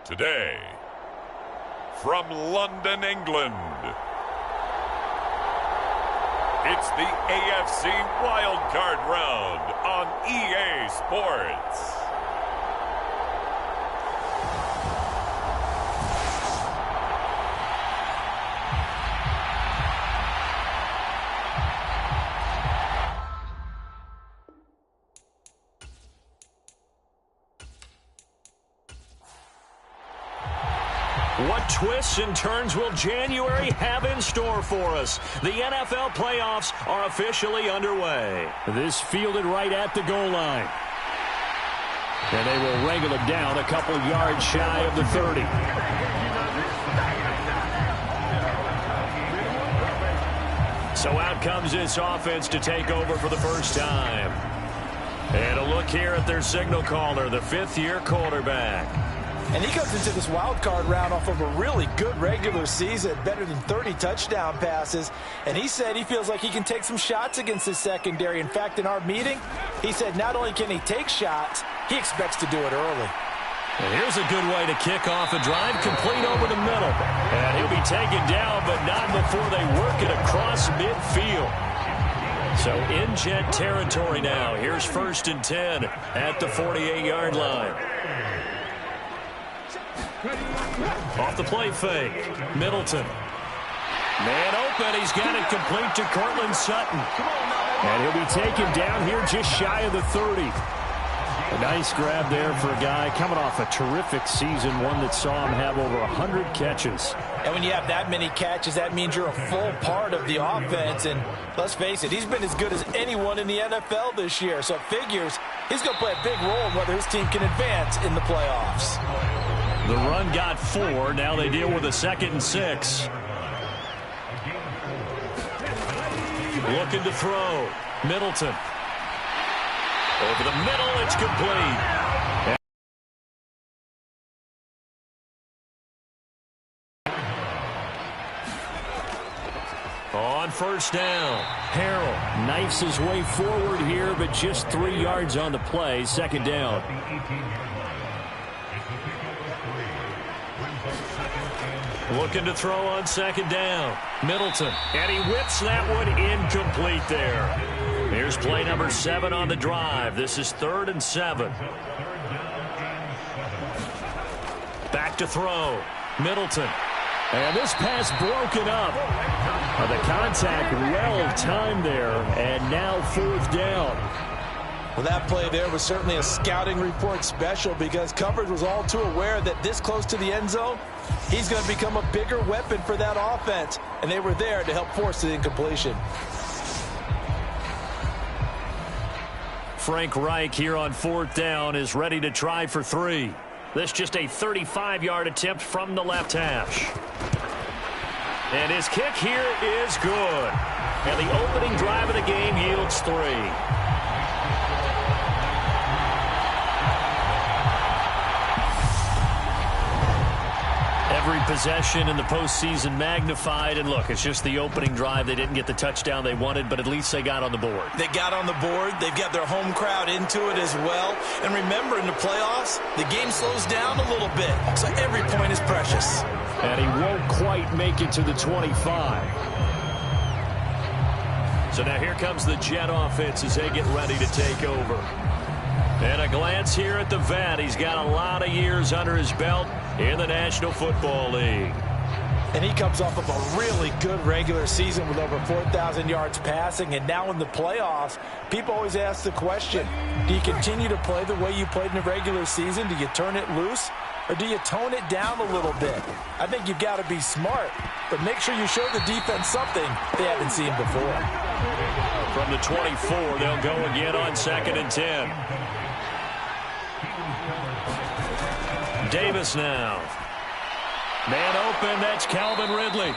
Today, from London, England, it's the AFC Wildcard Round on EA Sports. What twists and turns will January have in store for us? The NFL playoffs are officially underway. This fielded right at the goal line. And they will wrangle it down a couple yards shy of the 30. So out comes this offense to take over for the first time. And a look here at their signal caller, the fifth-year quarterback. And he comes into this wild card round off of a really good regular season, better than 30 touchdown passes. And he said he feels like he can take some shots against his secondary. In fact, in our meeting, he said not only can he take shots, he expects to do it early. And here's a good way to kick off a drive, complete over the middle. And he'll be taken down, but not before they work it across midfield. So in jet territory now. Here's 1st and 10 at the 48-yard line. Off the play fake. Middleton. Man open. He's got it complete to Cortland Sutton. And he'll be taken down here just shy of the 30. A nice grab there for a guy coming off a terrific season, one that saw him have over 100 catches. And when you have that many catches, that means you're a full part of the offense. And let's face it, he's been as good as anyone in the NFL this year. So it figures he's going to play a big role in whether his team can advance in the playoffs. The run got 4. Now they deal with a 2nd and 6. Looking to throw. Middleton. Over the middle, it's complete. On 1st down, Harrell knifes his way forward here, but just 3 yards on the play. 2nd down. Looking to throw on 2nd down. Middleton. And he whips that one incomplete there. Here's play number 7 on the drive. This is 3rd and 7. Back to throw. Middleton. And this pass broken up. The contact well timed there. And now 4th down. Well, that play there was certainly a scouting report special because coverage was all too aware that this close to the end zone, he's going to become a bigger weapon for that offense. And they were there to help force the incompletion. Frank Reich here on 4th down is ready to try for 3. This just a 35-yard attempt from the left hash. And his kick here is good. And the opening drive of the game yields 3. Every possession in the postseason magnified. And look, it's just the opening drive. They didn't get the touchdown they wanted, but at least they got on the board. They got on the board. They've got their home crowd into it as well. And remember, in the playoffs, the game slows down a little bit. So every point is precious. And he won't quite make it to the 25. So now here comes the Jet offense as they get ready to take over. And a glance here at the vet. He's got a lot of years under his belt in the National Football League. And he comes off of a really good regular season with over 4,000 yards passing. And now in the playoffs, people always ask the question, do you continue to play the way you played in the regular season? Do you turn it loose? Or do you tone it down a little bit? I think you've got to be smart, but make sure you show the defense something they haven't seen before. From the 24, they'll go again on 2nd and 10. Davis now. Man open, that's Calvin Ridley.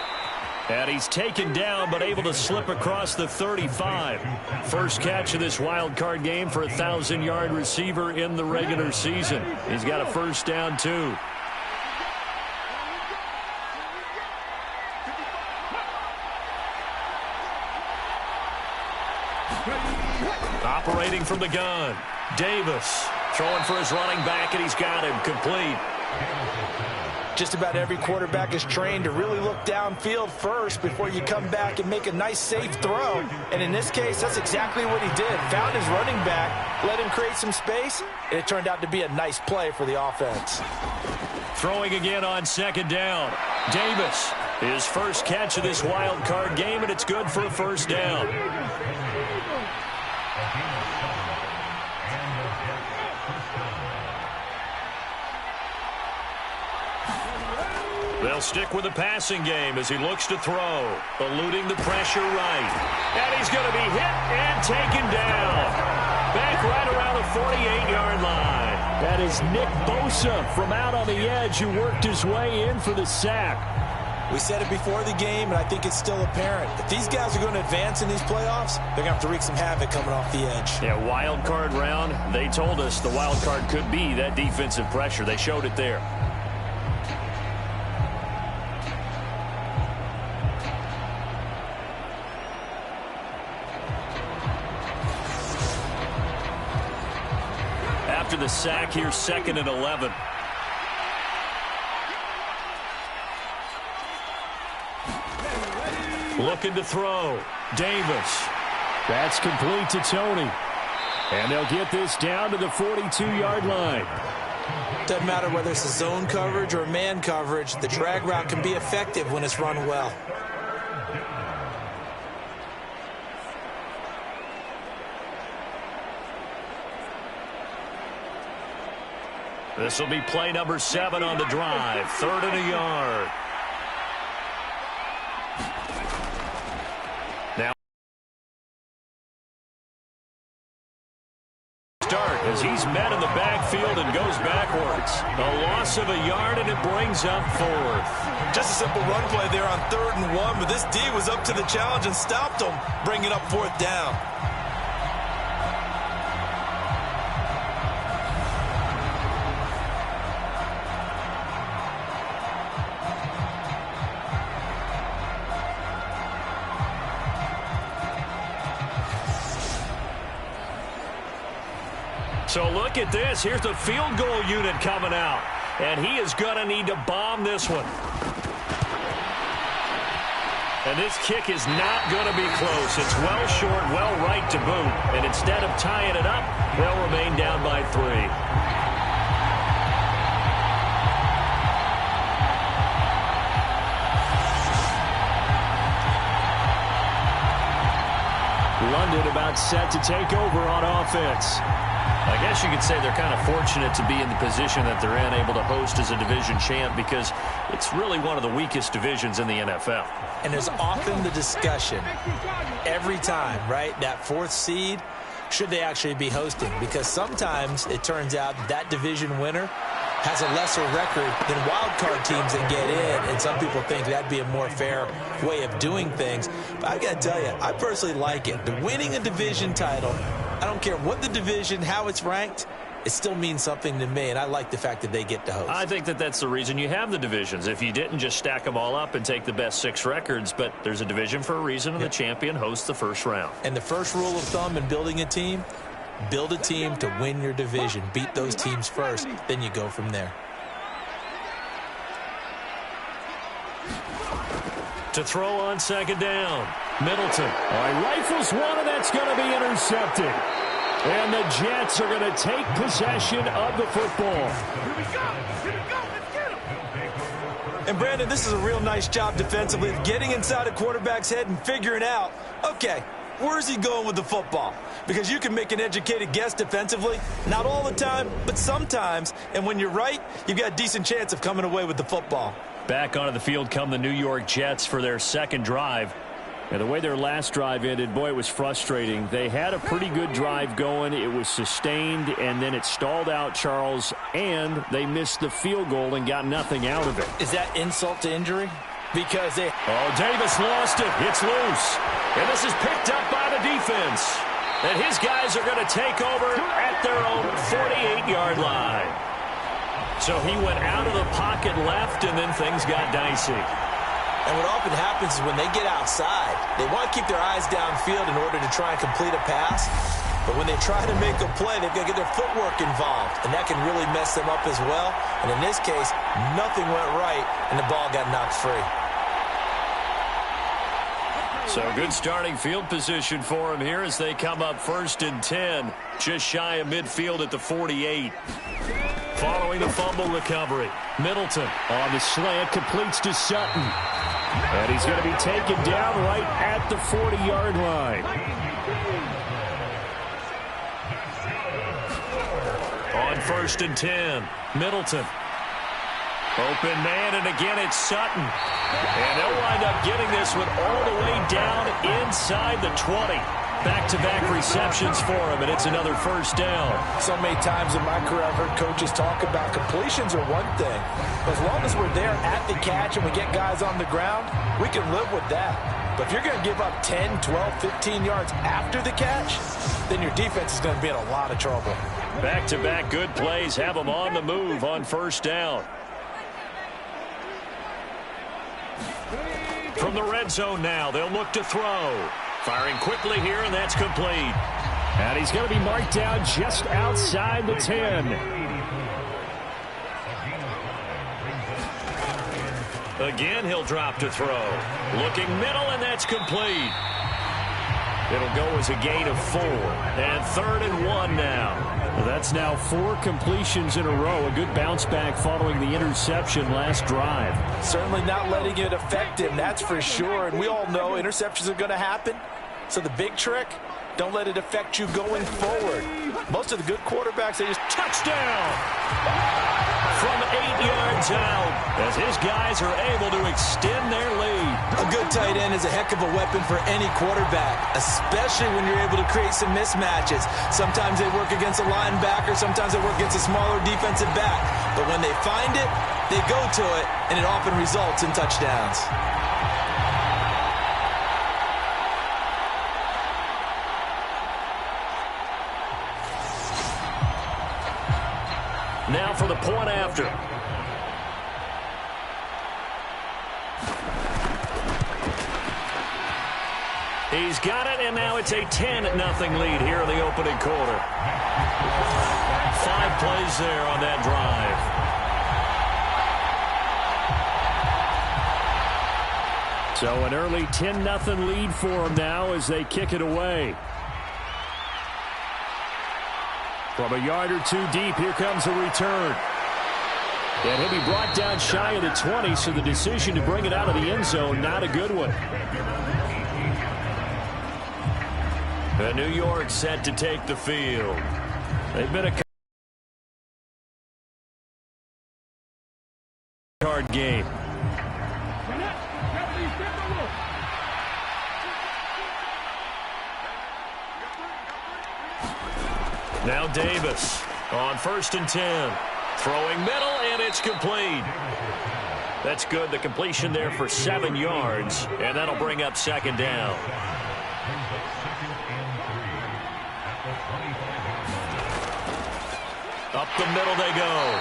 And he's taken down, but able to slip across the 35. First catch of this wild card game for a 1,000-yard receiver in the regular season. He's got a 1st down, too. Operating from the gun. Davis throwing for his running back, and he's got him complete. Just about every quarterback is trained to really look downfield first before you come back and make a nice, safe throw. And in this case, that's exactly what he did. Found his running back, let him create some space, and it turned out to be a nice play for the offense. Throwing again on second down. Davis, his first catch of this wild card game, and it's good for a first down. They'll stick with the passing game as he looks to throw, eluding the pressure right. And he's going to be hit and taken down. Back right around the 48-yard line. That is Nick Bosa from out on the edge who worked his way in for the sack. We said it before the game, and I think it's still apparent. If these guys are going to advance in these playoffs, they're going to have to wreak some havoc coming off the edge. Yeah, wild card round. They told us the wild card could be that defensive pressure. They showed it there. After the sack here, 2nd and 11. Looking to throw. Davis. That's complete to Tony. And they'll get this down to the 42-yard line. Doesn't matter whether it's a zone coverage or man coverage, the drag route can be effective when it's run well. This will be play number 7 on the drive. 3rd and a yard. Now start as he's met in the backfield and goes backwards. A loss of a yard, and it brings up 4th. Just a simple run play there on 3rd and 1, but this D was up to the challenge and stopped him, bringing up 4th down. So look at this. Here's the field goal unit coming out. And he is going to need to bomb this one. And this kick is not going to be close. It's well short, well right to boot. And instead of tying it up, they'll remain down by 3. London about set to take over on offense. I guess you could say they're kind of fortunate to be in the position that they're in, able to host as a division champ, because it's really one of the weakest divisions in the NFL. And there's often the discussion every time, right, that 4th seed, should they actually be hosting? Because sometimes it turns out that division winner has a lesser record than wild card teams that get in, and some people think that'd be a more fair way of doing things. But I got to tell you, I personally like it. The winning a division title, I don't care what the division, how it's ranked, it still means something to me, and I like the fact that they get to host. I think that that's the reason you have the divisions. If you didn't, just stack them all up and take the best 6 records, but there's a division for a reason, and the champion hosts the first round. And the first rule of thumb in building a team, build a team to win your division. Beat those teams first, then you go from there. To throw on 2nd down. Middleton. All right, rifles one, and that's going to be intercepted. And the Jets are going to take possession of the football. Here we go. Let's get him. And, Brandon, this is a real nice job defensively of getting inside a quarterback's head and figuring out, okay, where's he going with the football? Because you can make an educated guess defensively, not all the time, but sometimes. And when you're right, you've got a decent chance of coming away with the football. Back onto the field come the New York Jets for their 2nd drive. And the way their last drive ended, boy, it was frustrating. They had a pretty good drive going. It was sustained, and then it stalled out, Charles, and they missed the field goal and got nothing out of it. Is that insult to injury? Because they... Oh, Davis lost it. It's loose. And this is picked up by the defense. And his guys are going to take over at their own 48-yard line. So he went out of the pocket left, and then things got dicey. And what often happens is when they get outside, they want to keep their eyes downfield in order to try and complete a pass. But when they try to make a play, they've got to get their footwork involved, and that can really mess them up as well. And in this case, nothing went right, and the ball got knocked free. So good starting field position for him here as they come up 1st and 10, just shy of midfield at the 48. Following the fumble recovery, Middleton on the slant completes to Sutton. And he's going to be taken down right at the 40-yard line. On 1st and 10, Middleton. Open man, and again it's Sutton. And they'll wind up getting this one all the way down inside the 20. Back-to-back receptions for him, and it's another 1st down. So many times in my career I've heard coaches talk about completions are one thing. But as long as we're there at the catch and we get guys on the ground, we can live with that. But if you're going to give up 10, 12, 15 yards after the catch, then your defense is going to be in a lot of trouble. Back-to-back good plays have them on the move on 1st down. From the red zone now, they'll look to throw. Firing quickly here, and that's complete. And he's going to be marked down just outside the 10. Again, he'll drop to throw. Looking middle, and that's complete. It'll go as a gain of 4. And 3rd and 1 now. Well, that's now 4 completions in a row. A good bounce back following the interception last drive. Certainly not letting it affect him, that's for sure. And we all know interceptions are going to happen. So the big trick, don't let it affect you going forward. Most of the good quarterbacks, they just touchdown from 8 yards out as his guys are able to extend their lead. A good tight end is a heck of a weapon for any quarterback, especially when you're able to create some mismatches. Sometimes they work against a linebacker, sometimes they work against a smaller defensive back. But when they find it, they go to it, and it often results in touchdowns. Now for the point after. He's got it, and now it's a 10-0 lead here in the opening quarter. 5 plays there on that drive. So an early 10-0 lead for them now as they kick it away. From a yard or 2 deep, here comes a return. And he'll be brought down shy of the 20, so the decision to bring it out of the end zone, not a good one. And New York set to take the field. They've been a card game. Now Davis on 1st and 10. Throwing middle, and it's complete. That's good. The completion there for 7 yards, and that'll bring up 2nd down. Up the middle they go.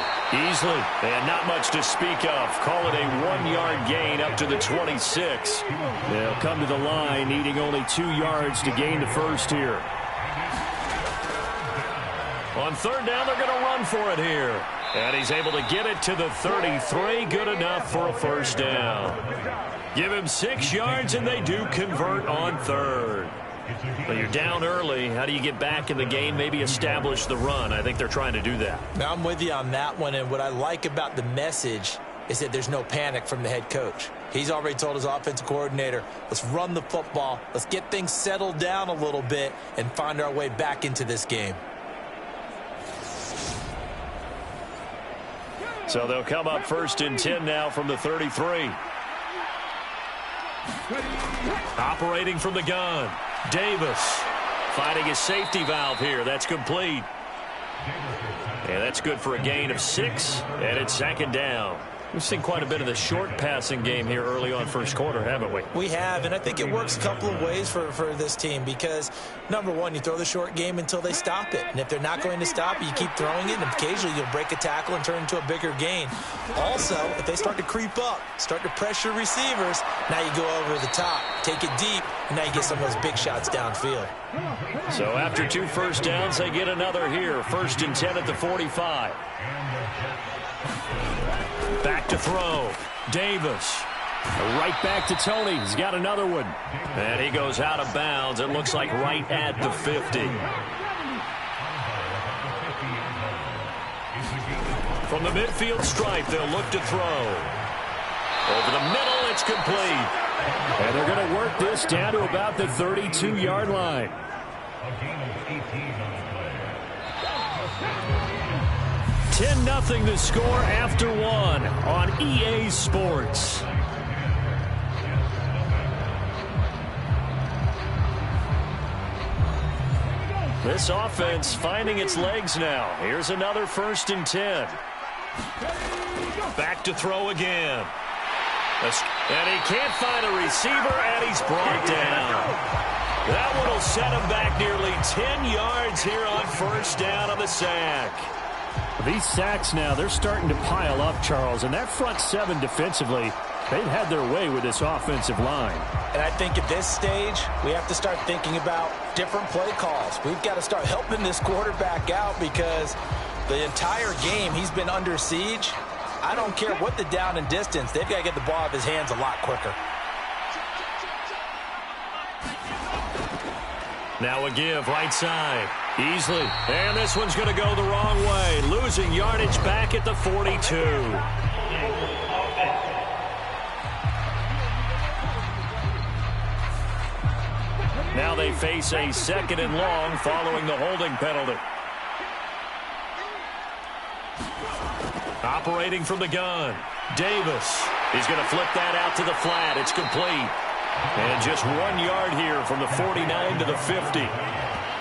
Easily, and not much to speak of. Call it a 1-yard gain up to the 26. They'll come to the line, needing only 2 yards to gain the first here. On 3rd down, they're going to run for it here. And he's able to get it to the 33. Good enough for a 1st down. Give him 6 yards, and they do convert on 3rd. But you're down early. How do you get back in the game, maybe establish the run? I think they're trying to do that. Now, I'm with you on that one, and what I like about the message is that there's no panic from the head coach. He's already told his offensive coordinator, let's run the football, let's get things settled down a little bit and find our way back into this game. So they'll come up 1st and 10 now from the 33. Operating from the gun. Davis finding his safety valve here. That's complete. And that's good for a gain of 6, and it's 2nd down. We've seen quite a bit of the short passing game here early on first quarter, haven't we? We have, and I think it works a couple of ways for this team because, number one, you throw the short game until they stop it. And if they're not going to stop it, you keep throwing it, and occasionally you'll break a tackle and turn it into a bigger gain. Also, if they start to creep up, start to pressure receivers, now you go over the top, take it deep, and now you get some of those big shots downfield. So after 2 first downs, they get another here. 1st and 10 at the 45. Back to throw. Davis. Right back to Tony. He's got another one. And he goes out of bounds. It looks like right at the 50. From the midfield stripe, they'll look to throw. Over the middle, it's complete. And they're going to work this down to about the 32-yard line. 10-0 the score after 1 on EA Sports. This offense finding its legs now. Here's another 1st and 10. Back to throw again. And he can't find a receiver, and he's brought down. That one will set him back nearly 10 yards here on 1st down on the sack. These sacks now, they're starting to pile up, Charles. And that front 7 defensively, they've had their way with this offensive line. And I think at this stage, we have to start thinking about different play calls. We've got to start helping this quarterback out because the entire game he's been under siege. I don't care what the down and distance. They've got to get the ball out of his hands a lot quicker. Now a give right side. Easily. And this one's going to go the wrong way. Losing yardage back at the 42. Now they face a 2nd and long following the holding penalty. Operating from the gun. Davis. He's going to flip that out to the flat. It's complete. And just 1 yard here from the 49 to the 50.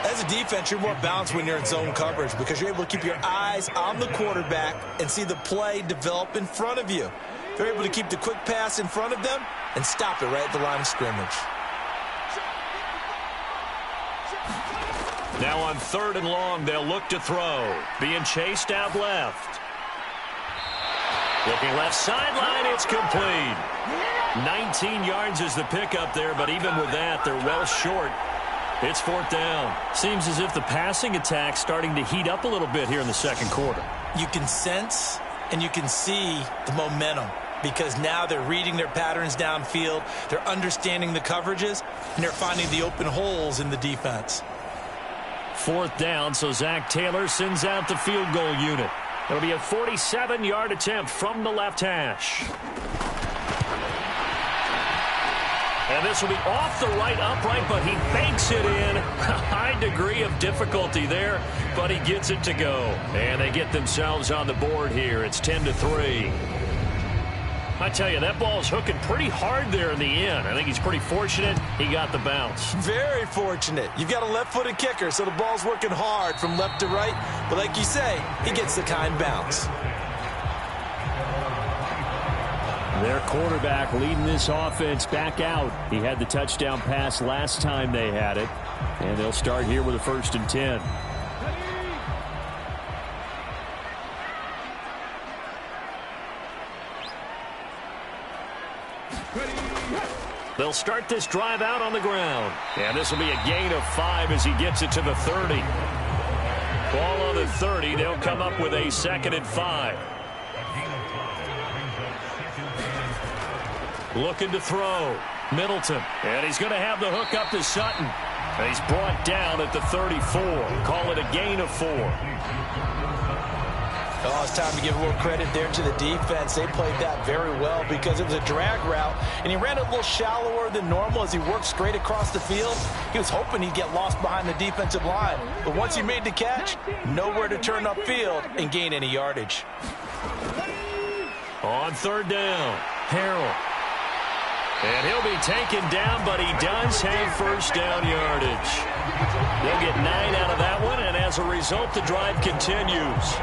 As a defense, you're more balanced when you're in zone coverage because you're able to keep your eyes on the quarterback and see the play develop in front of you. They're able to keep the quick pass in front of them and stop it right at the line of scrimmage. Now on 3rd and long, they'll look to throw. Being chased out left. Looking left sideline, it's complete. 19 yards is the pickup there, but even with that, they're well short. It's 4th down. Seems as if the passing attack's starting to heat up a little bit here in the 2nd quarter. You can sense and you can see the momentum because now they're reading their patterns downfield, they're understanding the coverages, and they're finding the open holes in the defense. 4th down, so Zach Taylor sends out the field goal unit. It'll be a 47-yard attempt from the left hash. And this will be off the right upright, but he banks it in. A high degree of difficulty there, but he gets it to go. And they get themselves on the board here. It's 10-3. I tell you, that ball's hooking pretty hard there in the end. I think he's pretty fortunate he got the bounce. Very fortunate. You've got a left-footed kicker, so the ball's working hard from left to right. But like you say, he gets the kind bounce. Their quarterback leading this offense back out. He had the touchdown pass last time they had it. And they'll start here with a 1st and 10. They'll start this drive out on the ground. And this will be a gain of 5 as he gets it to the 30. Ball on the 30. They'll come up with a 2nd and 5. Looking to throw. Middleton. And he's going to have the hook up to Sutton. And he's brought down at the 34. Call it a gain of 4. Oh, it's time to give a little credit there to the defense. They played that very well because it was a drag route, and he ran a little shallower than normal as he worked straight across the field. He was hoping he'd get lost behind the defensive line, but once he made the catch, nowhere to turn upfield and gain any yardage. On 3rd down, Harrell. And he'll be taken down, but he does have 1st down yardage. They'll get 9 out of that one, and as a result, the drive continues.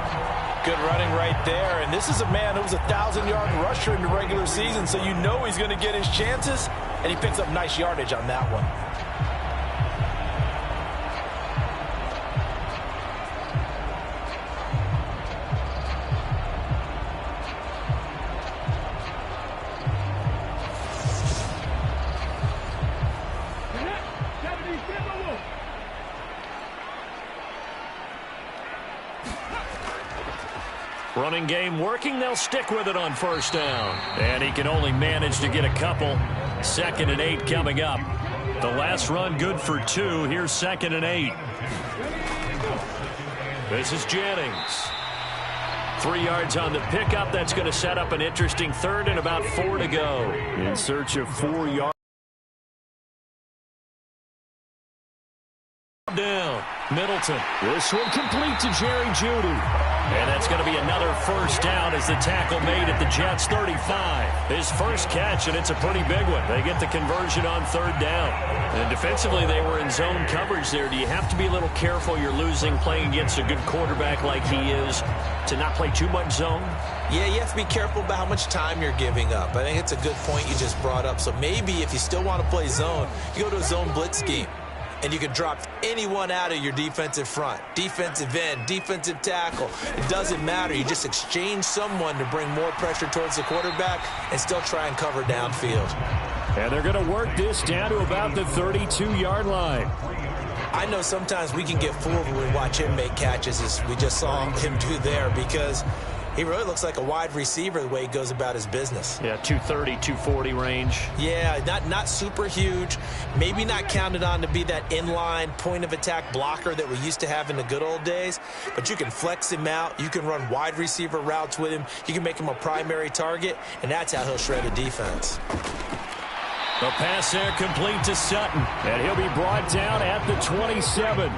Good running right there. And this is a man who was a 1,000-yard rusher in the regular season, so you know he's going to get his chances, and he picks up nice yardage on that one. Running game working. They'll stick with it on first down. And he can only manage to get a couple. 2nd and 8 coming up. The last run good for 2. Here's 2nd and 8. This is Jennings. 3 yards on the pickup. That's going to set up an interesting 3rd and about 4 to go. In search of 4 yards. Down. Middleton. This one complete to Jerry Jeudy. And that's going to be another first down as the tackle made at the Jets' 35. His first catch, and it's a pretty big one. They get the conversion on 3rd down. And defensively, they were in zone coverage there. Do you have to be a little careful? You're losing playing against a good quarterback like he is to not play too much zone? Yeah, you have to be careful about how much time you're giving up. I think it's a good point you just brought up. So maybe if you still want to play zone, you go to a zone blitz scheme. And you can drop anyone out of your defensive front, defensive end, defensive tackle. It doesn't matter. You just exchange someone to bring more pressure towards the quarterback and still try and cover downfield. And they're going to work this down to about the 32-yard line. I know sometimes we can get fooled when we watch him make catches, as we just saw him do there, because he really looks like a wide receiver the way he goes about his business. Yeah, 230, 240 range. Yeah, not super huge. Maybe not counted on to be that inline point-of-attack blocker that we used to have in the good old days. But you can flex him out. You can run wide receiver routes with him. You can make him a primary target, and that's how he'll shred a defense. The pass there complete to Sutton. And he'll be brought down at the 27.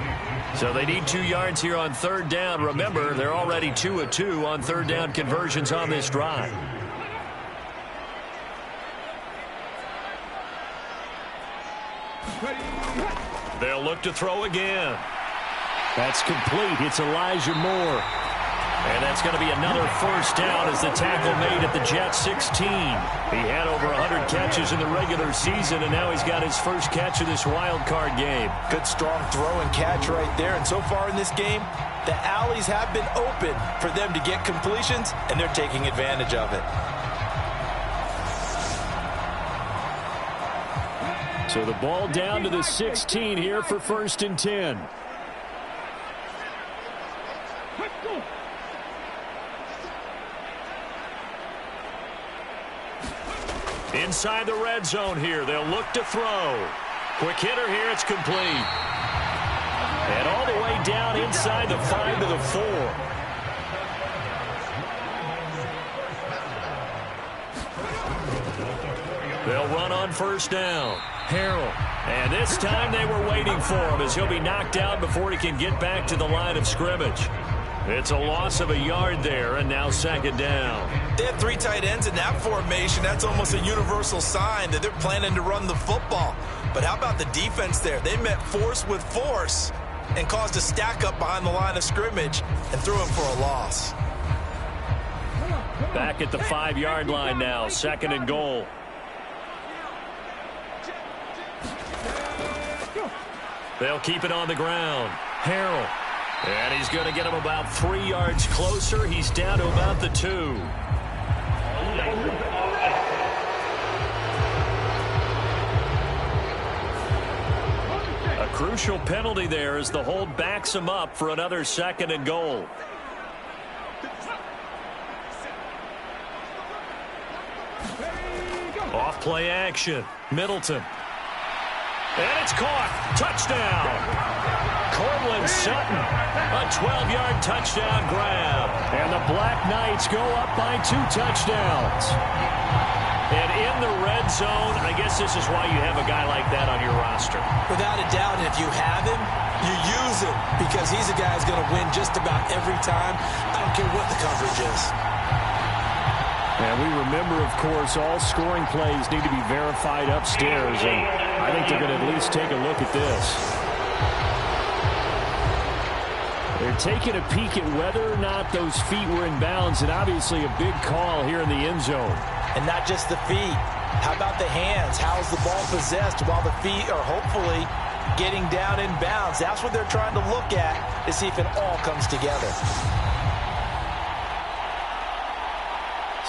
So they need 2 yards here on 3rd down. Remember, they're already 2 of 2 on 3rd down conversions on this drive. They'll look to throw again. That's complete. It's Elijah Moore. And that's going to be another first down as the tackle made at the Jets' 16. He had over 100 catches in the regular season, and now he's got his first catch of this wild card game. Good, strong throw and catch right there. And so far in this game, the alleys have been open for them to get completions, and they're taking advantage of it. So the ball down to the 16 here for 1st and 10. Inside the red zone here. They'll look to throw. Quick hitter here. It's complete. And all the way down inside the 5 to the 4. They'll run on first down. Harrell. And this time they were waiting for him as he'll be knocked out before he can get back to the line of scrimmage. It's a loss of a yard there, and now 2nd down. They had 3 tight ends in that formation. That's almost a universal sign that they're planning to run the football. But how about the defense there? They met force with force and caused a stack up behind the line of scrimmage and threw him for a loss. Back at the 5-yard line now, 2nd and goal. They'll keep it on the ground. Harrell. And he's going to get him about 3 yards closer. He's down to about the 2. A crucial penalty there as the hold backs him up for another 2nd and goal. Off play action. Middleton. And it's caught. Touchdown. Cortland Sutton, a 12-yard touchdown grab. And the Black Knights go up by 2 touchdowns. And in the red zone, I guess this is why you have a guy like that on your roster. Without a doubt, and if you have him, you use him because he's a guy who's going to win just about every time. I don't care what the coverage is. And we remember, of course, all scoring plays need to be verified upstairs, and I think they're going to at least take a look at this. They're taking a peek at whether or not those feet were in bounds, and obviously a big call here in the end zone. And not just the feet. How about the hands? How's the ball possessed while the feet are hopefully getting down in bounds? That's what they're trying to look at to see if it all comes together.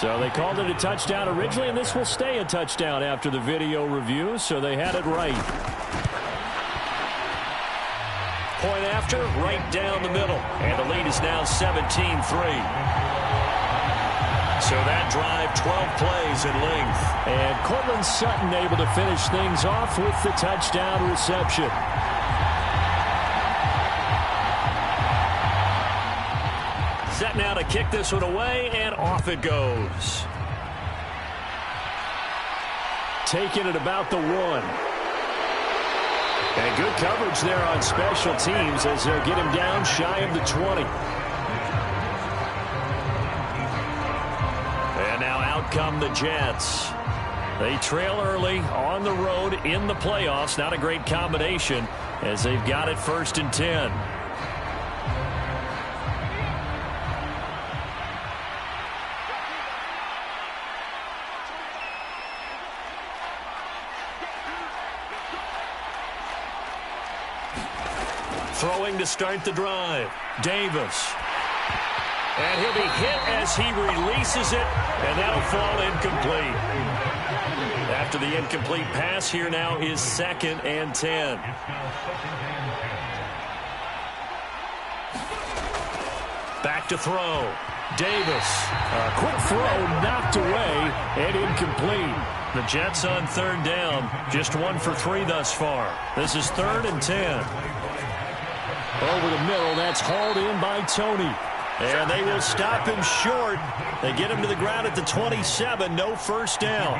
So they called it a touchdown originally, and this will stay a touchdown after the video review, so they had it right. Point after, right down the middle, and the lead is now 17-3. So that drive, 12 plays in length. And Cortland Sutton able to finish things off with the touchdown reception. Set now to kick this one away, and off it goes. Taking it about the 1. And good coverage there on special teams as they'll get him down shy of the 20. And now out come the Jets. They trail early on the road in the playoffs. Not a great combination as they've got it 1st and 10. Throwing to start the drive. Davis. And he'll be hit as he releases it, and that'll fall incomplete. After the incomplete pass, here now is 2nd and 10. Back to throw. Davis. A quick throw knocked away and incomplete. The Jets on 3rd down. Just 1 for 3 thus far. This is 3rd and 10. Over the middle, that's hauled in by Tony. And they will stop him short. They get him to the ground at the 27, no first down.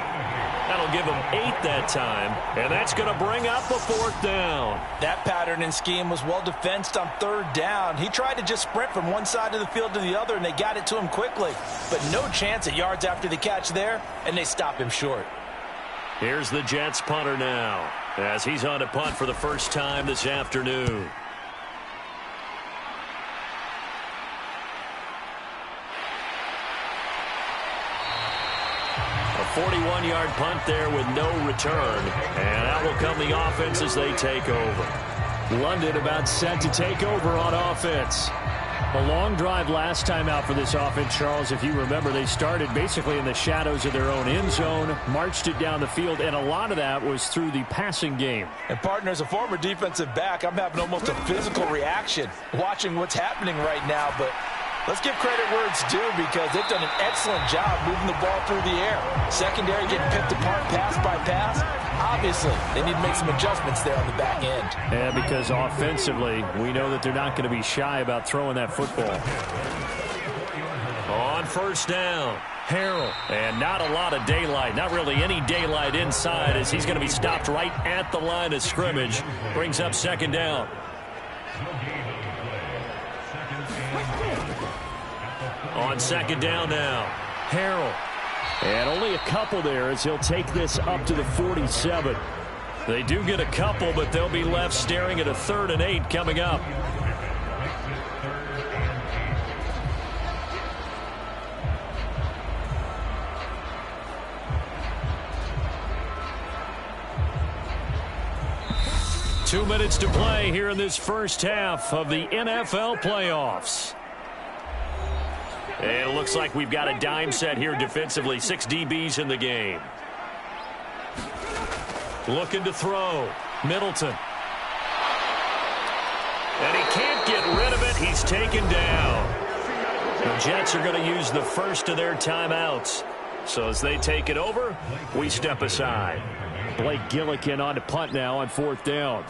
That'll give him 8 that time, and that's going to bring up a 4th down. That pattern and scheme was well defensed on 3rd down. He tried to just sprint from one side of the field to the other, and they got it to him quickly. But no chance at yards after the catch there, and they stop him short. Here's the Jets punter now, as he's on to punt for the first time this afternoon. A 41-yard punt there with no return. And out will come the offense as they take over. London about set to take over on offense. A long drive last time out for this offense, Charles. If you remember, they started basically in the shadows of their own end zone, marched it down the field, and a lot of that was through the passing game. And, partner, as a former defensive back, I'm having almost a physical reaction watching what's happening right now. But let's give credit where it's due because they've done an excellent job moving the ball through the air. Secondary getting picked apart pass by pass. Obviously, they need to make some adjustments there on the back end. Yeah, because offensively, we know that they're not going to be shy about throwing that football. On 1st down, Harrell. And not a lot of daylight, not really any daylight inside as he's going to be stopped right at the line of scrimmage. Brings up 2nd down. On 2nd down now, Harrell. And only a couple there as he'll take this up to the 47. They do get a couple, but they'll be left staring at a 3rd and 8 coming up. Two minutes to play here in this first half of the NFL playoffs. And it looks like we've got a dime set here defensively. 6 DBs in the game. Looking to throw. Middleton. And he can't get rid of it. He's taken down. The Jets are going to use the first of their timeouts. So as they take it over, we step aside. Blake Gillikin on to punt now on 4th down.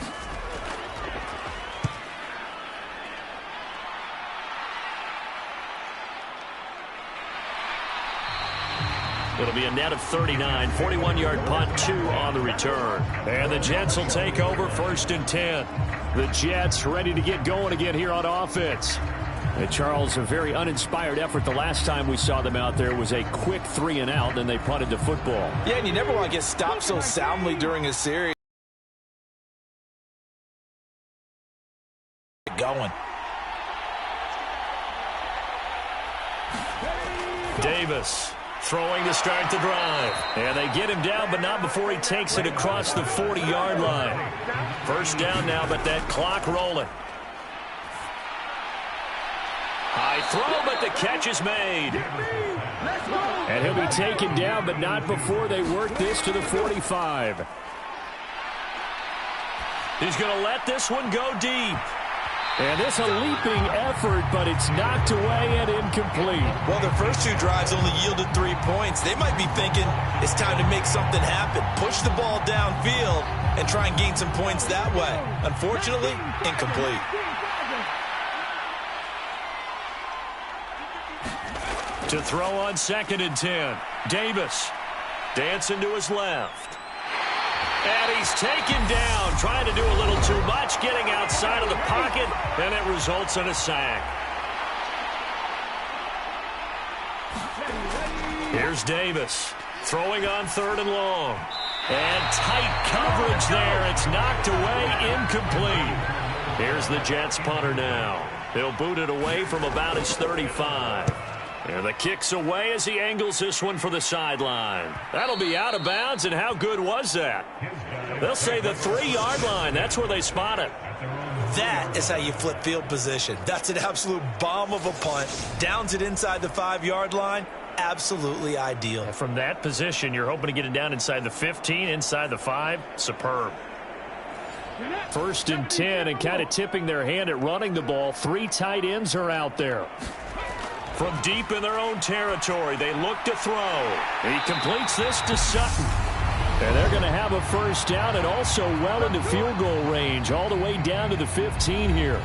It'll be a net of 39, 41-yard punt, 2 on the return. And the Jets will take over 1st and 10. The Jets ready to get going again here on offense. And Charles, a very uninspired effort. The last time we saw them out there was a quick 3 and out, and they punted the football. Yeah, and you never want to get stopped so soundly during a series. Going. Davis throwing to start the drive. And they get him down, but not before he takes it across the 40-yard line. First down now, but that clock rolling. High throw, but the catch is made. And he'll be taken down, but not before they work this to the 45. He's going to let this one go deep. And this a leaping effort, but it's knocked away and incomplete. Well, their first two drives only yielded 3 points. They might be thinking it's time to make something happen. Push the ball downfield and try and gain some points that way. Unfortunately, incomplete. To throw on 2nd and 10. Davis dancing to his left. And he's taken down, trying to do a little too much, getting outside of the pocket, and it results in a sack. Here's Davis, throwing on 3rd and long. And tight coverage there. It's knocked away, incomplete. Here's the Jets punter now. He'll boot it away from about his 35. And the kick's away as he angles this one for the sideline. That'll be out of bounds, and how good was that? They'll say the 3-yard line. That's where they spot it. That is how you flip field position. That's an absolute bomb of a punt. Downs it inside the 5-yard line. Absolutely ideal. From that position, you're hoping to get it down inside the 15, inside the 5. Superb. 1st and 10, and kind of tipping their hand at running the ball. 3 tight ends are out there. From deep in their own territory, they look to throw. He completes this to Sutton. And they're going to have a first down and also well into field goal range, all the way down to the 15 here.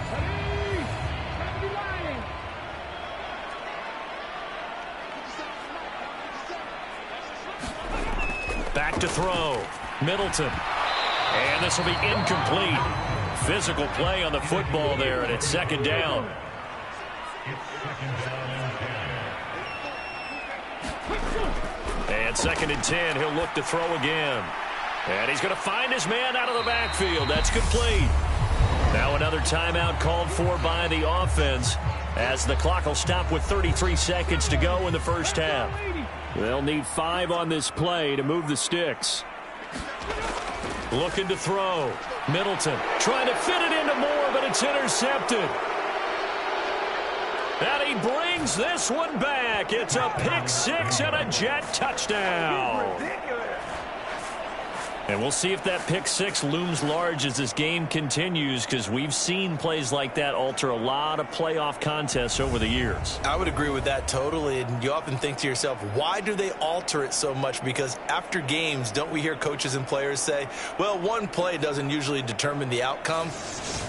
Back to throw. Middleton. And this will be incomplete. Physical play on the football there, and it's 2nd down. And 2nd and 10, he'll look to throw again. And he's going to find his man out of the backfield. That's complete. Now another timeout called for by the offense, as the clock will stop with 33 seconds to go in the first half. They'll need 5 on this play to move the sticks. Looking to throw. Middleton trying to fit it into Moore, but it's intercepted. And he brings this one back. It's a pick 6 and a Jet touchdown. And we'll see if that pick 6 looms large as this game continues, because we've seen plays like that alter a lot of playoff contests over the years. I would agree with that totally, and you often think to yourself, why do they alter it so much? Because after games, don't we hear coaches and players say, well, one play doesn't usually determine the outcome?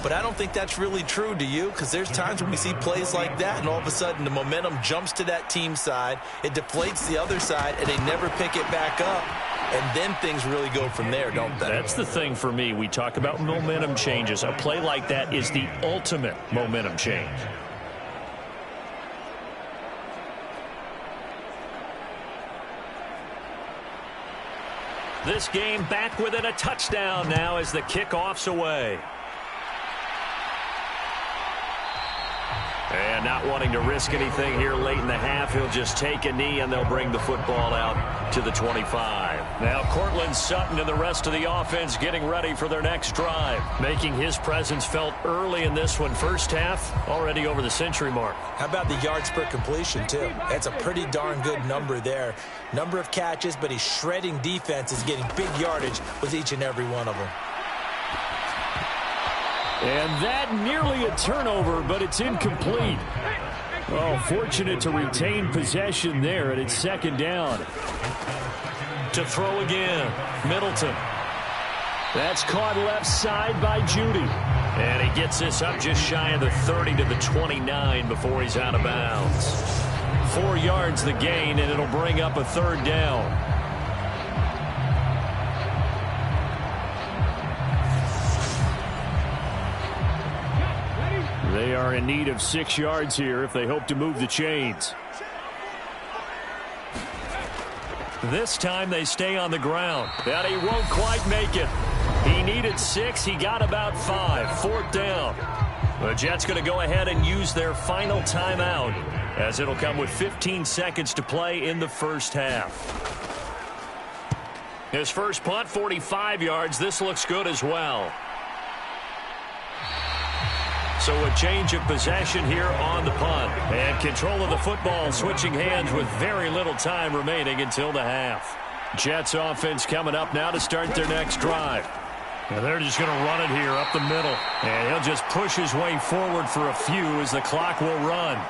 But I don't think that's really true, do you? Because there's times when we see plays like that, and all of a sudden the momentum jumps to that team side, it deflates the other side, and they never pick it back up. And then things really go from there, don't they? That's the thing for me. We talk about momentum changes. A play like that is the ultimate momentum change. This game back within a touchdown now as the kickoff's away. And not wanting to risk anything here late in the half, he'll just take a knee and they'll bring the football out to the 25. Now Cortland Sutton and the rest of the offense getting ready for their next drive, making his presence felt early in this one. First half already over the century mark. How about the yards per completion, too? That's a pretty darn good number there. Number of catches, but he's shredding defenses, getting big yardage with each and every one of them. And that nearly a turnover, but it's incomplete. Oh, fortunate to retain possession there, and it's 2nd down. To throw again, Middleton. That's caught left side by Judy. And he gets this up just shy of the 30 to the 29 before he's out of bounds. 4 yards the gain, and it'll bring up a 3rd down. They are in need of 6 yards here if they hope to move the chains. This time they stay on the ground. And he won't quite make it. He needed 6. He got about 5. 4th down. The Jets going to go ahead and use their final timeout as it'll come with 15 seconds to play in the first half. His first punt, 45 yards. This looks good as well. So a change of possession here on the punt. And control of the football switching hands with very little time remaining until the half. Jets offense coming up now to start their next drive. And they're just going to run it here up the middle. And he'll just push his way forward for a few as the clock will run.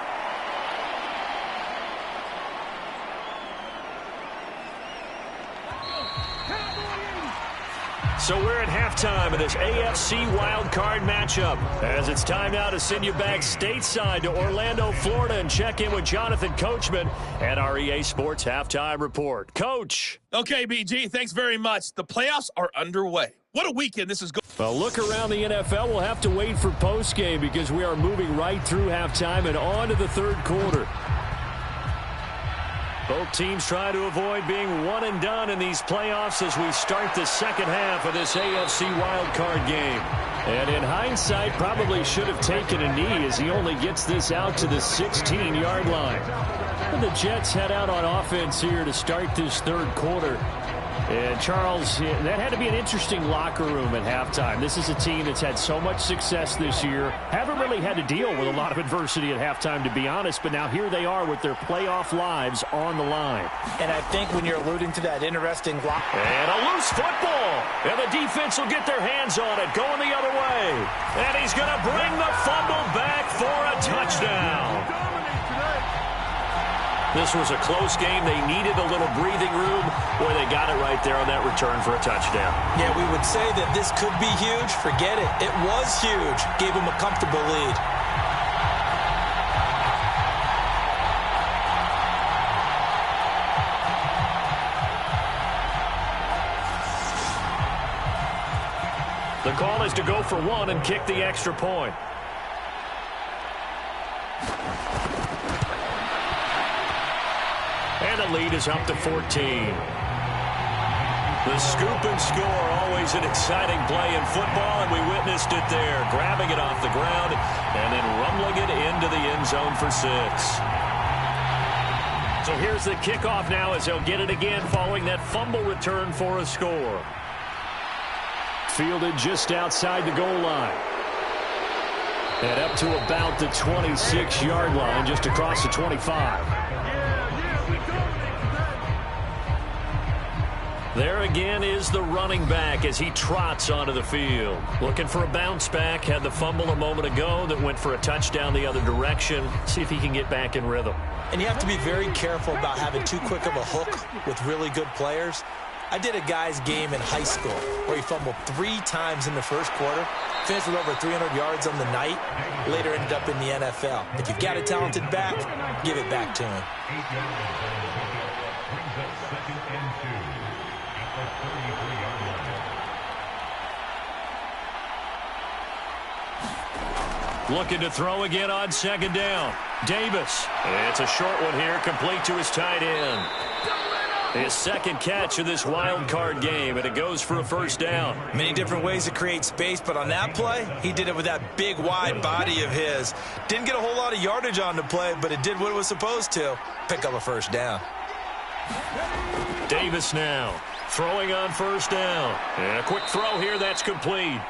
So we're at halftime of this AFC wildcard matchup. As it's time now to send you back stateside to Orlando, Florida, and check in with Jonathan Coachman at our EA Sports Halftime Report. Coach. Okay, BG, thanks very much. The playoffs are underway. What a weekend this is going. Well, look around the NFL. We'll have to wait for postgame because we are moving right through halftime and on to the third quarter. Both teams try to avoid being one and done in these playoffs as we start the second half of this AFC wildcard game. And in hindsight, probably should have taken a knee as he only gets this out to the 16-yard line. And the Jets head out on offense here to start this third quarter. And Charles, that had to be an interesting locker room at halftime. This is a team that's had so much success this year. Haven't really had to deal with a lot of adversity at halftime, to be honest. But now here they are with their playoff lives on the line. And I think when you're alluding to that interesting block. And a loose football. And the defense will get their hands on it, going the other way. And he's going to bring the fumble back for a touchdown. This was a close game. They needed a little breathing room. Boy, they got it right there on that return for a touchdown. Yeah, we would say that this could be huge. Forget it. It was huge. Gave them a comfortable lead. The call is to go for one and kick the extra point. And the lead is up to 14. The scoop and score, always an exciting play in football, and we witnessed it there, grabbing it off the ground and then rumbling it into the end zone for 6. So here's the kickoff now as they'll get it again following that fumble return for a score. Fielded just outside the goal line. And up to about the 26-yard line, just across the 25. There again is the running back as he trots onto the field. Looking for a bounce back. Had the fumble a moment ago that went for a touchdown the other direction. See if he can get back in rhythm. And you have to be very careful about having too quick of a hook with really good players. I did a guy's game in high school where he fumbled 3 times in the first quarter, finished with over 300 yards on the night, later ended up in the NFL. If you've got a talented back, give it back to him. Looking to throw again on second down. Davis. It's a short one here, complete to his tight end. His second catch of this wild card game, and it goes for a first down. Many different ways to create space, but on that play, he did it with that big, wide body of his. Didn't get a whole lot of yardage on the play, but it did what it was supposed to. Pick up a first down. Davis now throwing on first down. And a quick throw here, that's complete.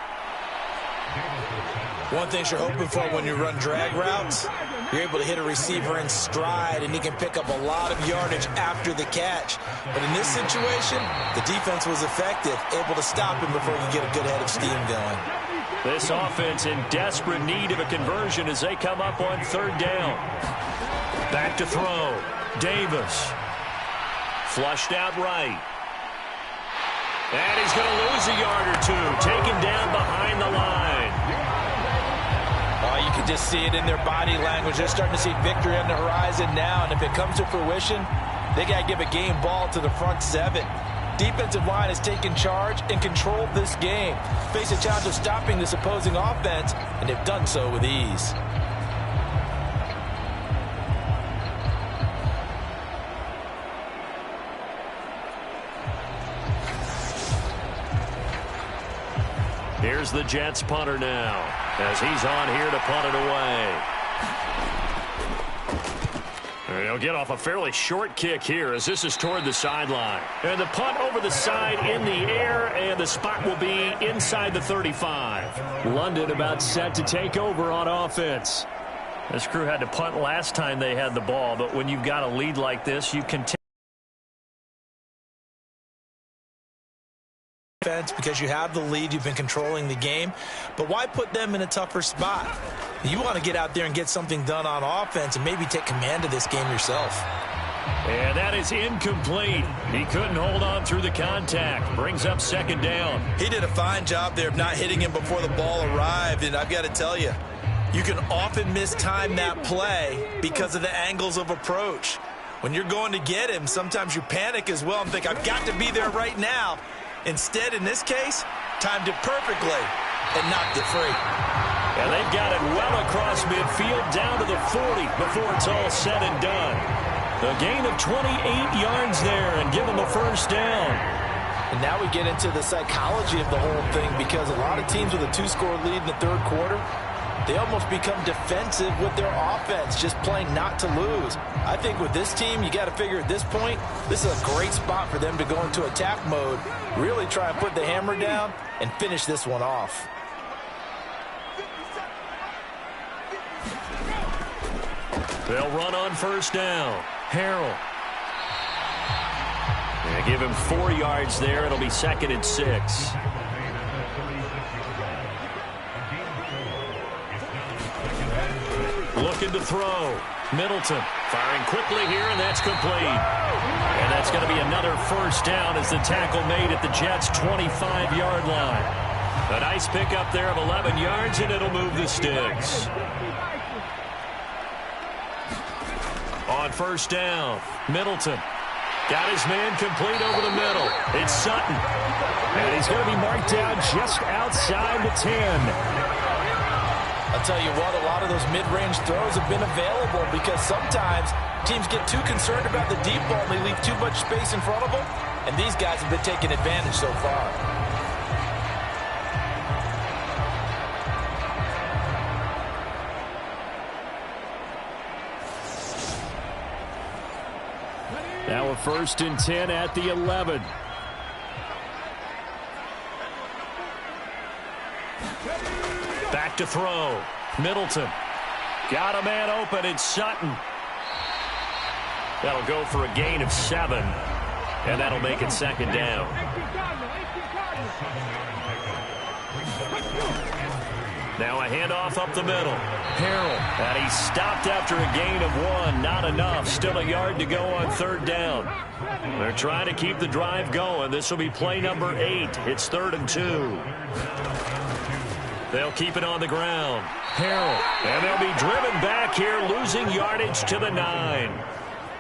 One thing you're hoping for when you run drag routes, you're able to hit a receiver in stride, and he can pick up a lot of yardage after the catch. But in this situation, the defense was effective, able to stop him before he could get a good head of steam going. This offense in desperate need of a conversion as they come up on third down. Back to throw. Davis. Flushed out right. And he's going to lose a yard or two. Taken down behind the line. Oh, you can just see it in their body language. They're starting to see victory on the horizon now. And if it comes to fruition, they got to give a game ball to the front 7. Defensive line has taken charge and controlled this game. Face a challenge of stopping this opposing offense, and they've done so with ease. Here's the Jets punter now as he's on here to punt it away. He'll get off a fairly short kick here as this is toward the sideline. And the punt over the side in the air, and the spot will be inside the 35. London about set to take over on offense. This crew had to punt last time they had the ball, but when you've got a lead like this, you can take because you have the lead, you've been controlling the game, but why put them in a tougher spot? You want to get out there and get something done on offense and maybe take command of this game yourself. And that is incomplete. He couldn't hold on through the contact. Brings up second down. He did a fine job there of not hitting him before the ball arrived, and I've got to tell you, you can often mistime that play because of the angles of approach. When you're going to get him, sometimes you panic as well and think, I've got to be there right now. Instead, in this case, timed it perfectly and knocked it free. And they've got it well across midfield down to the 40 before it's all said and done. A gain of 28 yards there and give them a first down. And now we get into the psychology of the whole thing, because a lot of teams with a 2-score lead in the third quarter, they almost become defensive with their offense, just playing not to lose. I think with this team, you got to figure at this point, this is a great spot for them to go into attack mode, really try and put the hammer down and finish this one off. They'll run on first down. Harrell. They give him 4 yards there. It'll be 2nd and 6. Looking to throw. Middleton firing quickly here, and that's complete. And that's going to be another first down as the tackle made at the Jets' 25-yard line. A nice pickup there of 11 yards, and it'll move the sticks. On first down, Middleton got his man complete over the middle. It's Sutton. And he's going to be marked down just outside the 10. I'll tell you what, a lot of those mid-range throws have been available because sometimes teams get too concerned about the deep ball and they leave too much space in front of them, and these guys have been taking advantage so far. Now a 1st and 10 at the 11. Back to throw. Middleton. Got a man open. It's Sutton. That'll go for a gain of 7. And that'll make it 2nd down. Now a handoff up the middle. Harrell. And he stopped after a gain of 1. Not enough. Still a yard to go on 3rd down. They're trying to keep the drive going. This will be play number 8. It's 3rd and 2. They'll keep it on the ground. Harrell. And they'll be driven back here, losing yardage to the 9.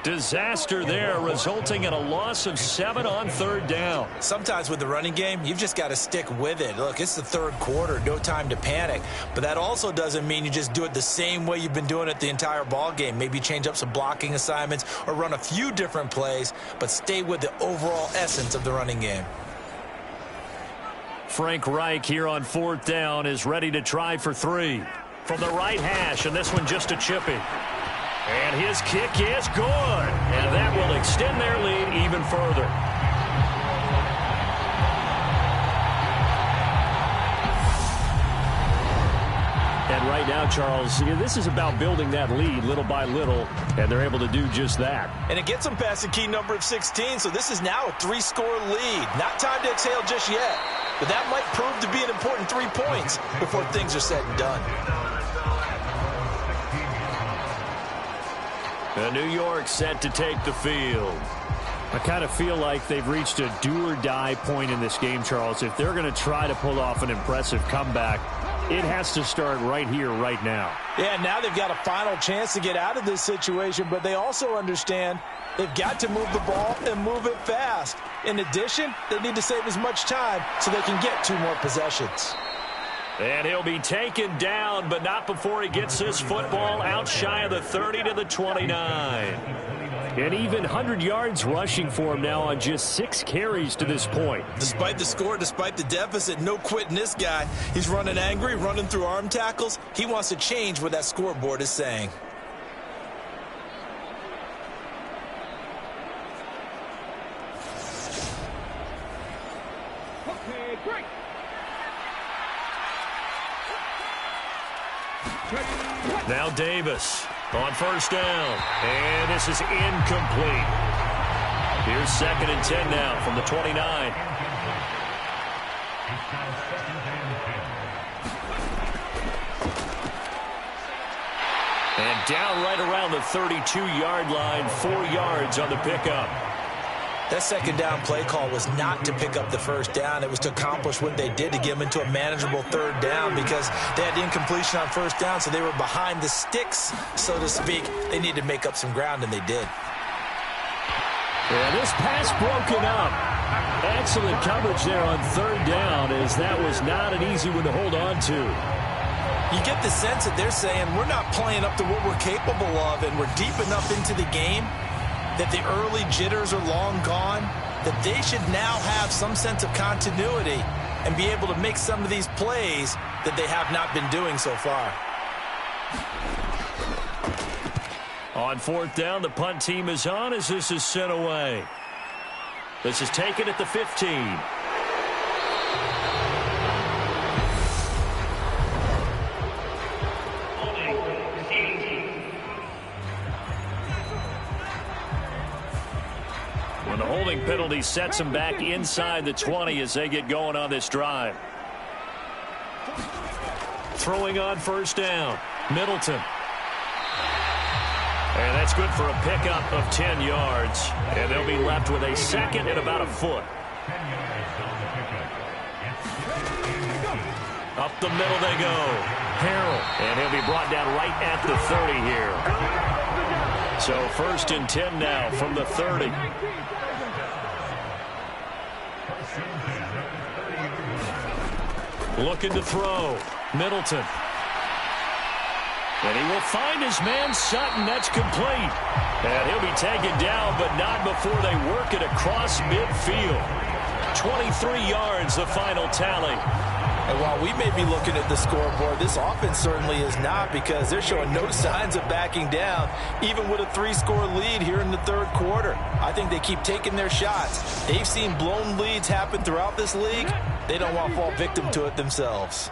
Disaster there, resulting in a loss of 7 on 3rd down. Sometimes with the running game, you've just got to stick with it. Look, it's the 3rd quarter, no time to panic. But that also doesn't mean you just do it the same way you've been doing it the entire ball game. Maybe change up some blocking assignments or run a few different plays, but stay with the overall essence of the running game. Frank Reich here on 4th down is ready to try for 3. From the right hash, and this one just a chippy. And his kick is good. And that will extend their lead even further. And right now, Charles, this is about building that lead little by little, and they're able to do just that. And it gets them past the key number of 16, so this is now a 3-score lead. Not time to exhale just yet, but that might prove to be an important 3 points before things are said and done. New York set to take the field. I kind of feel like they've reached a do-or-die point in this game, Charles. If they're going to try to pull off an impressive comeback, it has to start right here, right now. Yeah, now they've got a final chance to get out of this situation, but they also understand they've got to move the ball and move it fast. In addition, they need to save as much time so they can get 2 more possessions. And he'll be taken down, but not before he gets this football out shy of the 30 to the 29. And even 100 yards rushing for him now on just 6 carries to this point. Despite the score, despite the deficit, no quitting this guy. He's running angry, running through arm tackles. He wants to change what that scoreboard is saying. Now Davis on first down. And this is incomplete. Here's 2nd and 10 now from the 29. And down right around the 32-yard line, 4 yards on the pickup. That 2nd down play call was not to pick up the 1st down. It was to accomplish what they did, to get them into a manageable 3rd down, because they had incompletion on 1st down, so they were behind the sticks, so to speak. They needed to make up some ground, and they did. Yeah, this pass broken up. Excellent coverage there on 3rd down, as that was not an easy one to hold on to. You get the sense that they're saying we're not playing up to what we're capable of, and we're deep enough into the game that the early jitters are long gone, that they should now have some sense of continuity and be able to make some of these plays that they have not been doing so far. On 4th down, the punt team is on as this is sent away. This is taken at the 15. When the holding penalty sets them back inside the 20 as they get going on this drive. Throwing on 1st down, Middleton. And that's good for a pickup of 10 yards. And they'll be left with a 2nd and about a foot. Up the middle they go. Harrell. And he'll be brought down right at the 30 here. So 1st and 10 now from the 30. Looking to throw. Middleton. And he will find his man Sutton. That's complete. And he'll be taken down, but not before they work it across midfield. 23 yards, the final tally. And while we may be looking at the scoreboard, this offense certainly is not, because they're showing no signs of backing down, even with a 3-score lead here in the 3rd quarter. I think they keep taking their shots. They've seen blown leads happen throughout this league. They don't want to fall victim to it themselves.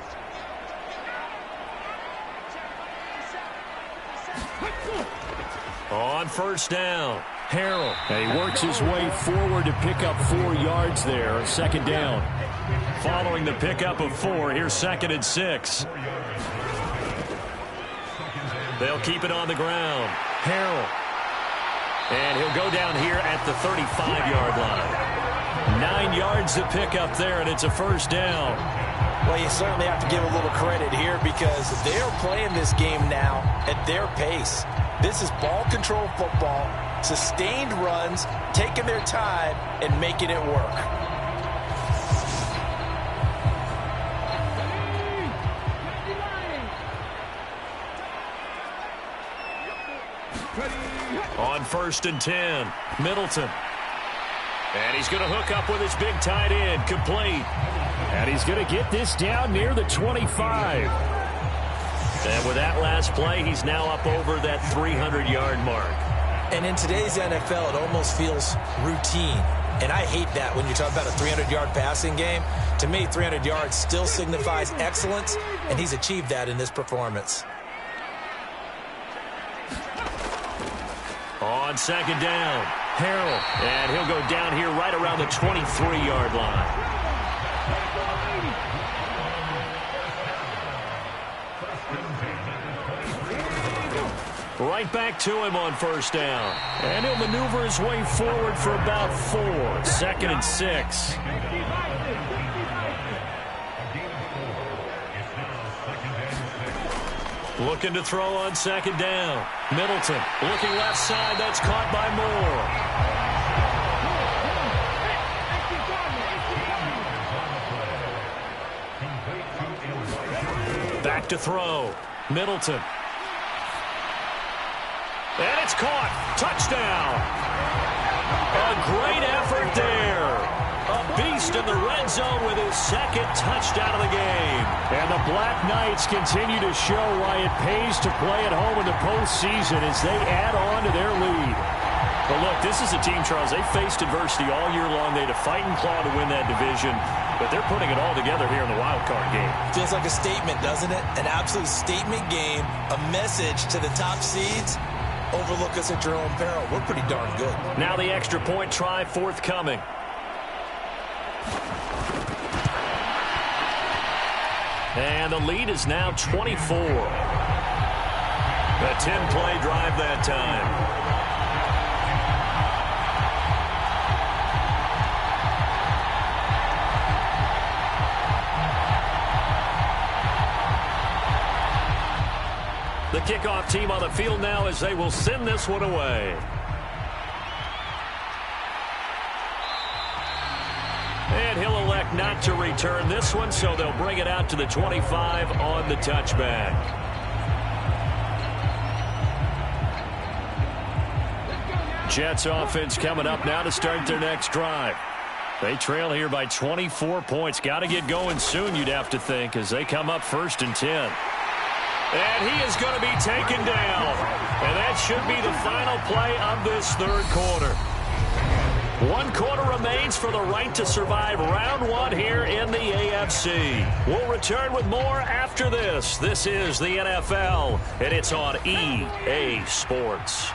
On 1st down, Harrell. And he works his way forward to pick up 4 yards there. 2nd down. Following the pickup of 4, here's 2nd and 6. They'll keep it on the ground. Harrell. And he'll go down here at the 35-yard line. 9 yards to pick up there, and it's a 1st down. Well, you certainly have to give a little credit here, because they're playing this game now at their pace. This is ball control football, sustained runs, taking their time and making it work. On 1st and 10, Middleton. And he's going to hook up with his big tight end, complete. And he's going to get this down near the 25. And with that last play, he's now up over that 300-yard mark. And in today's NFL, it almost feels routine. And I hate that when you talk about a 300-yard passing game. To me, 300 yards still signifies excellence, and he's achieved that in this performance. On 2nd down, Harrell. And he'll go down here right around the 23-yard line. Right back to him on 1st down. And he'll maneuver his way forward for about 4. 2nd and 6. Looking to throw on 2nd down. Middleton looking left side. That's caught by Moore. Back to throw. Middleton. And it's caught. Touchdown. A great effort there. A beast in the red zone with his 2nd touchdown of the game. And the Black Knights continue to show why it pays to play at home in the postseason as they add on to their lead. Well, look, this is a team, Charles, they faced adversity all year long. They had to fight and claw to win that division, but they're putting it all together here in the wild card game. Feels like a statement, doesn't it? An absolute statement game, a message to the top seeds. Overlook us at your own peril. We're pretty darn good. Now the extra point try forthcoming. And the lead is now 24. A 10-play drive that time. The kickoff team on the field now as they will send this one away. And he'll elect not to return this one, so they'll bring it out to the 25 on the touchback. Jets offense coming up now to start their next drive. They trail here by 24 points. Got to get going soon, you'd have to think, as they come up 1st and 10. And he is going to be taken down. And that should be the final play of this third quarter. 1 quarter remains for the right to survive round 1 here in the AFC. We'll return with more after this. This is the NFL, and it's on EA Sports.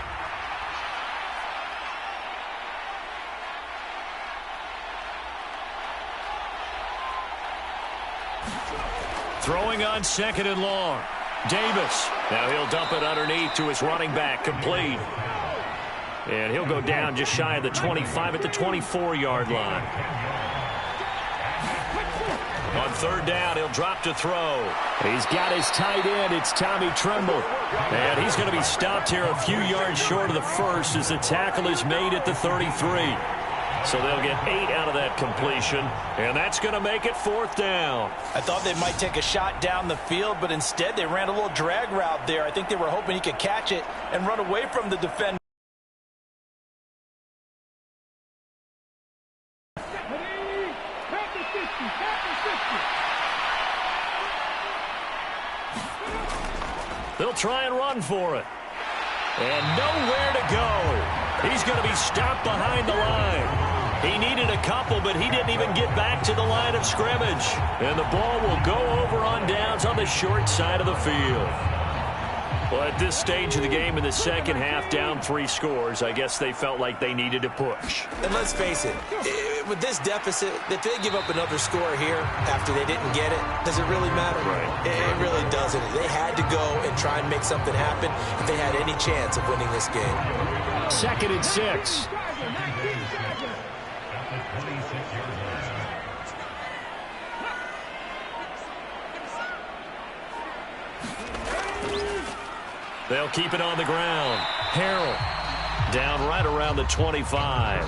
Throwing on 2nd and long. Davis. Now he'll dump it underneath to his running back. Complete. And he'll go down just shy of the 25 at the 24-yard line. On 3rd down, he'll drop to throw. He's got his tight end. It's Tommy Tremble. And he's going to be stopped here a few yards short of the first as the tackle is made at the 33. So they'll get 8 out of that completion, and that's going to make it 4th down. I thought they might take a shot down the field, but instead they ran a little drag route there. I think they were hoping he could catch it and run away from the defender. They'll try and run for it. And nowhere to go. He's going to be stopped behind the line. He needed a couple, but he didn't even get back to the line of scrimmage. And the ball will go over on downs on the short side of the field. Well, at this stage of the game in the second half, down 3 scores, I guess they felt like they needed to push. And let's face it, with this deficit, if they give up another score here after they didn't get it, does it really matter? Right. It really doesn't. They had to go and try and make something happen if they had any chance of winning this game. 2nd and 6. They'll keep it on the ground. Harrell down right around the 25.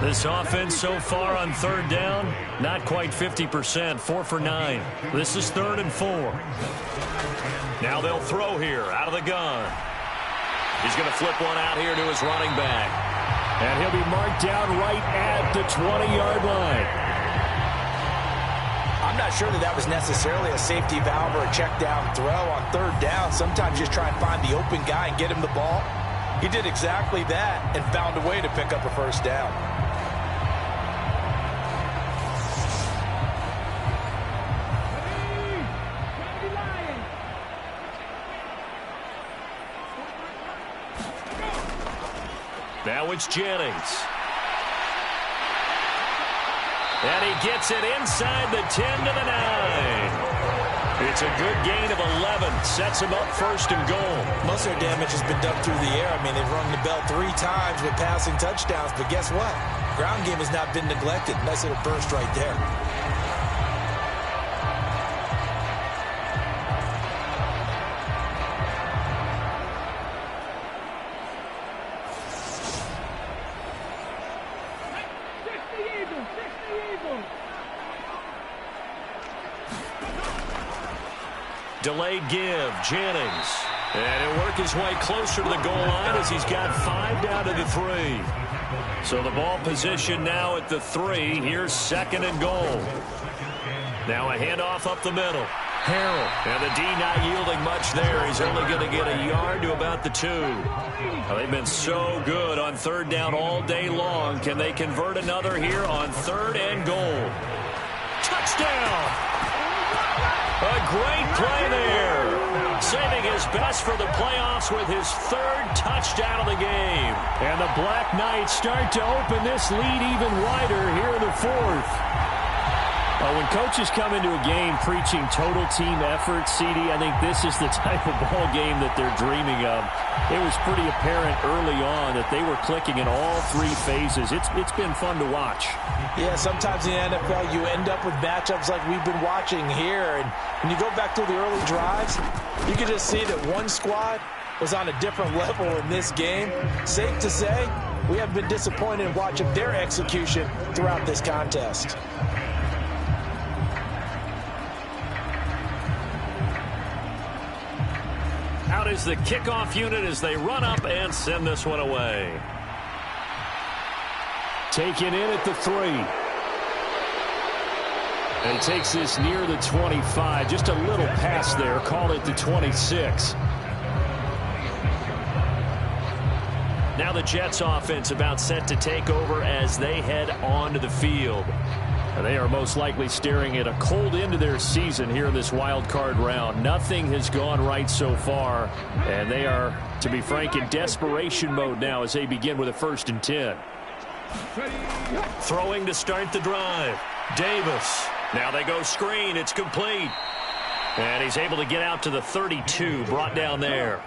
This offense so far on 3rd down, not quite 50%, 4 for 9. This is 3rd and 4. Now they'll throw here out of the gun. He's going to flip one out here to his running back. And he'll be marked down right at the 20-yard line. I'm not sure that was necessarily a safety valve or a check down throw on 3rd down. Sometimes just try and find the open guy and get him the ball. He did exactly that and found a way to pick up a 1st down. Now it's Jennings. And he gets it inside the 10 to the 9. It's a good gain of 11. Sets him up 1st and goal. Most of their damage has been done through the air. I mean, they've rung the bell 3 times with passing touchdowns. But guess what? Ground game has not been neglected. Nice little burst right there. Delayed give, Jennings. And he'll work his way closer to the goal line as he's got 5 down to the 3. So the ball position now at the 3. Here's 2nd and goal. Now a handoff up the middle. Harrell. And the D not yielding much there. He's only going to get a yard to about the 2. Well, they've been so good on third down all day long. Can they convert another here on 3rd and goal? Touchdown! A great play there. Saving his best for the playoffs with his 3rd touchdown of the game. And the Black Knights start to open this lead even wider here in the 4th. When coaches come into a game preaching total team effort, CD, I think this is the type of ball game that they're dreaming of. It was pretty apparent early on that they were clicking in all 3 phases. It's been fun to watch. Yeah, sometimes in the NFL you end up with matchups like we've been watching here. And when you go back to the early drives, you can just see that one squad was on a different level in this game. Safe to say, we have been disappointed in watching their execution throughout this contest. Out is the kickoff unit as they run up and send this one away. Taken in at the 3. And takes this near the 25. Just a little pass there. Call it the 26. Now the Jets offense about set to take over as they head onto the field. And they are most likely staring at a cold end to their season here in this wild card round. Nothing has gone right so far, and they are, to be frank, in desperation mode now as they begin with a 1st and 10. Throwing to start the drive. Davis. Now they go screen. It's complete. And he's able to get out to the 32, brought down there.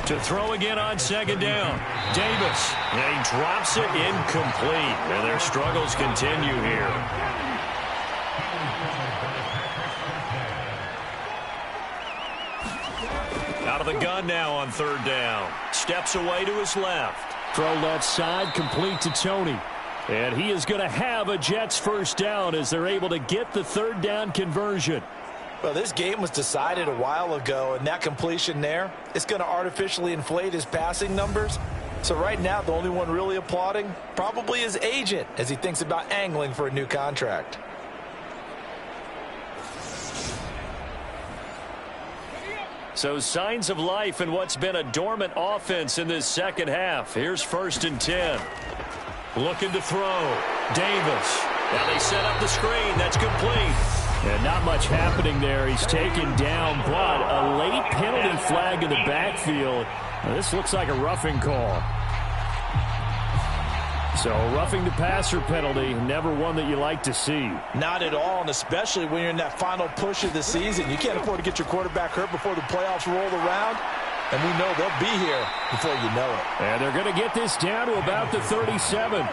To throw again on 2nd down. Davis. And he drops it incomplete. And their struggles continue here. Out of the gun now on 3rd down. Steps away to his left. Throw left side, complete to Tony. And he is going to have a Jets 1st down as they're able to get the 3rd down conversion. Well, this game was decided a while ago, and that completion there, it's going to artificially inflate his passing numbers. So right now, the only one really applauding probably his agent as he thinks about angling for a new contract. So signs of life in what's been a dormant offense in this 2nd half. Here's 1st and 10. Looking to throw. Davis. Now they set up the screen. That's complete. And not much happening there. He's taken down, but a late penalty flag in the backfield. Now, this looks like a roughing call. So a roughing the passer penalty, never one that you like to see. Not at all, and especially when you're in that final push of the season. You can't afford to get your quarterback hurt before the playoffs roll around. And we know they'll be here before you know it. And they're going to get this down to about the 37.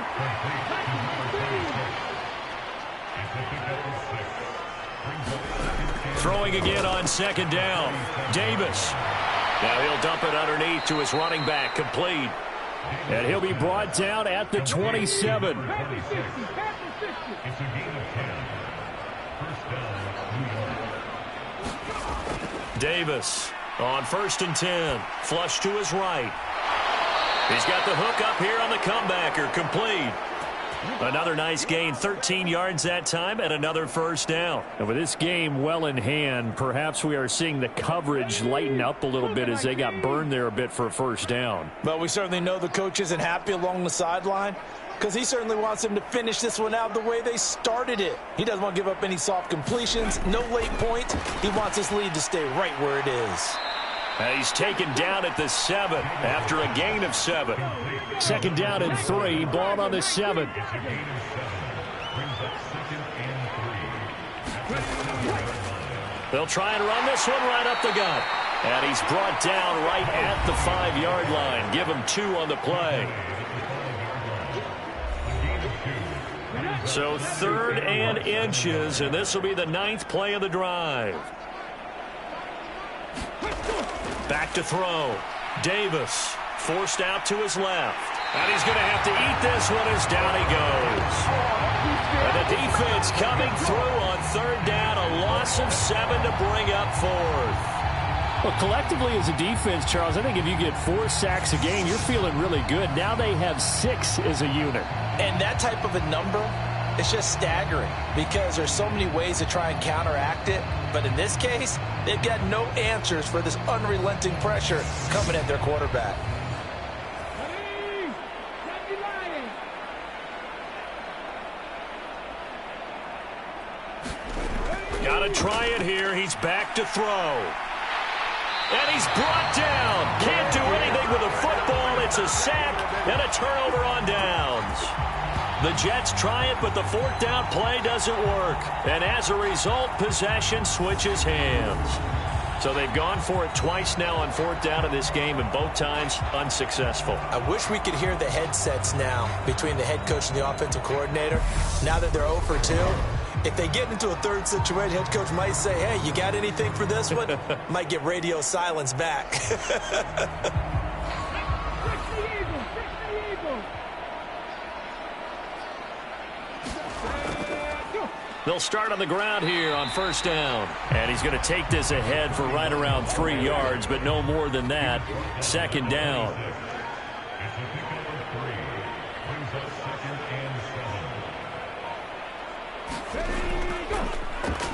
Throwing again on 2nd down. Davis. Now he'll dump it underneath to his running back, complete. And he'll be brought down at the 27. Davis on 1st and 10. Flush to his right. He's got the hook up here on the comebacker, complete. Another nice gain, 13 yards that time, and another 1st down. And with this game well in hand, perhaps we are seeing the coverage lighten up a little bit as they got burned there a bit for a 1st down. But we certainly know the coach isn't happy along the sideline because he certainly wants them to finish this one out the way they started it. He doesn't want to give up any soft completions, no late points. He wants this lead to stay right where it is. He's taken down at the 7 after a gain of 7. 2nd down and 3. Ball on the 7. They'll try and run this one right up the gut. And he's brought down right at the 5-yard line. Give him 2 on the play. So 3rd and inches, and this will be the 9th play of the drive. Back to throw. Davis forced out to his left. And he's going to have to eat this one as down he goes. And the defense coming through on 3rd down. A loss of 7 to bring up 4th. Well, collectively as a defense, Charles, I think if you get 4 sacks a game, you're feeling really good. Now they have 6 as a unit. And that type of a number, it's just staggering because there's so many ways to try and counteract it. But in this case, they've got no answers for this unrelenting pressure coming at their quarterback. Got to try it here. He's back to throw. And he's brought down. Can't do anything with a football. It's a sack and a turnover on downs. The Jets try it, but the 4th down play doesn't work. And as a result, possession switches hands. So they've gone for it twice now on 4th down in this game, and both times unsuccessful. I wish we could hear the headsets now between the head coach and the offensive coordinator. Now that they're 0 for 2. If they get into a 3rd situation, head coach might say, hey, you got anything for this one? Might get radio silence back. They'll start on the ground here on 1st down. And he's going to take this ahead for right around 3 yards, but no more than that. 2nd down.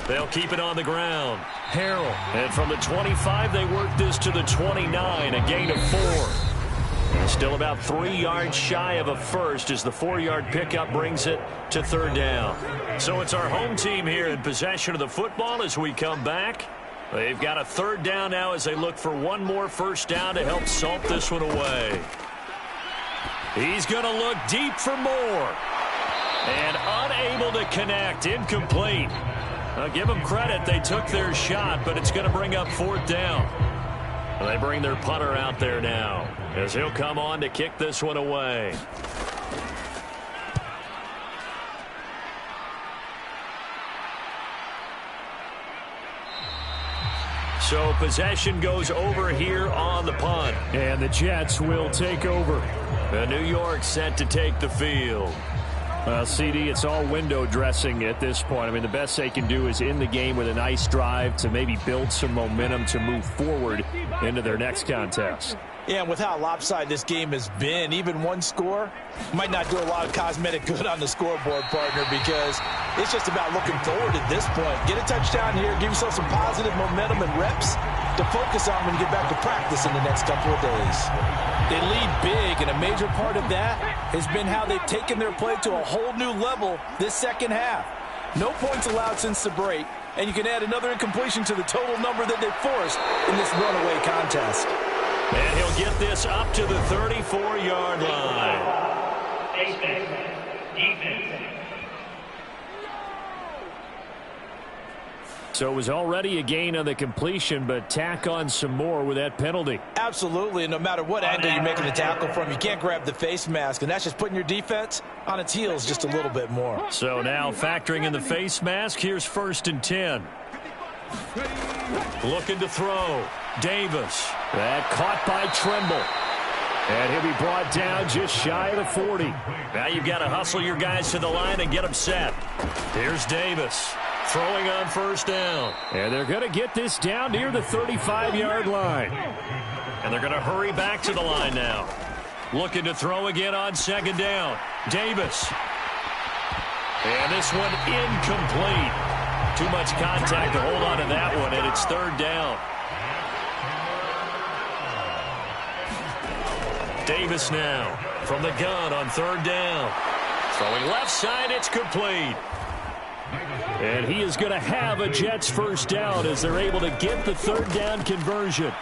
They'll keep it on the ground. Harrell. And from the 25, they work this to the 29, a gain of 4. And still about 3 yards shy of a first as the 4-yard pickup brings it to 3rd down. So it's our home team here in possession of the football as we come back. They've got a 3rd down now as they look for one more 1st down to help salt this one away. He's going to look deep for more. And unable to connect. Incomplete. I'll give them credit. They took their shot, but it's going to bring up 4th down. And they bring their punter out there now as he'll come on to kick this one away. So possession goes over here on the punt. And the Jets will take over. And New York set to take the field. Well, CD, it's all window dressing at this point. I mean, the best they can do is in the game with a nice drive to maybe build some momentum to move forward into their next contest. Yeah, and with how lopsided this game has been, even one score might not do a lot of cosmetic good on the scoreboard, partner, because it's just about looking forward at this point. Get a touchdown here, give yourself some positive momentum and reps to focus on when you get back to practice in the next couple of days. They lead big, and a major part of that has been how they've taken their play to a whole new level this 2nd half. No points allowed since the break, and you can add another incompletion to the total number that they've forced in this runaway contest. And he'll get this up to the 34-yard line. So it was already a gain on the completion, but tack on some more with that penalty. Absolutely, and no matter what angle you're making the tackle from, you can't grab the face mask, and that's just putting your defense on its heels just a little bit more. So now factoring in the face mask, here's 1st and 10. Looking to throw. Davis. That caught by Trimble. And he'll be brought down just shy of the 40. Now you've got to hustle your guys to the line and get them set. Here's Davis. Throwing on 1st down. And they're going to get this down near the 35-yard line. And they're going to hurry back to the line now. Looking to throw again on 2nd down. Davis. And this one incomplete. Too much contact to hold on to that one, and it's 3rd down. Davis now from the gun on 3rd down. Throwing left side, it's complete. And he is going to have a Jets 1st down as they're able to get the 3rd down conversion.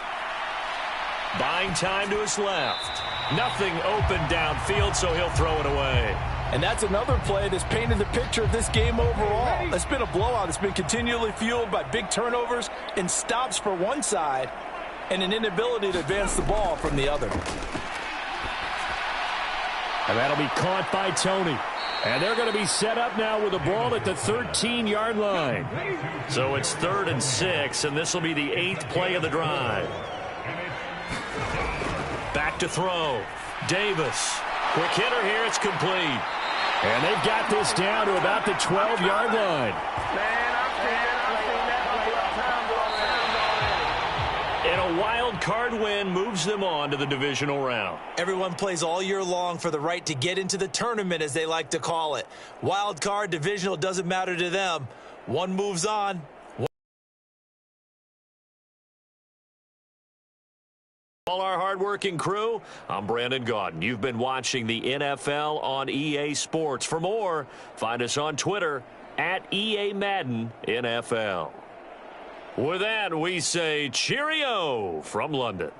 Buying time to his left. Nothing open downfield, so he'll throw it away. And that's another play that's painted the picture of this game overall. It's been a blowout. It's been continually fueled by big turnovers and stops for one side and an inability to advance the ball from the other. And that'll be caught by Tony. And they're going to be set up now with the ball at the 13-yard line. So it's 3rd and 6, and this will be the 8th play of the drive. Back to throw. Davis. Quick hitter here. It's complete. And they've got this down to about the 12-yard line. Man, I've seen that play a time already. It'll card win moves them on to the divisional round. Everyone plays all year long for the right to get into the tournament, as they like to call it. Wild card, divisional, doesn't matter to them. One moves on. All our hardworking crew, I'm Brandon Gaudin. You've been watching the NFL on EA Sports. For more, find us on Twitter at EA Madden NFL. With that, we say cheerio from London.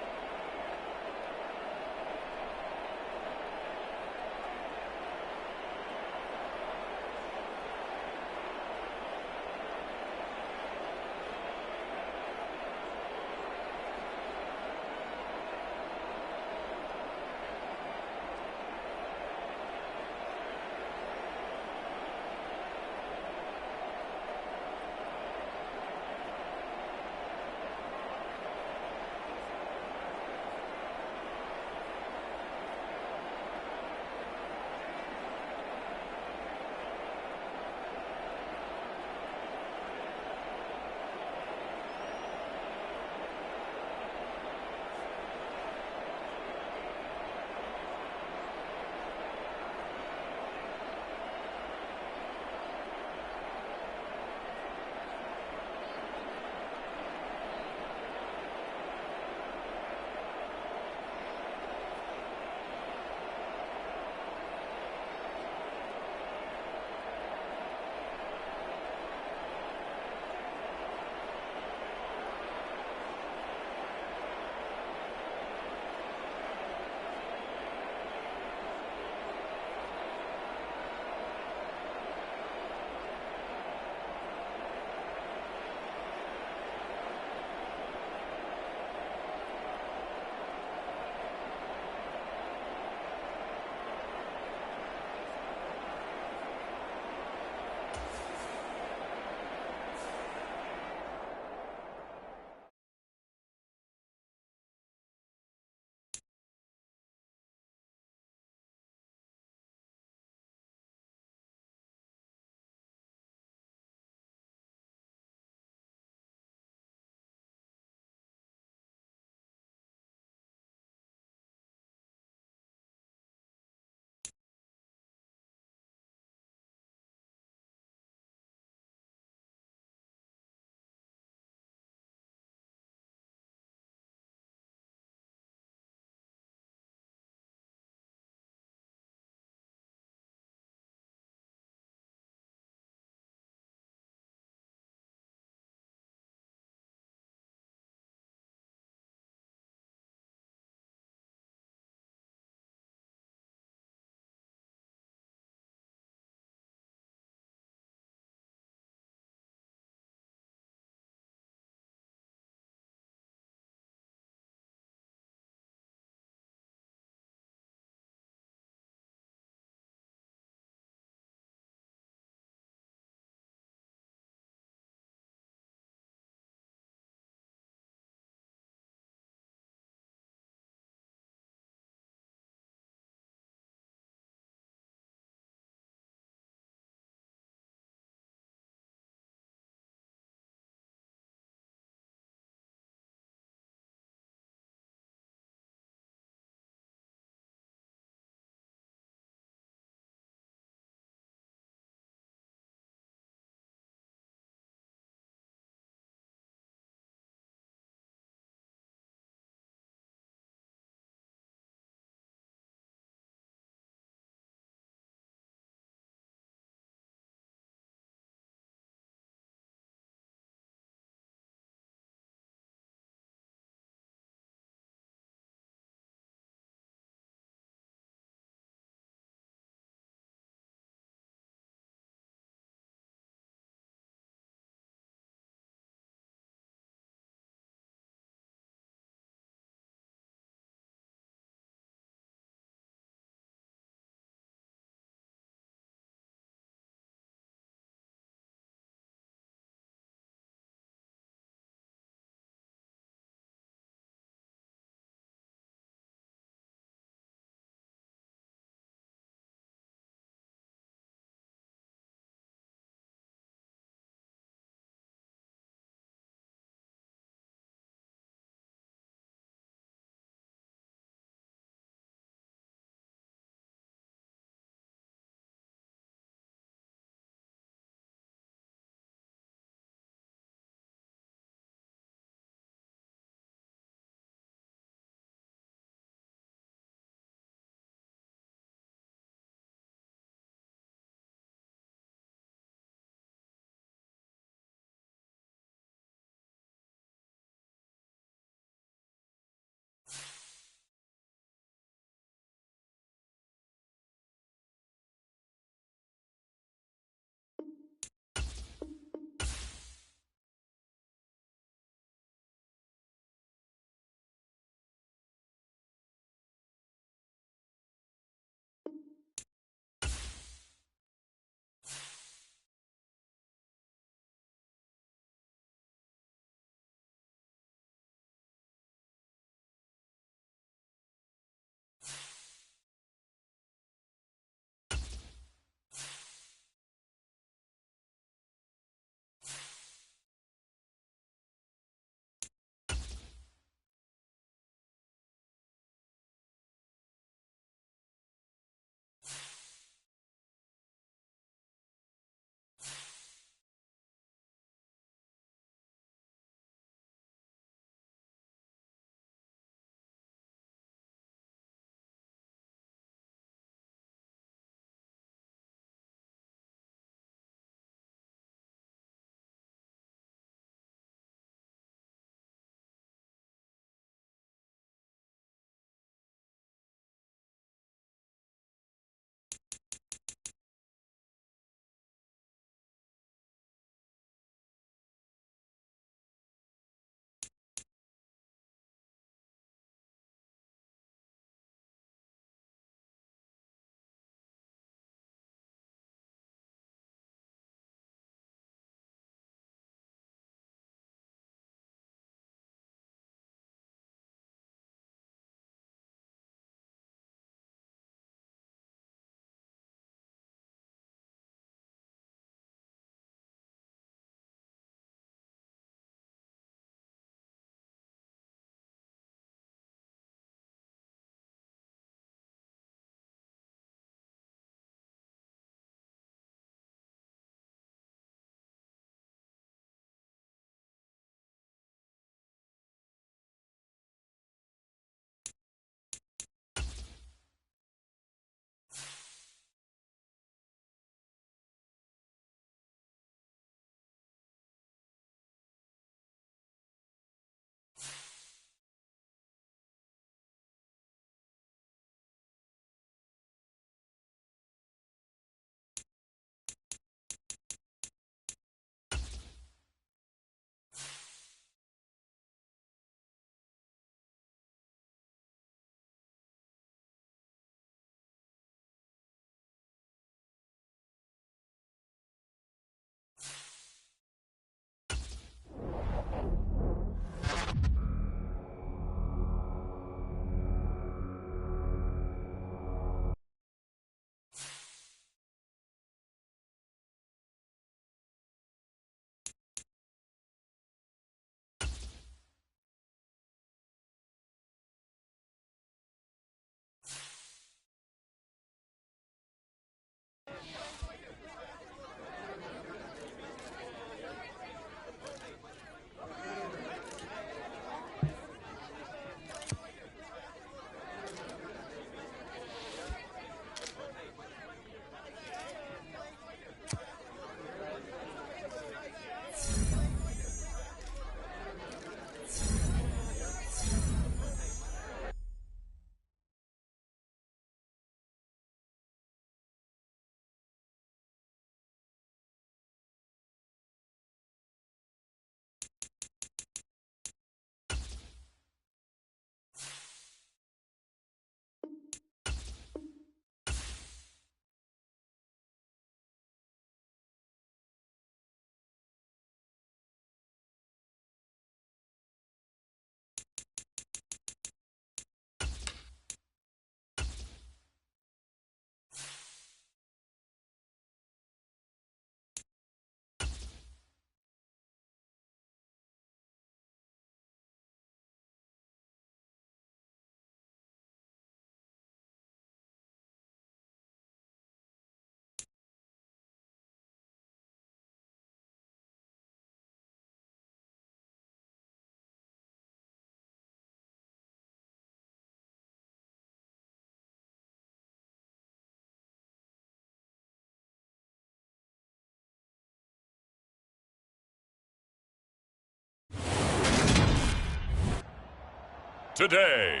today.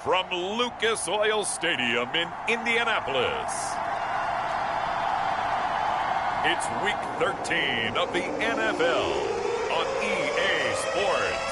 From Lucas Oil Stadium in Indianapolis, it's Week 13 of the NFL on EA Sports.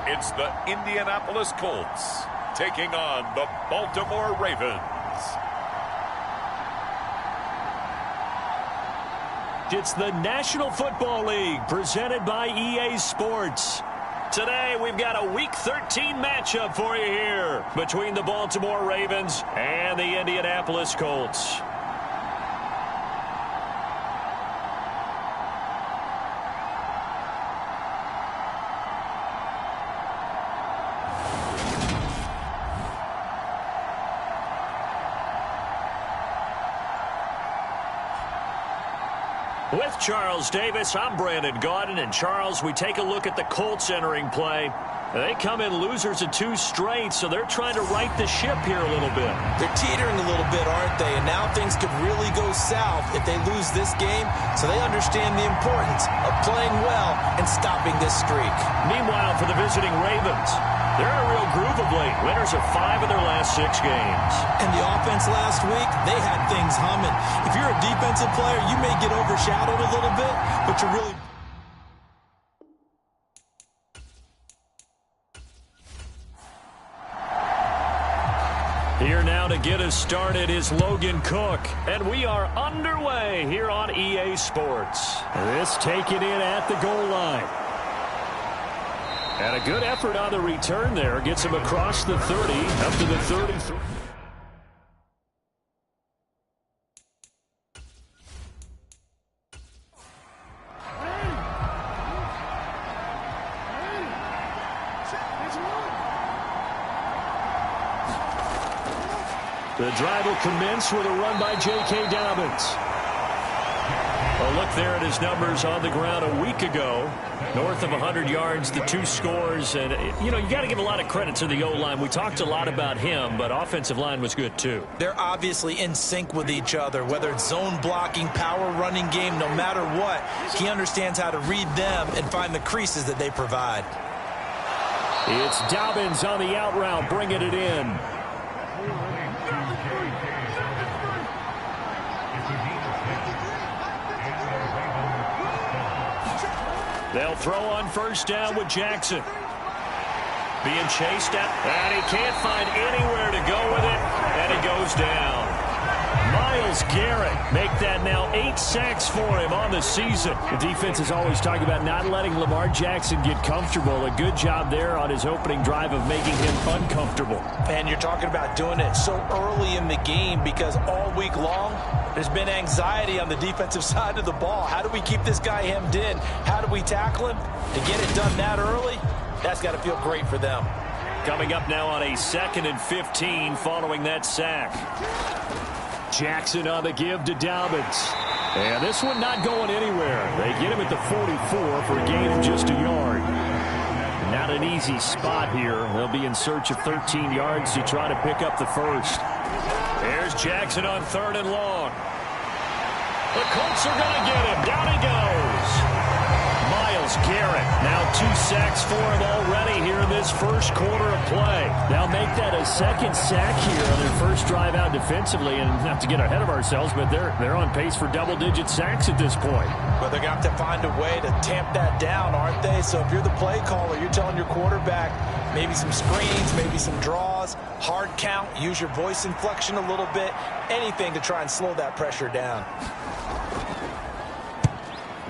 It's the Indianapolis Colts taking on the Baltimore Ravens. It's the National Football League presented by EA Sports. Today we've got a Week 13 matchup for you here between the Baltimore Ravens and the Indianapolis Colts. With Charles Davis, I'm Brandon Gaudin. And Charles, we take a look at the Colts entering play. They come in losers of 2 straight, so they're trying to right the ship here a little bit. They're teetering a little bit, aren't they? And now things could really go south if they lose this game, so they understand the importance of playing well and stopping this streak. Meanwhile, for the visiting Ravens, they're in a real groove of late. Winners of 5 of their last 6 games. And the offense last week, they had things humming. If you're a defensive player, you may get overshadowed a little bit, but you're really... Here now to get us started is Logan Cook. And we are underway here on EA Sports. This taken in at the goal line. And a good effort on the return there. Gets him across the 30, up to the 33. The drive will commence with a run by J.K. Dobbins. A look there at his numbers on the ground a week ago. North of 100 yards, the 2 scores. And, you know, you got to give a lot of credit to the O-line. We talked a lot about him, but offensive line was good, too. They're obviously in sync with each other, whether it's zone blocking, power running game, no matter what. He understands how to read them and find the creases that they provide. It's Dobbins on the out route, bringing it in. They'll throw on first down with Jackson. Being chased at, and he can't find anywhere to go with it, and he goes down. Myles Garrett make that now 8 sacks for him on the season. The defense is always talking about not letting Lamar Jackson get comfortable. A good job there on his opening drive of making him uncomfortable. And you're talking about doing it so early in the game because all week long, there's been anxiety on the defensive side of the ball. How do we keep this guy hemmed in? How do we tackle him? To get it done that early, that's got to feel great for them. Coming up now on a 2nd and 15 following that sack. Jackson on the give to Dobbins. And this one not going anywhere. They get him at the 44 for a gain of just a yard. Not an easy spot here. They'll be in search of 13 yards to try to pick up the first. There's Jackson on 3rd and long. The Colts are going to get him. Down he goes. Myles Garrett, now 2 sacks for him already here in this first quarter of play. They'll make that a 2nd sack here on their first drive out defensively, and not to get ahead of ourselves, but they're on pace for double-digit sacks at this point. But they're going to have to find a way to tamp that down, aren't they? So if you're the play caller, you're telling your quarterback maybe some screens, maybe some draws, hard count, use your voice inflection a little bit, anything to try and slow that pressure down.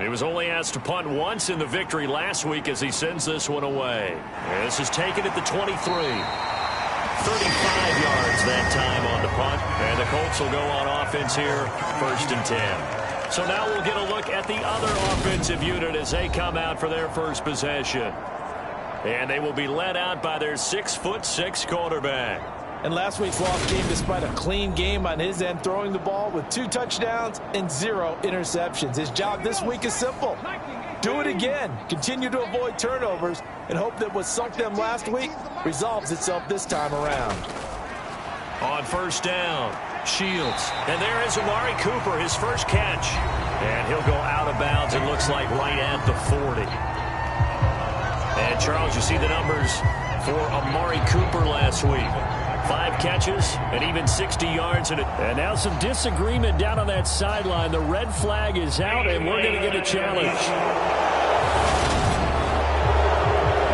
He was only asked to punt once in the victory last week as he sends this one away. This is taken at the 23. 35 yards that time on the punt. And the Colts will go on offense here, 1st and 10. So now we'll get a look at the other offensive unit as they come out for their first possession. And they will be led out by their 6'6" quarterback. And last week's loss came despite a clean game on his end, throwing the ball with 2 touchdowns and 0 interceptions. His job this week is simple. Do it again. Continue to avoid turnovers and hope that what sunk them last week resolves itself this time around. On first down, Shields. And there is Amari Cooper, his first catch. And he'll go out of bounds, it looks like, right at the 40. And, Charles, you see the numbers for Amari Cooper last week. 5 catches and even 60 yards. And now some disagreement down on that sideline. The red flag is out, and we're going to get a challenge.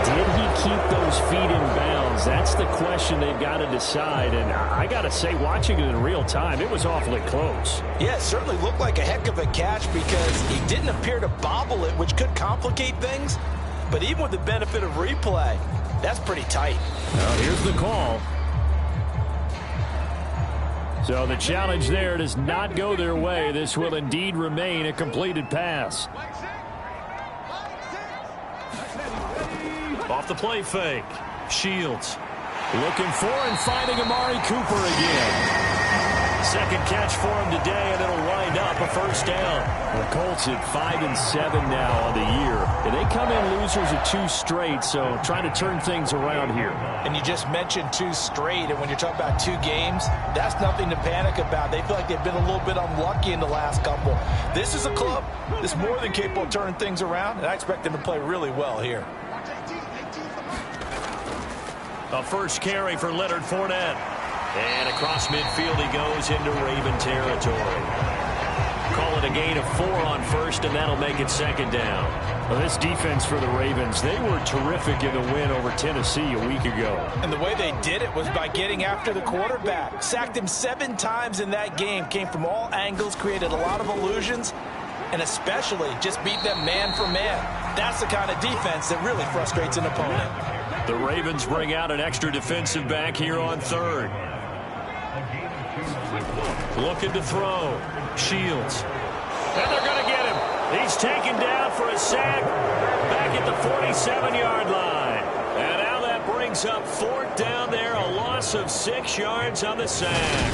Did he keep those feet in bounds? That's the question they've got to decide. And I got to say, watching it in real time, it was awfully close. Yeah, it certainly looked like a heck of a catch because he didn't appear to bobble it, which could complicate things. But even with the benefit of replay, that's pretty tight. Now, here's the call. So the challenge there does not go their way. This will indeed remain a completed pass. Off the play fake. Shields looking for and finding Amari Cooper again. Second catch for him today, and it'll wind up a first down. The Colts at 5-7 now on the year. And they come in losers of 2 straight, so trying to turn things around here. And you just mentioned 2 straight, and when you're talking about 2 games, that's nothing to panic about. They feel like they've been a little bit unlucky in the last couple. This is a club that's more than capable of turning things around, and I expect them to play really well here. A first carry for Leonard Fournette. And across midfield he goes into Raven territory. Call it a gain of 4 on first, and that'll make it second down. Well, this defense for the Ravens, they were terrific in the win over Tennessee a week ago. And the way they did it was by getting after the quarterback. Sacked him 7 times in that game. Came from all angles, created a lot of illusions, and especially just beat them man for man. That's the kind of defense that really frustrates an opponent. The Ravens bring out an extra defensive back here on third. Looking to throw. Shields. And they're going to get him. He's taken down for a sack back at the 47-yard line. And now that brings up 4th down there, a loss of 6 yards on the sack.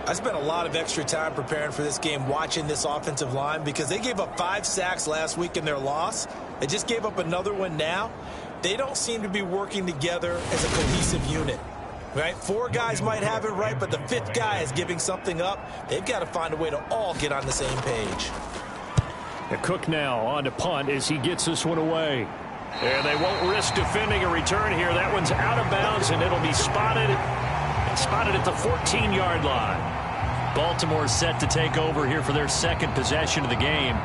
I spent a lot of extra time preparing for this game watching this offensive line because they gave up 5 sacks last week in their loss. They just gave up another one now. They don't seem to be working together as a cohesive unit. Right? 4 guys might have it right, but the 5th guy is giving something up. They've got to find a way to all get on the same page. Cook now on to punt as he gets this one away. And they won't risk defending a return here. That one's out of bounds, and it'll be spotted at the 14-yard line. Baltimore set to take over here for their 2nd possession of the game.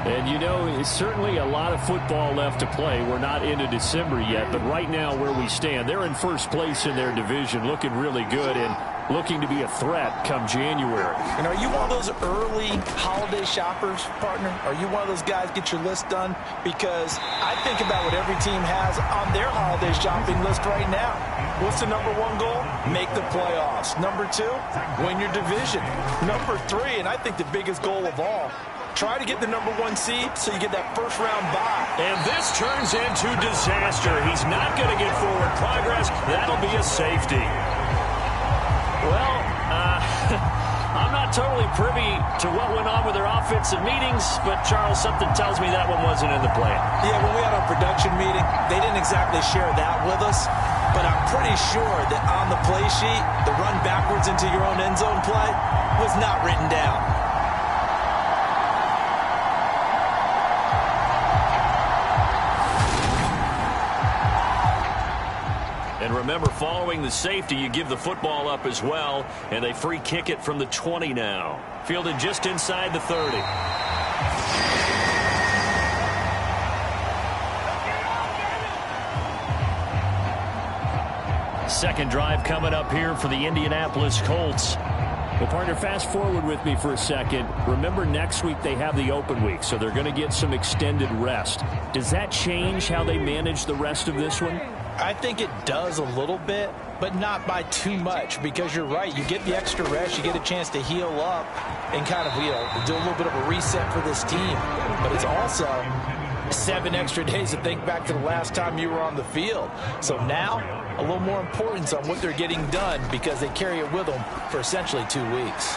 And, you know, it's certainly a lot of football left to play. We're not into December yet, but right now where we stand, they're in first place in their division, looking really good and looking to be a threat come January. And are you one of those early holiday shoppers, partner? Are you one of those guys get your list done? Because I think about what every team has on their holiday shopping list right now. What's the number 1 goal? Make the playoffs. Number 2, win your division. Number 3, and I think the biggest goal of all, try to get the number 1 seed so you get that first-round bye. And this turns into disaster. He's not going to get forward progress. That'll be a safety. Well, I'm not totally privy to what went on with their offensive meetings, but, Charles, something tells me that one wasn't in the plan. Yeah, when we had our production meeting, they didn't exactly share that with us, but I'm pretty sure that on the play sheet, the run backwards into your own end zone play was not written down. And remember, following the safety, you give the football up as well, and they free kick it from the 20 now. Fielded just inside the 30. Second drive coming up here for the Indianapolis Colts. Well, partner, fast forward with me for a second. Remember, next week they have the open week, so they're going to get some extended rest. Does that change how they manage the rest of this one? I think it does a little bit, but not by too much, because you're right. You get the extra rest, you get a chance to heal up and kind of, do a little bit of a reset for this team. But it's also 7 extra days to think back to the last time you were on the field. So now, a little more importance on what they're getting done because they carry it with them for essentially 2 weeks.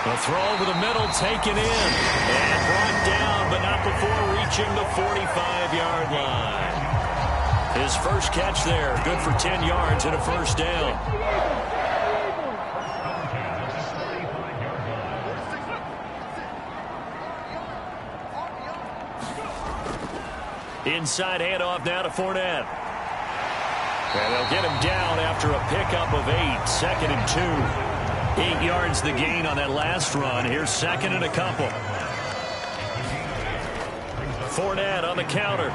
The throw over the middle, taken in, and brought down, but not before reaching the 45-yard line. His first catch there, good for 10 yards and a first down. Inside handoff now to Fournette. And they'll get him down after a pickup of 8, 2nd and 2. 8 yards the gain on that last run. Here's 2nd and a couple. Fournette on the counter.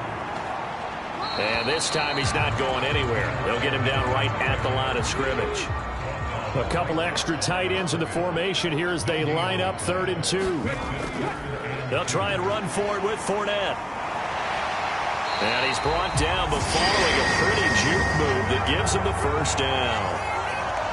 And this time he's not going anywhere. They'll get him down right at the line of scrimmage. A couple extra tight ends in the formation here as they line up 3rd and 2. They'll try and run for it with Fournette. And he's brought down, but following a pretty juke move that gives him the first down.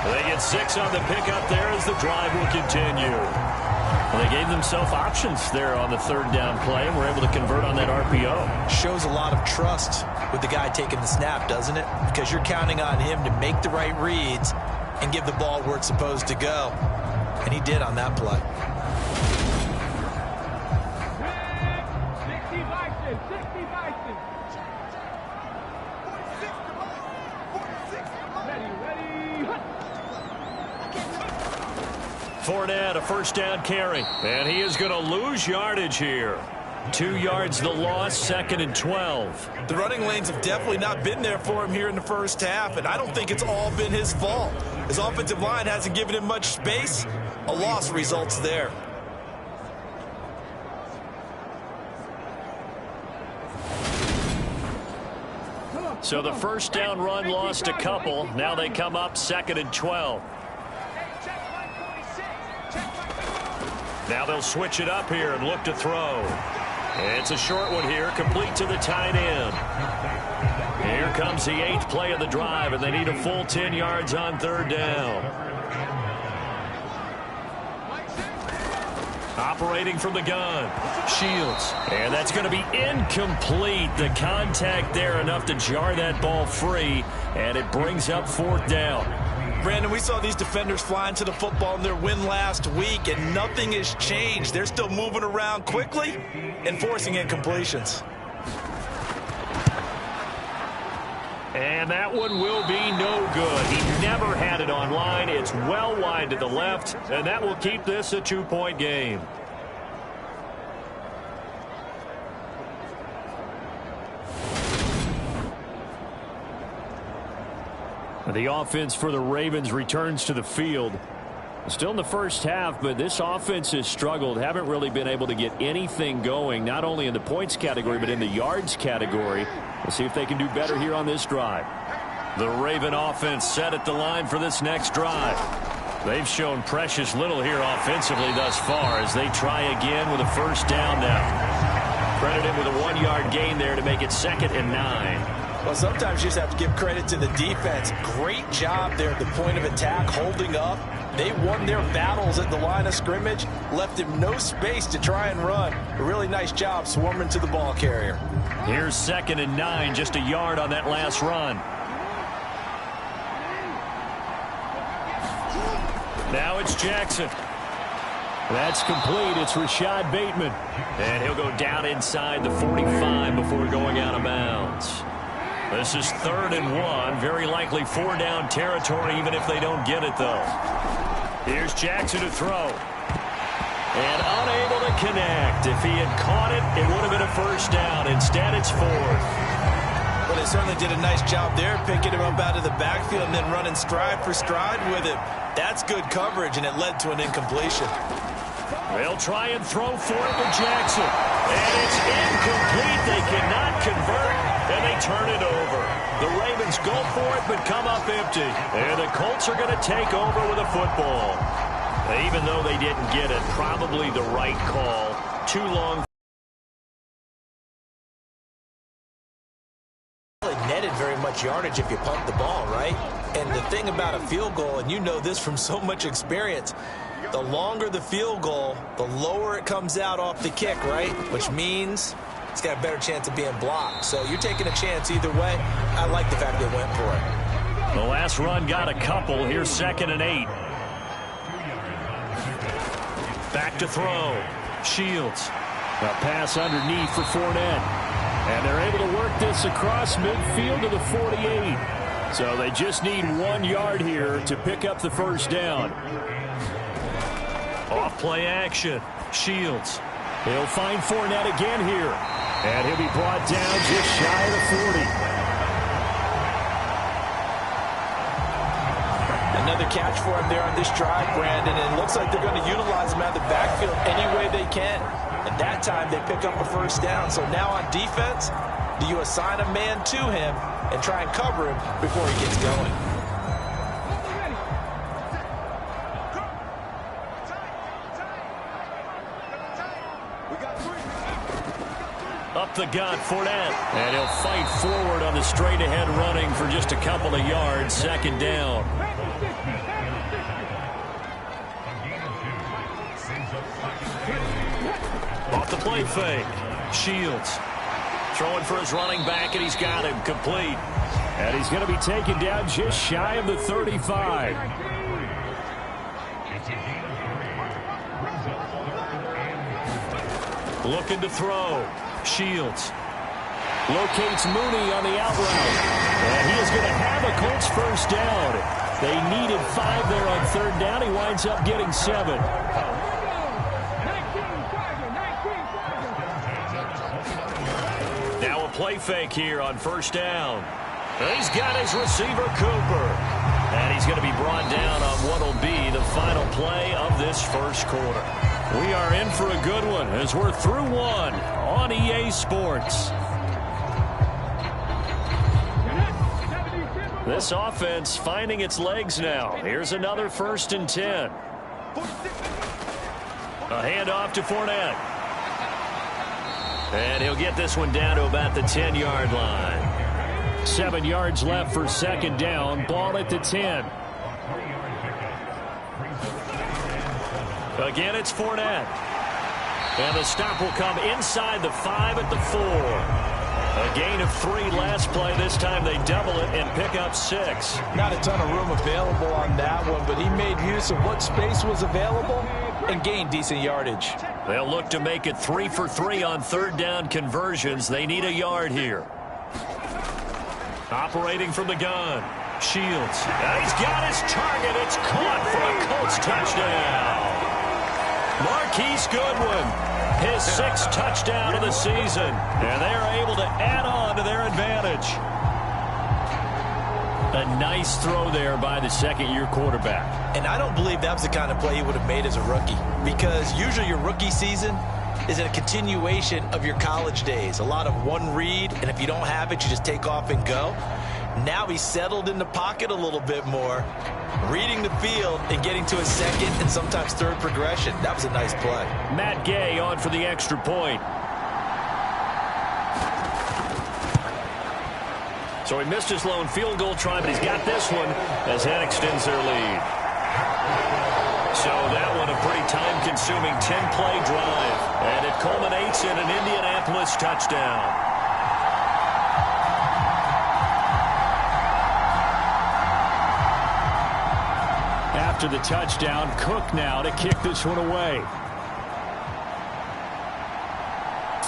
They get 6 on the pickup there as the drive will continue. Well, they gave themselves options there on the 3rd down play and were able to convert on that RPO. Shows a lot of trust with the guy taking the snap, doesn't it? Because you're counting on him to make the right reads and give the ball where it's supposed to go. And he did on that play. Fournette, a first down carry. And he is going to lose yardage here. 2 yards the loss, 2nd and 12. The running lanes have definitely not been there for him here in the first half, and I don't think it's all been his fault. His offensive line hasn't given him much space. A loss results there. So the first down run lost a couple. Now they come up 2nd and 12. Now they'll switch it up here and look to throw. It's a short one here, complete to the tight end. Here comes the 8th play of the drive, and they need a full 10 yards on 3rd down. Operating from the gun, Shields. And that's going to be incomplete. The contact there enough to jar that ball free, and it brings up 4th down. Brandon, we saw these defenders flying to the football in their win last week, and nothing has changed. They're still moving around quickly and forcing incompletions. And that one will be no good. He never had it on line. It's well wide to the left, and that will keep this a 2-point game. The offense for the Ravens returns to the field. Still in the first half, but this offense has struggled. Haven't really been able to get anything going, not only in the points category, but in the yards category. We'll see if they can do better here on this drive. The Raven offense set at the line for this next drive. They've shown precious little here offensively thus far as they try again with a first down now. Credited with a 1-yard gain there to make it 2nd and 9. Well, sometimes you just have to give credit to the defense. Great job there at the point of attack, holding up. They won their battles at the line of scrimmage, left him no space to try and run. A really nice job swarming to the ball carrier. Here's 2nd and 9, just a yard on that last run. Now it's Jackson. That's complete. It's Rashad Bateman. And he'll go down inside the 45 before going out of bounds. This is 3rd and 1. Very likely 4-down territory, even if they don't get it, though. Here's Jackson to throw. And unable to connect. If he had caught it, it would have been a first down. Instead, it's 4th. Well, they certainly did a nice job there, picking him up out of the backfield and then running stride for stride with him. That's good coverage, and it led to an incompletion. They'll try and throw for it with Jackson. And it's incomplete. They cannot convert, and they turn it over. The Ravens go for it, but come up empty. And the Colts are going to take over with a football. Even though they didn't get it, probably the right call. Too long. Netted very much yardage if you punt the ball, right? And the thing about a field goal, and you know this from so much experience, the longer the field goal, the lower it comes out off the kick, right? Which means he's got a better chance of being blocked. So you're taking a chance either way. I like the fact they went for it. The last run got a couple. Here's 2nd and 8. Back to throw. Shields. A pass underneath for Fournette. And they're able to work this across midfield to the 48. So they just need 1 yard here to pick up the first down. Off play action. Shields. He'll find Fournette again here. And he'll be brought down just shy of the 40. Another catch for him there on this drive, Brandon, and it looks like they're going to utilize him out of the backfield any way they can. And that time they pick up a first down. So now on defense, do you assign a man to him and try and cover him before he gets going? Up the gut, Fournette. And he'll fight forward on the straight-ahead running for just a couple of yards. 2nd down. Off the play fake. Shields. Throwing for his running back, and he's got him complete. And he's going to be taken down just shy of the 35. Looking to throw. Shields. Locates Mooney on the out route. And he is going to have a Colts first down. They needed 5 there on 3rd down. He winds up getting 7. Now a play fake here on 1st down. He's got his receiver, Cooper. And he's going to be brought down on what will be the final play of this first quarter. We are in for a good one as we're through 1 on EA Sports. This offense finding its legs now. Here's another 1st and 10. A handoff to Fournette. And he'll get this one down to about the 10-yard line. 7 yards left for 2nd down. Ball at the 10. Again, it's Fournette. And the stop will come inside the 5 at the 4. A gain of 3 last play. This time they double it and pick up 6. Not a ton of room available on that one, but he made use of what space was available and gained decent yardage. They'll look to make it 3 for 3 on 3rd down conversions. They need a yard here. Operating from the gun. Shields. And he's got his target. It's caught for a Colts touchdown. Marquise Goodwin, his 6th touchdown of the season. And they are able to add on to their advantage. A nice throw there by the 2nd-year quarterback. And I don't believe that was the kind of play he would have made as a rookie. Because usually your rookie season is a continuation of your college days. A lot of one read, and if you don't have it, you just take off and go. Now he's settled in the pocket a little bit more, reading the field and getting to his 2nd and sometimes 3rd progression. That was a nice play. Matt Gay on for the extra point. So he missed his lone field goal try, but he's got this one as Head extends their lead. So that one a pretty time-consuming 10-play drive, and it culminates in an Indianapolis touchdown. After the touchdown, Cook now to kick this one away.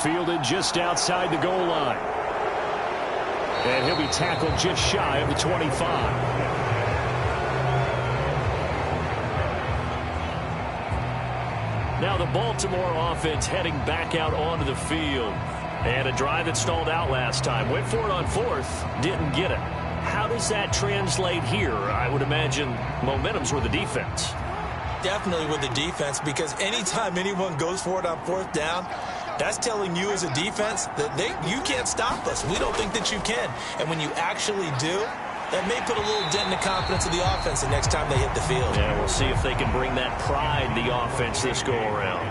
Fielded just outside the goal line. And he'll be tackled just shy of the 25. Now the Baltimore offense heading back out onto the field. And a drive that stalled out last time. Went for it on 4th, didn't get it. How does that translate here? I would imagine momentum's with the defense. Definitely with the defense, because anytime anyone goes for it on 4th down, that's telling you as a defense that you can't stop us. We don't think that you can. And when you actually do, that may put a little dent in the confidence of the offense the next time they hit the field. Yeah, we'll see if they can bring that pride to the offense this go-around.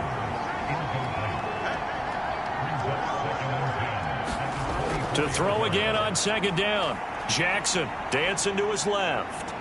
To throw again on 2nd down. Jackson dancing to his left.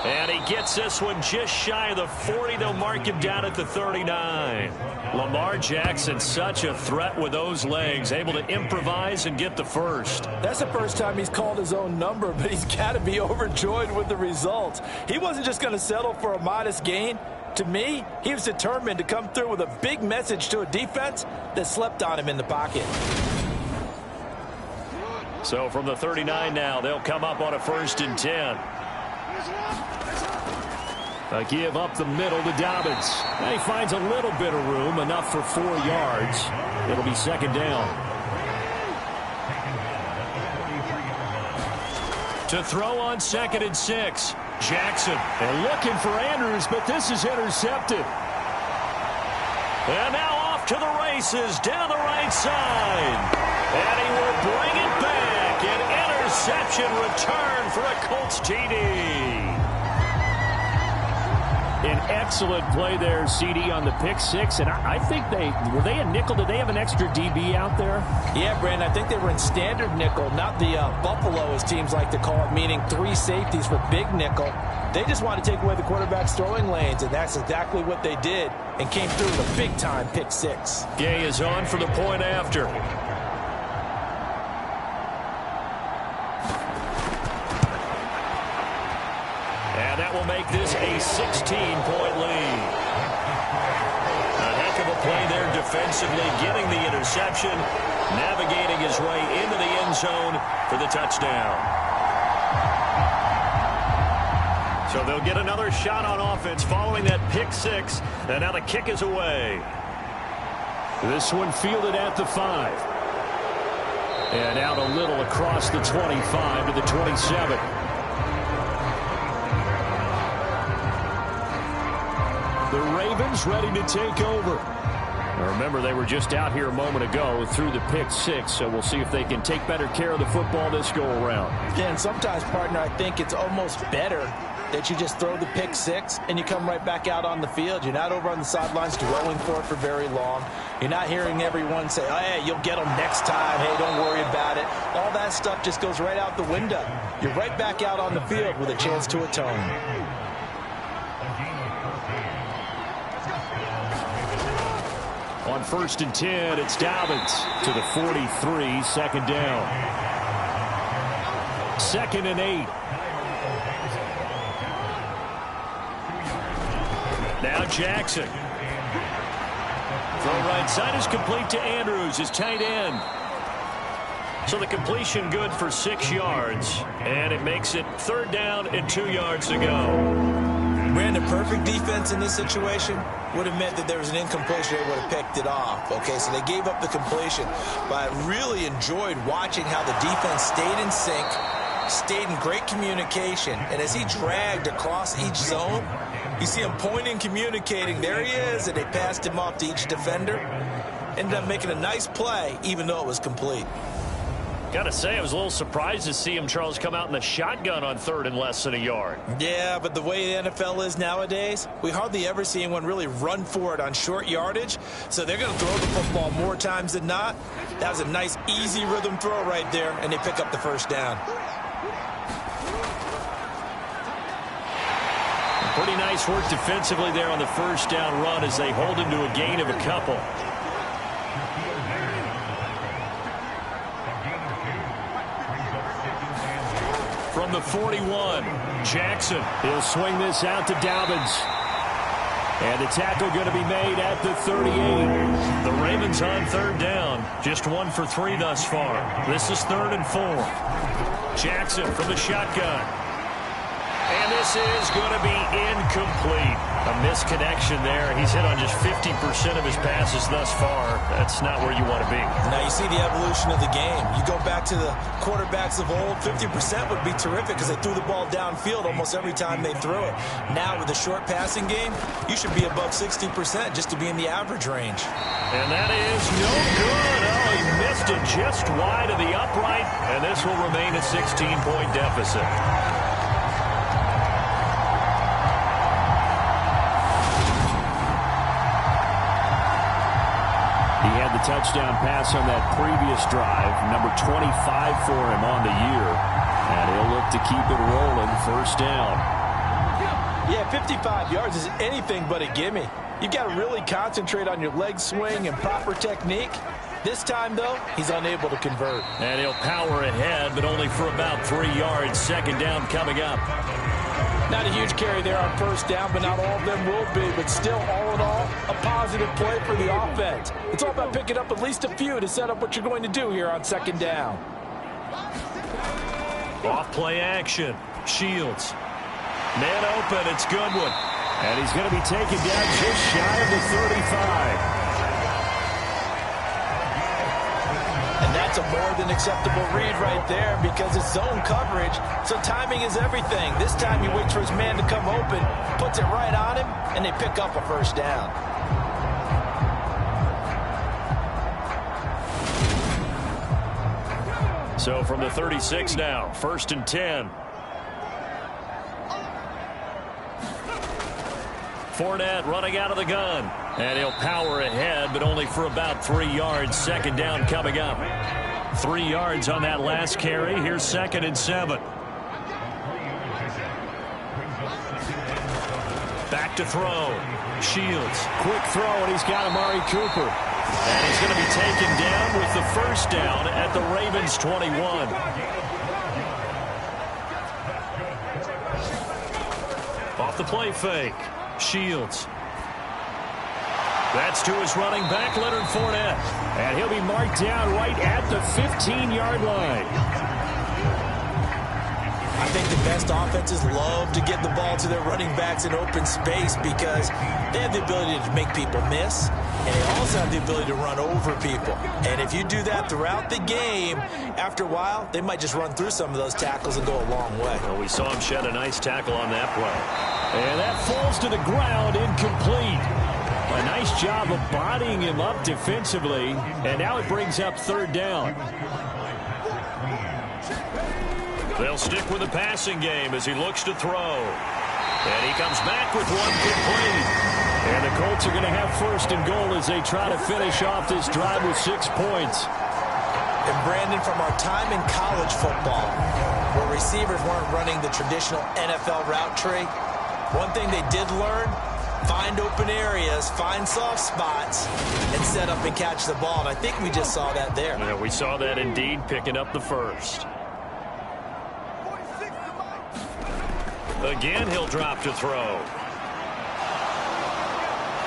And he gets this one just shy of the 40. They'll mark him down at the 39. Lamar Jackson, such a threat with those legs, able to improvise and get the first. That's the first time he's called his own number, but he's got to be overjoyed with the results. He wasn't just going to settle for a modest gain. To me, he was determined to come through with a big message to a defense that slept on him in the pocket. So from the 39 now, they'll come up on a 1st and 10. A give up the middle to Dobbins. And he finds a little bit of room, enough for 4 yards. It'll be 2nd down. To throw on 2nd and 6. Jackson, and looking for Andrews, but this is intercepted. And now off to the races, down the right side. And he will bring it back. An interception return for a Colts TD. An excellent play there, CD, on the pick 6. And I think were they a nickel? Did they have an extra DB out there? Yeah, Brandon, I think they were in standard nickel, not the Buffalo, as teams like to call it, meaning 3 safeties for big nickel. They just want to take away the quarterback's throwing lanes, and that's exactly what they did, and came through with a big-time pick 6. Gay is on for the point after. And that will make this a 16-point lead. A heck of a play there defensively, getting the interception, navigating his way into the end zone for the touchdown. So they'll get another shot on offense following that pick 6, and now the kick is away. This one fielded at the 5. And out a little across the 25 to the 27. The Ravens ready to take over. Now remember, they were just out here a moment ago through the pick 6, so we'll see if they can take better care of the football this go around. Yeah, and sometimes, partner, I think it's almost better that you just throw the pick 6 and you come right back out on the field. You're not over on the sidelines dwelling for it for very long. You're not hearing everyone say, oh, hey, you'll get them next time. Hey, don't worry about it. All that stuff just goes right out the window. You're right back out on the field with a chance to atone. On 1st and 10, it's Dobbins to the 43, 2nd down. 2nd and 8. Now Jackson. Throw right side is complete to Andrews, his tight end. So the completion good for 6 yards, and it makes it 3rd down and 2 yards to go. Brandon, perfect defense in this situation would have meant that there was an incompletion. They would have picked it off. Okay, so they gave up the completion. But I really enjoyed watching how the defense stayed in sync, stayed in great communication. And as he dragged across each zone, you see him pointing, communicating. There he is, and they passed him off to each defender. Ended up making a nice play, even though it was complete. Gotta say, I was a little surprised to see him, Charles, come out in the shotgun on 3rd and less than a yard. Yeah, but the way the NFL is nowadays, we hardly ever see anyone really run for it on short yardage. So they're going to throw the football more times than not. That was a nice, easy rhythm throw right there, and they pick up the 1st down. Pretty nice work defensively there on the 1st down run as they hold him to a gain of a couple. From the 41, Jackson. He'll swing this out to Dobbins. And the tackle going to be made at the 38. The Ravens on 3rd down. Just 1 for 3 thus far. This is 3rd and 4. Jackson from the shotgun. And this is going to be incomplete. A misconnection there. He's hit on just 50% of his passes thus far. That's not where you want to be. Now you see the evolution of the game. You go back to the quarterbacks of old, 50% would be terrific because they threw the ball downfield almost every time they threw it. Now with the short passing game, you should be above 60% just to be in the average range. And that is no good. Oh, he missed it just wide of the upright, and this will remain a 16-point deficit. He had the touchdown pass on that previous drive, number 25 for him on the year. And he'll look to keep it rolling, 1st down. Yeah, 55 yards is anything but a gimme. You've got to really concentrate on your leg swing and proper technique. This time, though, he's unable to convert. And he'll power ahead, but only for about 3 yards. Second down coming up. Not a huge carry there on first down, but not all of them will be. But still, all in all, a positive play for the offense. It's all about picking up at least a few to set up what you're going to do here on second down. Off play action. Shields. Man open. It's Goodwin. And he's going to be taken down just shy of the 35. And that's a more than acceptable read right there because it's zone coverage, so timing is everything. This time he waits for his man to come open, puts it right on him, and they pick up a first down. So from the 36 now, 1st and 10. Fournette running out of the gun. And he'll power ahead, but only for about 3 yards. Second down coming up. 3 yards on that last carry. Here's 2nd and 7. Back to throw. Shields. Quick throw, and he's got Amari Cooper. And he's going to be taken down with the first down at the Ravens 21. Off the play fake. Shields. That's to his running back, Leonard Fournette. And he'll be marked down right at the 15-yard line. I think the best offenses love to get the ball to their running backs in open space because they have the ability to make people miss, and they also have the ability to run over people. And if you do that throughout the game, after a while, they might just run through some of those tackles and go a long way. Well, we saw him shed a nice tackle on that play. And that falls to the ground, incomplete. A nice job of bodying him up defensively, and now it brings up 3rd down. They'll stick with the passing game as he looks to throw. And he comes back with one complete. And the Colts are going to have 1st and goal as they try to finish off this drive with 6 points. And Brandon, from our time in college football, where receivers weren't running the traditional NFL route tree, one thing they did learn, find open areas, find soft spots, and set up and catch the ball. And I think we just saw that there. Yeah, we saw that indeed, picking up the first. Again, he'll drop to throw.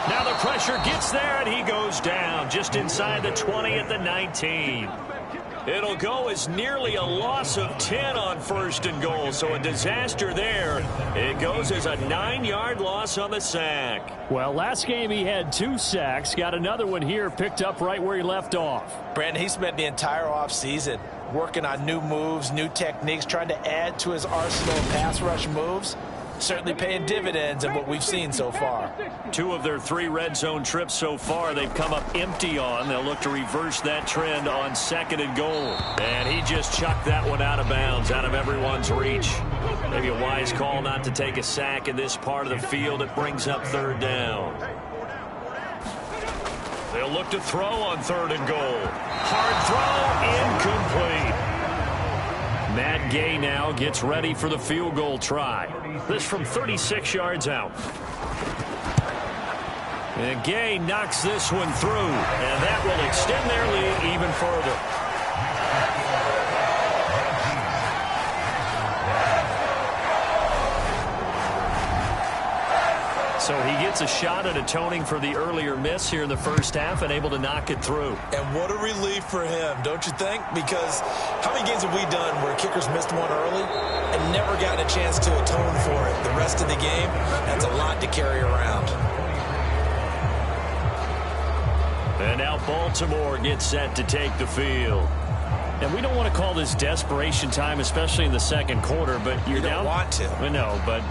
Now the pressure gets there, and he goes down just inside the 20 at the 19. It'll go as nearly a loss of 10 on 1st and goal, so a disaster there. It goes as a 9-yard loss on the sack. Well, last game he had 2 sacks. Got another one here, picked up right where he left off. Brandon, he spent the entire offseason working on new moves, new techniques, trying to add to his arsenal of pass rush moves. Certainly paying dividends in what we've seen so far. 2 of their 3 red zone trips so far they've come up empty on. They'll look to reverse that trend on 2nd and goal. And he just chucked that one out of bounds, out of everyone's reach. Maybe a wise call not to take a sack in this part of the field. It brings up 3rd down. They'll look to throw on 3rd and goal. Hard throw, incomplete. Matt Gay now gets ready for the field goal try. This from 36 yards out. And Gay knocks this one through, and that will extend their lead even further. So he gets a shot at atoning for the earlier miss here in the first half and able to knock it through. And what a relief for him, don't you think? Because how many games have we done where kickers missed one early and never gotten a chance to atone for it? The rest of the game, that's a lot to carry around. And now Baltimore gets set to take the field. And we don't want to call this desperation time, especially in the 2nd quarter, but you're down. You don't want to. I know, but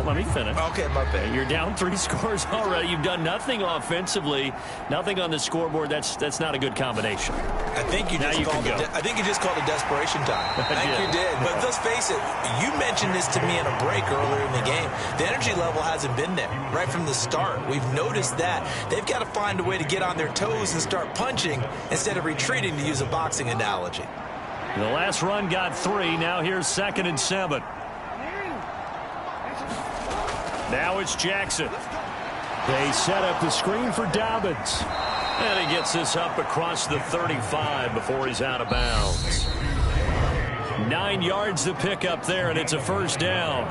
let me finish. Okay, my bad. You're down 3 scores already. You've done nothing offensively, nothing on the scoreboard. That's not a good combination. I think you just called it. I think you just called it desperation time. I think you did. But let's face it. You mentioned this to me in a break earlier in the game. The energy level hasn't been there right from the start. We've noticed that they've got to find a way to get on their toes and start punching instead of retreating, to use a boxing analogy. The last run got 3. Now here's 2nd and 7. Now it's Jackson. They set up the screen for Dobbins. And he gets this up across the 35 before he's out of bounds. 9 yards to pick up there, and it's a first down.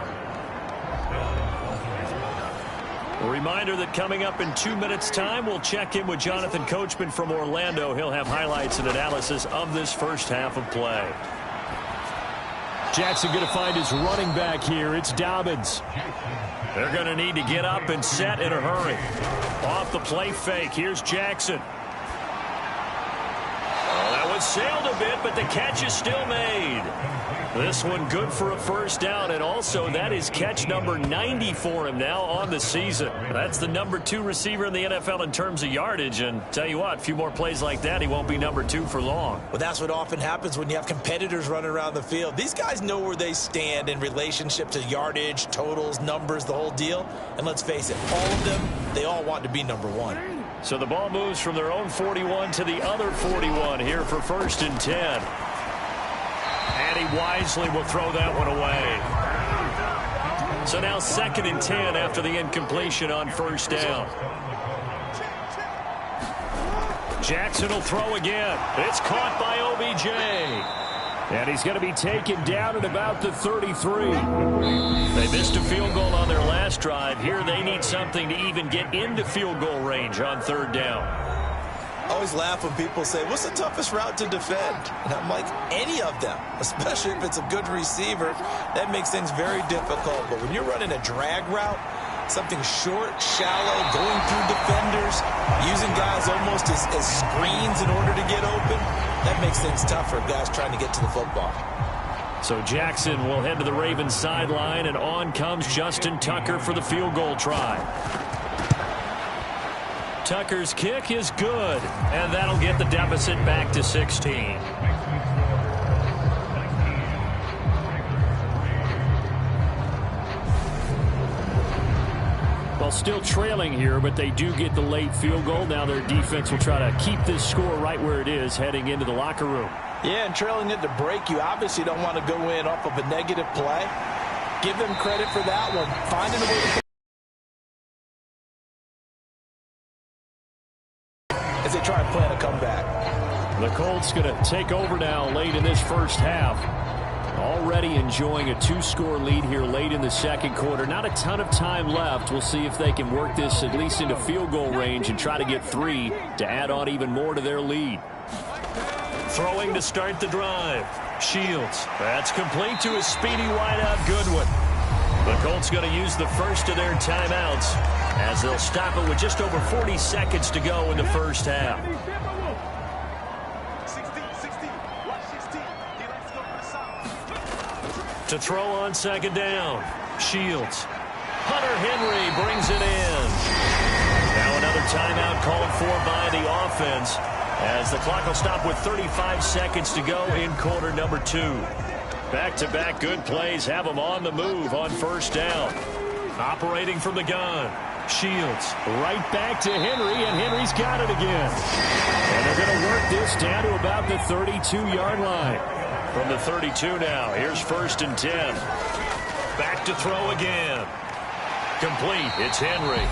A reminder that coming up in 2 minutes' time, we'll check in with Jonathan Coachman from Orlando. He'll have highlights and analysis of this first half of play. Jackson going to find his running back here. It's Dobbins. They're going to need to get up and set in a hurry. Off the play fake. Here's Jackson. Oh, that one sailed a bit, but the catch is still made. This one good for a first down, and also that is catch number 90 for him now on the season. That's the number 2 receiver in the NFL in terms of yardage, and tell you what, a few more plays like that, he won't be number 2 for long. Well, that's what often happens when you have competitors running around the field. These guys know where they stand in relationship to yardage, totals, numbers, the whole deal. And let's face it, all of them, they all want to be number 1. So the ball moves from their own 41 to the other 41 here for 1st and 10. And he wisely will throw that one away. So now 2nd and 10 after the incompletion on first down. Jackson will throw again. It's caught by OBJ. And he's going to be taken down at about the 33. They missed a field goal on their last drive. Here they need something to even get into field goal range on 3rd down. I always laugh when people say, what's the toughest route to defend? And I'm like, any of them, especially if it's a good receiver. That makes things very difficult. But when you're running a drag route, something short, shallow, going through defenders, using guys almost as screens in order to get open, that makes things tough for guys trying to get to the football. So Jackson will head to the Ravens sideline, and on comes Justin Tucker for the field goal try. Tucker's kick is good, and that'll get the deficit back to 16. Well, still trailing here, but they do get the late field goal. Now their defense will try to keep this score right where it is heading into the locker room. Yeah, and trailing it to break, you obviously don't want to go in off of a negative play. Give them credit for that one. Finding a way to as they try and plan a comeback. The Colts going to take over now late in this first half. Already enjoying a 2-score lead here late in the second quarter. Not a ton of time left. We'll see if they can work this at least into field goal range and try to get 3 to add on even more to their lead. Throwing to start the drive. Shields. That's complete to a speedy wideout Goodwin. The Colts going to use the first of their timeouts as they'll stop it with just over 40 seconds to go in the first half. To throw on 2nd down. Shields. Hunter Henry brings it in. Now another timeout called for by the offense as the clock will stop with 35 seconds to go in quarter number 2. Back-to-back good plays have them on the move on first down. Operating from the gun. Shields right back to Henry, and Henry's got it again. And they're going to work this down to about the 32-yard line. From the 32 now, here's 1st and 10. Back to throw again. Complete, it's Henry.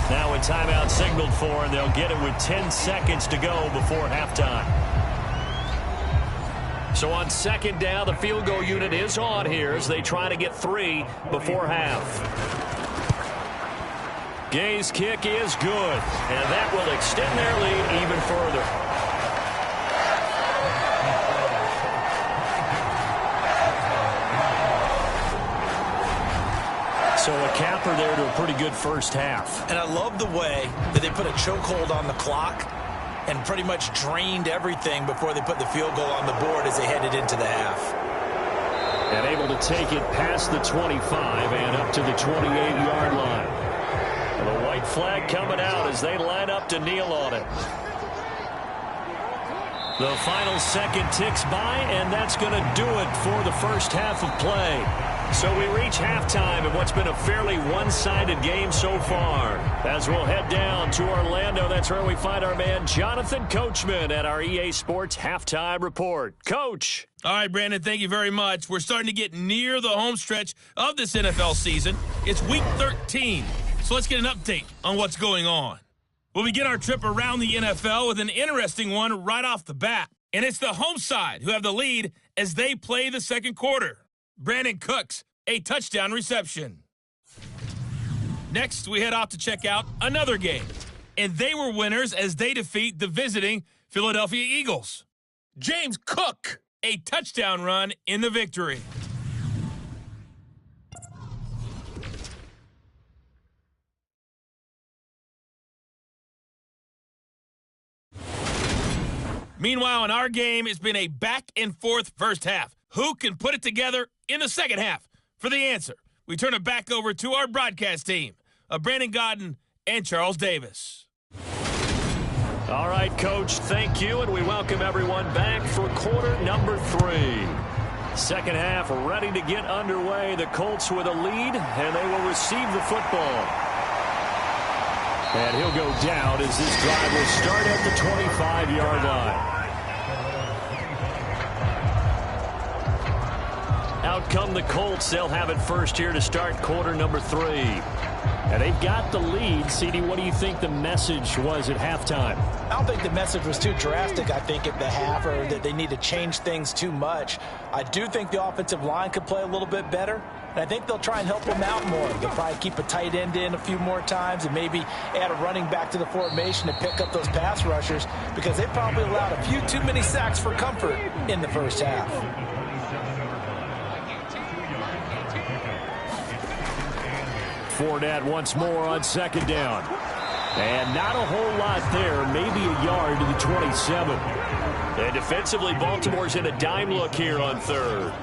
Now a timeout signaled for, and they'll get it with 10 seconds to go before halftime. So on 2nd down, the field goal unit is on here as they try to get 3 before half. Gay's kick is good, and that will extend their lead even further. So a capper there to a pretty good first half. And I love the way that they put a chokehold on the clock and pretty much drained everything before they put the field goal on the board as they headed into the half. And able to take it past the 25 and up to the 28-yard line. And the white flag coming out as they line up to kneel on it. The final second ticks by, and that's going to do it for the first half of play. So we reach halftime in what's been a fairly one-sided game so far. As we'll head down to Orlando, that's where we find our man Jonathan Coachman at our EA Sports Halftime Report. Coach. All right, Brandon, thank you very much. We're starting to get near the home stretch of this NFL season. It's Week 13, so let's get an update on what's going on. We'll begin our trip around the NFL with an interesting one right off the bat. And it's the home side who have the lead as they play the second quarter. Brandon Cooks, a touchdown reception. Next, we head off to check out another game. And they were winners as they defeat the visiting Philadelphia Eagles. James Cook, a touchdown run in the victory. Meanwhile, in our game, it's been a back-and-forth first half. Who can put it together in the second half? For the answer, we turn it back over to our broadcast team of Brandon Gaudin and Charles Davis. All right, Coach, thank you, and we welcome everyone back for quarter number 3. Second half ready to get underway. The Colts with a lead, and they will receive the football. And he'll go down as this drive will start at the 25-yard line. Out come the Colts. They'll have it first here to start quarter number 3. And they've got the lead. CD, what do you think the message was at halftime? I don't think the message was too drastic, I think, at the half, or that they need to change things too much. I do think the offensive line could play a little bit better. And I think they'll try and help them out more. They'll probably keep a tight end in a few more times and maybe add a running back to the formation to pick up those pass rushers, because they probably allowed a few too many sacks for comfort in the first half. Fournette once more on second down. And not a whole lot there, maybe a yard to the 27. And defensively, Baltimore's in a dime look here on third.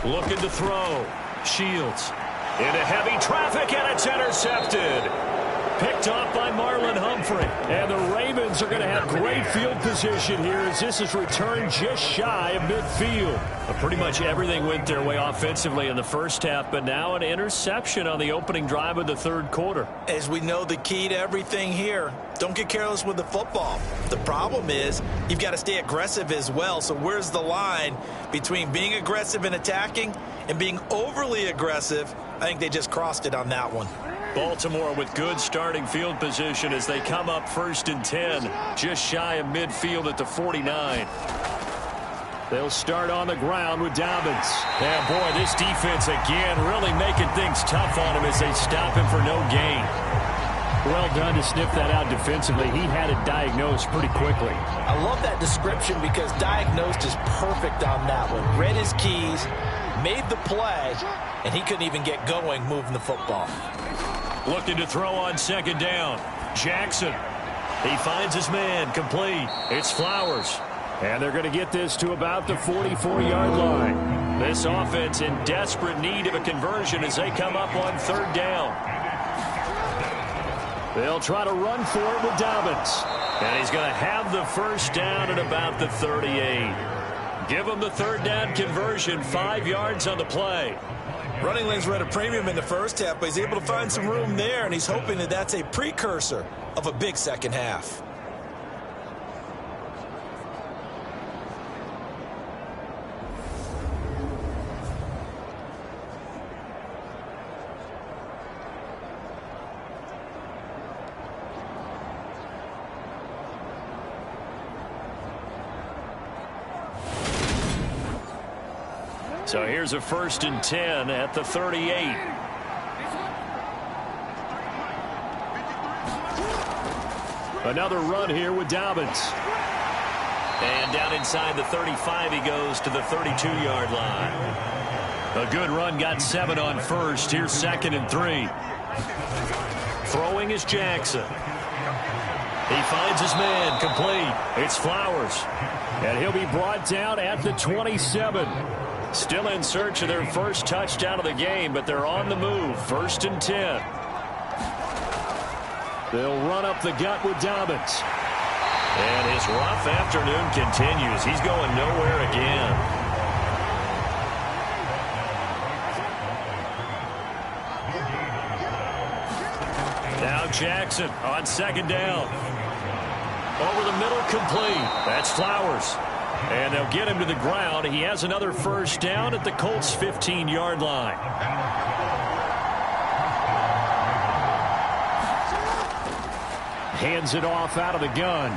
Looking to throw. Shields into heavy traffic, and it's intercepted. Picked off by Marlon Humphrey. And the Ravens are going to have great field position here as this is returned just shy of midfield. Pretty much everything went their way offensively in the first half, but now an interception on the opening drive of the third quarter. As we know, the key to everything here, don't get careless with the football. The problem is you've got to stay aggressive as well. So where's the line between being aggressive and attacking and being overly aggressive? I think they just crossed it on that one. Baltimore with good starting field position as they come up 1st and 10, just shy of midfield at the 49. They'll start on the ground with Dobbins. And boy, this defense again really making things tough on him as they stop him for no gain. Well done to sniff that out defensively. He had it diagnosed pretty quickly. I love that description because diagnosed is perfect on that one. Read his keys, made the play, and he couldn't even get going moving the football. Looking to throw on second down. Jackson. He finds his man complete. It's Flowers. And they're going to get this to about the 44-yard line. This offense in desperate need of a conversion as they come up on third down. They'll try to run for it with Dobbins. And he's going to have the first down at about the 38. Give him the third down conversion, 5 yards on the play. Running lanes were at a premium in the first half, but he's able to find some room there, and he's hoping that that's a precursor of a big second half. So here's a 1st and 10 at the 38. Another run here with Dobbins. And down inside the 35 he goes to the 32-yard line. A good run, got 7 on first. Here's 2nd and 3. Throwing is Jackson. He finds his man complete. It's Flowers. And he'll be brought down at the 27. Still in search of their first touchdown of the game, but they're on the move. 1st and 10. They'll run up the gut with Dobbins. And his rough afternoon continues. He's going nowhere again. Jackson on second down. Over the middle, complete. That's Flowers. And they'll get him to the ground. He has another first down at the Colts' 15-yard line. Hands it off out of the gun.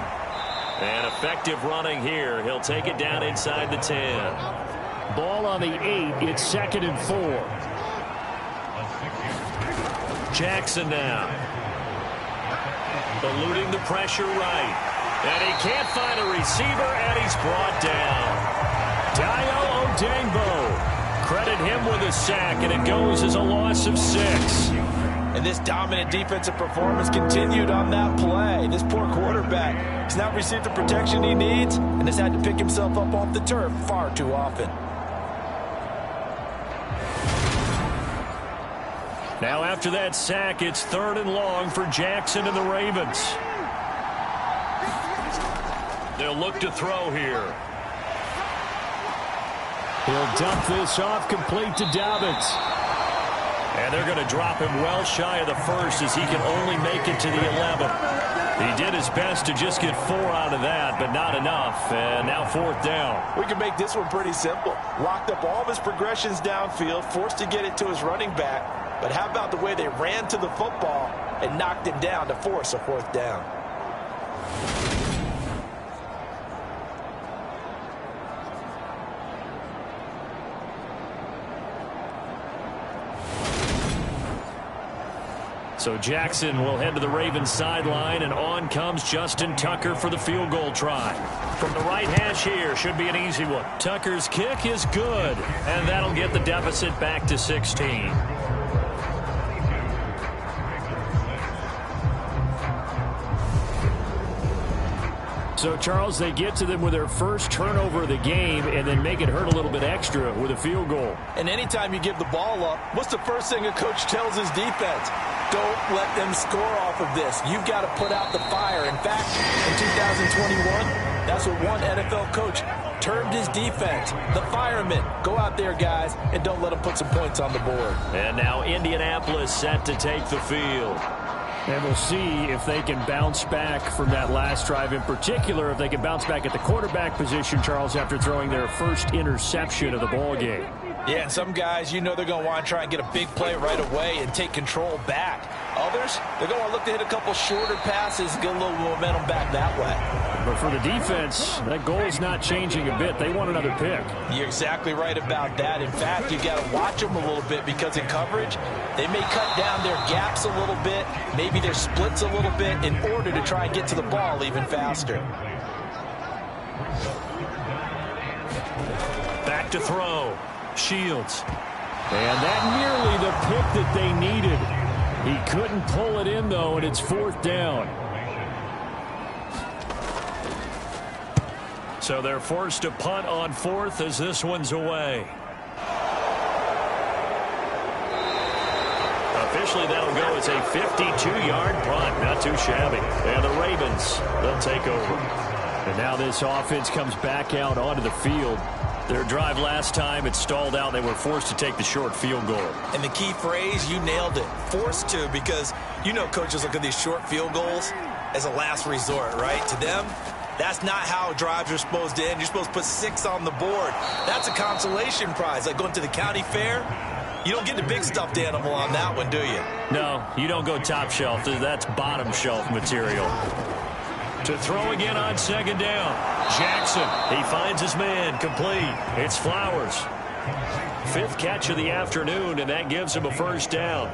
And effective running here. He'll take it down inside the 10. Ball on the 8. It's 2nd and 4. Jackson now. Eluding the pressure right. And he can't find a receiver, and he's brought down. Dio Odengbo. Credit him with a sack, and it goes as a loss of 6. And this dominant defensive performance continued on that play. This poor quarterback has not received the protection he needs and has had to pick himself up off the turf far too often. Now after that sack, it's 3rd and long for Jackson and the Ravens. They'll look to throw here. He'll dump this off complete to Dobbins. And they're going to drop him well shy of the 1st as he can only make it to the 11. He did his best to just get 4 out of that, but not enough. And now 4th down. We can make this one pretty simple. Locked up all of his progressions downfield, forced to get it to his running back. But how about the way they ran to the football and knocked him down to force a 4th down? So Jackson will head to the Ravens sideline, and on comes Justin Tucker for the field goal try. From the right hash here, should be an easy one. Tucker's kick is good, and that'll get the deficit back to 16. So, Charles, they get to them with their first turnover of the game and then make it hurt a little bit extra with a field goal. And anytime you give the ball up, what's the first thing a coach tells his defense? Don't let them score off of this. You've got to put out the fire. In fact, in 2021, that's what one NFL coach termed his defense. The firemen. Go out there, guys, and don't let them put some points on the board. And now Indianapolis set to take the field. And we'll see if they can bounce back from that last drive. In particular, if they can bounce back at the quarterback position, Charles, after throwing their first interception of the ball game. Yeah, and some guys, you know they're going to want to try and get a big play right away and take control back. Others, they're going to look to hit a couple shorter passes and get a little momentum back that way. But for the defense, that goal is not changing a bit. They want another pick. You're exactly right about that. In fact, you got to watch them a little bit because in coverage, they may cut down their gaps a little bit, maybe their splits a little bit in order to try and get to the ball even faster. Back to throw. Shields. And that nearly the pick that they needed. He couldn't pull it in, though, and it's 4th down. So they're forced to punt on 4th as this one's away. Officially, that'll go as a 52-yard punt. Not too shabby. And the Ravens, they'll take over. And now this offense comes back out onto the field. Their drive last time, it stalled out. They were forced to take the short field goal. And the key phrase, you nailed it. Forced to, because you know coaches look at these short field goals as a last resort, right? To them, that's not how drives are supposed to end. You're supposed to put 6 on the board. That's a consolation prize, like going to the county fair. You don't get the big stuffed animal on that one, do you? No, you don't go top shelf. That's bottom shelf material. To throw again on 2nd down. Jackson, he finds his man, complete. It's Flowers. 5th catch of the afternoon, and that gives him a 1st down.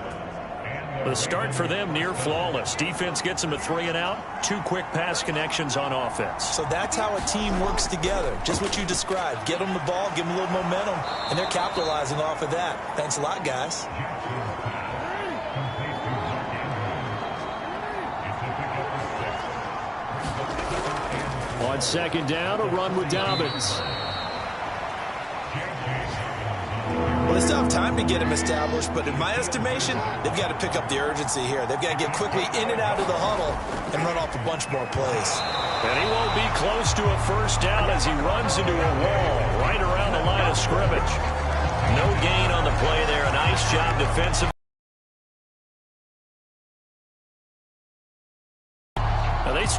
The start for them near flawless. Defense gets them a 3 and out. 2 quick pass connections on offense. So that's how a team works together. Just what you described. Get them the ball, give them a little momentum, and they're capitalizing off of that. Thanks a lot, guys. On 2nd down, a run with Dobbins. Well, they still have time to get him established, but in my estimation, they've got to pick up the urgency here. They've got to get quickly in and out of the huddle and run off a bunch more plays. And he won't be close to a 1st down as he runs into a wall right around the line of scrimmage. No gain on the play there. A nice job defensively.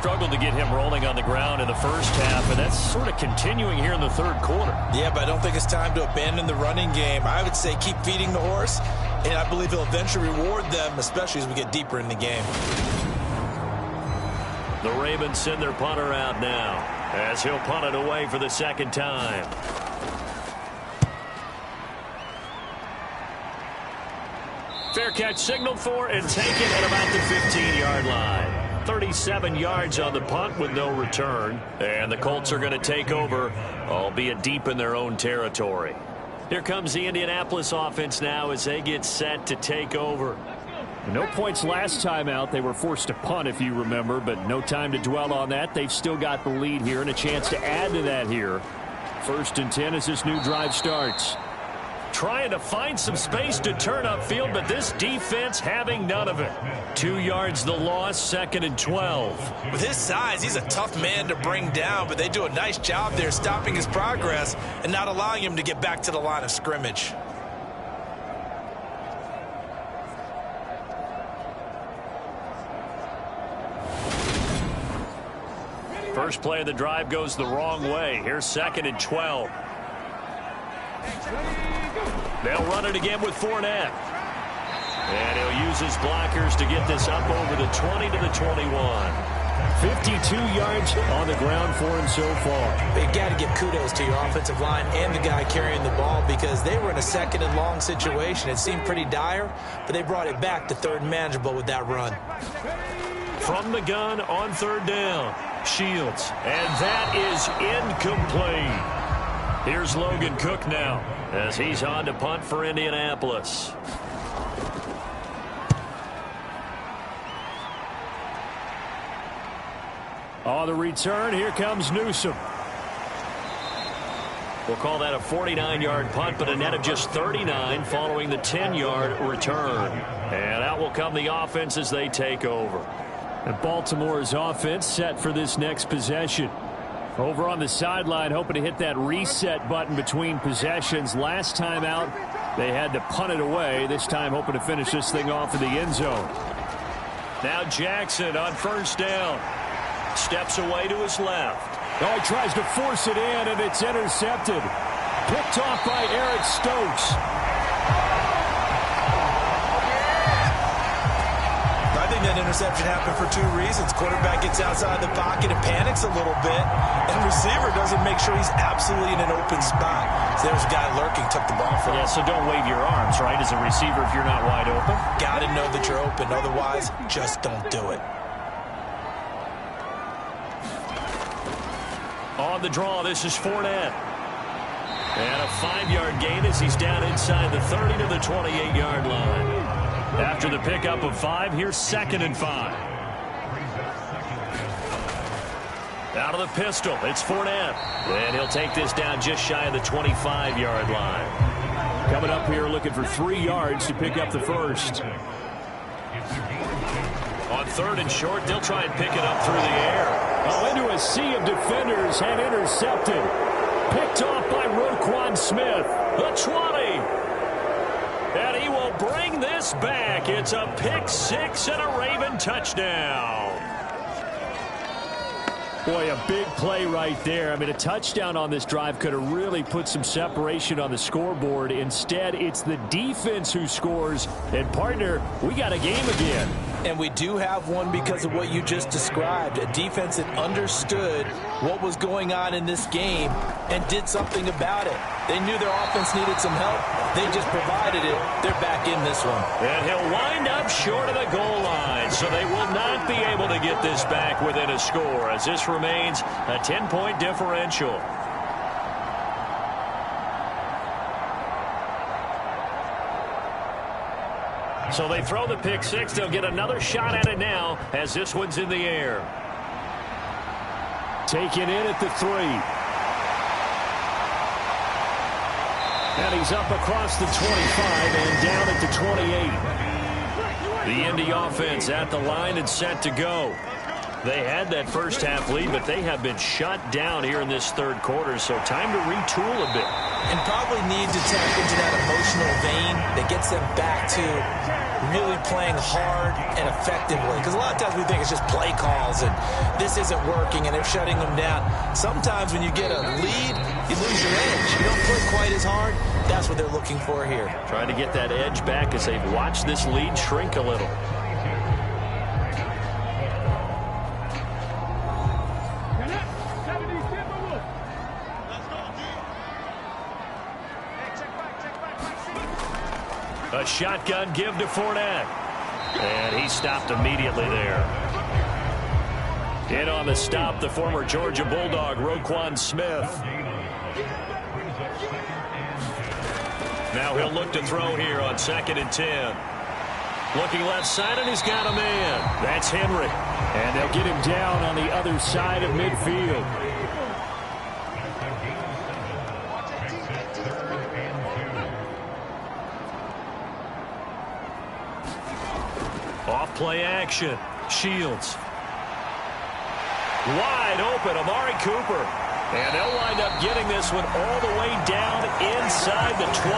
struggled to get him rolling on the ground in the first half, and that's sort of continuing here in the third quarter. Yeah, but I don't think it's time to abandon the running game. I would say keep feeding the horse, and I believe he'll eventually reward them, especially as we get deeper in the game. The Ravens send their punter out now, as he'll punt it away for the second time. Fair catch signaled for and taken at about the 15-yard line. 37 yards on the punt with no return. And the Colts are going to take over, albeit deep in their own territory. Here comes the Indianapolis offense now as they get set to take over. No points last time out. They were forced to punt, if you remember, but no time to dwell on that. They've still got the lead here and a chance to add to that here. 1st and 10 as this new drive starts. Trying to find some space to turn upfield, but this defense having none of it. 2 yards the loss, 2nd and 12. With his size, he's a tough man to bring down, but they do a nice job there stopping his progress and not allowing him to get back to the line of scrimmage. First play of the drive goes the wrong way. Here's 2nd and 12. They'll run it again with Fournette. And he'll use his blockers to get this up over the 20 to the 21. 52 yards on the ground for him so far. You got to give kudos to your offensive line and the guy carrying the ball because they were in a 2nd and long situation. It seemed pretty dire, but they brought it back to 3rd and manageable with that run. From the gun on 3rd down. Shields. And that is incomplete. Here's Logan Cook now as he's on to punt for Indianapolis. On the return, here comes Newsome. We'll call that a 49-yard punt, but a net of just 39 following the 10-yard return. And out will come the offense as they take over. And Baltimore's offense set for this next possession. Over on the sideline, hoping to hit that reset button between possessions. Last time out, they had to punt it away. This time, hoping to finish this thing off in the end zone. Now Jackson on 1st down. Steps away to his left. Oh, he tries to force it in, and it's intercepted. Picked off by Eric Stokes. I think that interception happened for 2 reasons. Quarterback gets outside the pocket and panics a little bit, and receiver doesn't make sure he's absolutely in an open spot. So there's a guy lurking, took the ball from him. Yeah, so don't wave your arms, right, as a receiver if you're not wide open. Got to know that you're open. Otherwise, just don't do it. On the draw, this is Fournette. And a 5-yard gain as he's down inside the 30 to the 28-yard line. After the pickup of 5, here's 2nd and 5. Out of the pistol, it's Fournette. And he'll take this down just shy of the 25-yard line. Coming up here looking for 3 yards to pick up the first. On 3rd and short, they'll try and pick it up through the air. Oh, into a sea of defenders and intercepted. Picked off by Roquan Smith. The 20. And he will bring this back. It's a pick-6 and a Raven touchdown. Boy, a big play right there. I mean, a touchdown on this drive could have really put some separation on the scoreboard. Instead, it's the defense who scores. And, partner, we got a game again. And we do have one because of what you just described. A defense that understood what was going on in this game and did something about it. They knew their offense needed some help. They just provided it. They're back in this one. And he'll wind up short of the goal line, so they will not be able to get this back within a score as this remains a 10-point differential. So they throw the pick-6. They'll get another shot at it now as this one's in the air. Taken in at the 3. And he's up across the 25 and down at the 28. The Indy offense at the line and set to go. They had that first half lead, but they have been shut down here in this third quarter, so time to retool a bit. And probably need to tap into that emotional vein that gets them back to really playing hard and effectively. Because a lot of times we think it's just play calls and this isn't working and they're shutting them down. Sometimes when you get a lead, you lose your edge. You don't play quite as hard. That's what they're looking for here. Trying to get that edge back as they've watched this lead shrink a little. A shotgun give to Fournette. And he stopped immediately there. In on the stop, the former Georgia Bulldog, Roquan Smith. Now he'll look to throw here on 2nd and 10. Looking left side, and he's got a man. That's Henry. And they'll get him down on the other side of midfield. Off play action. Shields. Wide open, Amari Cooper. And they'll wind up getting this one all the way down inside the 20.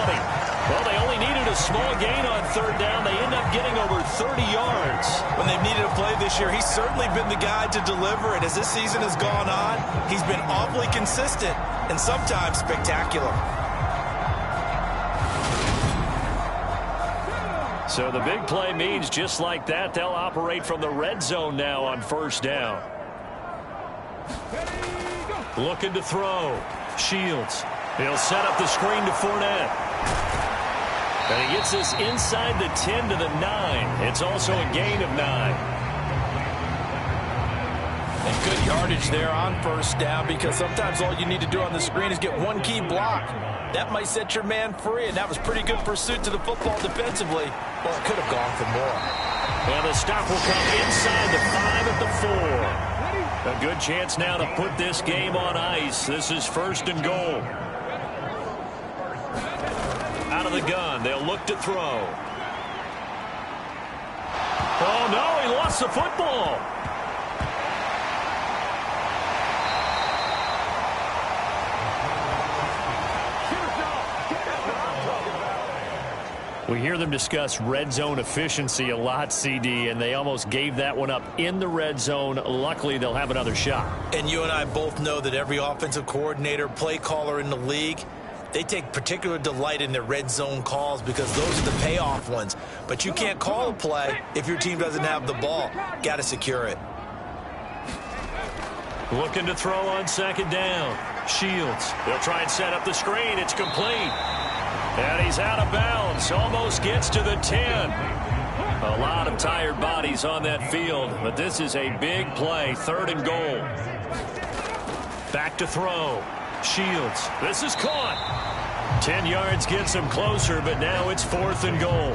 Well, they only needed a small gain on 3rd down. They end up getting over 30 yards. When they've needed a play this year, he's certainly been the guy to deliver. And as this season has gone on, he's been awfully consistent and sometimes spectacular. So the big play means just like that, they'll operate from the red zone now on 1st down. Looking to throw. Shields. He'll set up the screen to Fournette. And he gets this inside the 10 to the 9. It's also a gain of 9. And good yardage there on 1st down, because sometimes all you need to do on the screen is get one key block. That might set your man free, and that was pretty good pursuit to the football defensively. Well, it could have gone for more. And the stop will come inside the 5 at the 4. A good chance now to put this game on ice. This is 1st and goal. Out of the gun, they'll look to throw. Oh, no, he lost the football. We hear them discuss red zone efficiency a lot, CD, and they almost gave that one up in the red zone. Luckily, they'll have another shot. And you and I both know that every offensive coordinator, play caller in the league, they take particular delight in their red zone calls because those are the payoff ones. But you can't call a play if your team doesn't have the ball. Got to secure it. Looking to throw on 2nd down. Shields. They'll try and set up the screen. It's complete. And he's out of bounds. Almost gets to the 10. A lot of tired bodies on that field, but this is a big play. 3rd and goal. Back to throw. Shields. This is caught. 10 yards gets him closer, but now it's 4th and goal.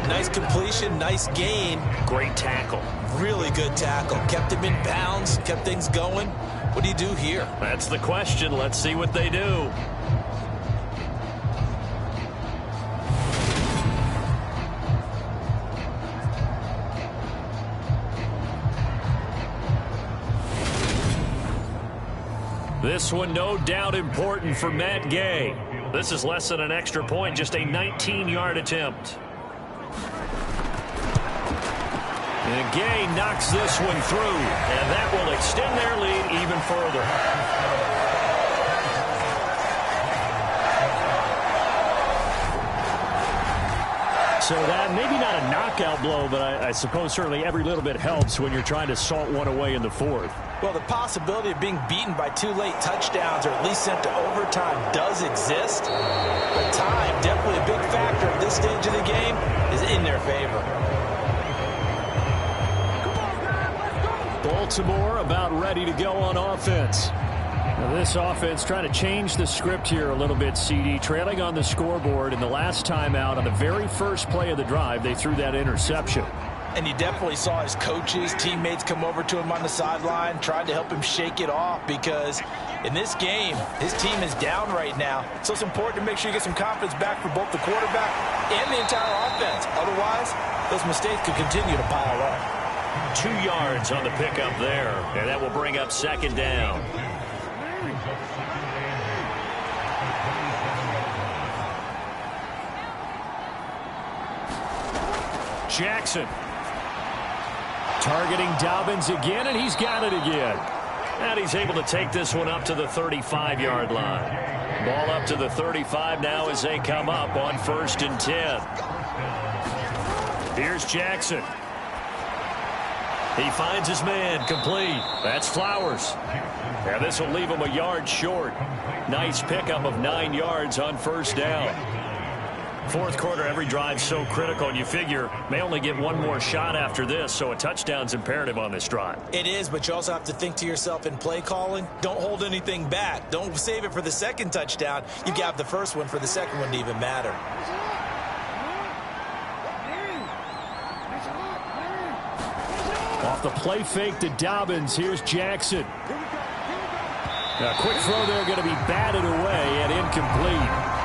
Nice completion, nice gain. Great tackle. Really good tackle. Kept him in bounds, kept things going. What do you do here? That's the question. Let's see what they do. This one no doubt important for Matt Gay. This is less than an extra point, just a 19-yard attempt. And Gay knocks this one through, and that will extend their lead even further. So that maybe not a knockout blow, but I suppose certainly every little bit helps when you're trying to salt one away in the 4th. Well, the possibility of being beaten by 2 late touchdowns or at least sent to overtime does exist. But time, definitely a big factor at this stage of the game, is in their favor. Baltimore about ready to go on offense. Now this offense trying to change the script here a little bit, CD. Trailing on the scoreboard, and the last time out on the very first play of the drive, they threw that interception. And you definitely saw his coaches, teammates come over to him on the sideline, tried to help him shake it off, because in this game, his team is down right now. So it's important to make sure you get some confidence back for both the quarterback and the entire offense. Otherwise, those mistakes could continue to pile up. about 2 yards on the pickup there. And that will bring up second down. Jackson. Targeting Dobbins again, and he's got it again. And he's able to take this one up to the 35-yard line. Ball up to the 35 now as they come up on 1st and 10. Here's Jackson. He finds his man, complete. That's Flowers. And this will leave him a yard short. Nice pickup of 9 yards on 1st down. 4th quarter, every drive so critical, and you figure may only get one more shot after this, so a touchdown's imperative on this drive. It is, but you also have to think to yourself in play calling, don't hold anything back. Don't save it for the second touchdown. You got the first one for the second one to even matter. Off the play fake to Dobbins. Here's Jackson. A quick throw there going to be batted away and incomplete.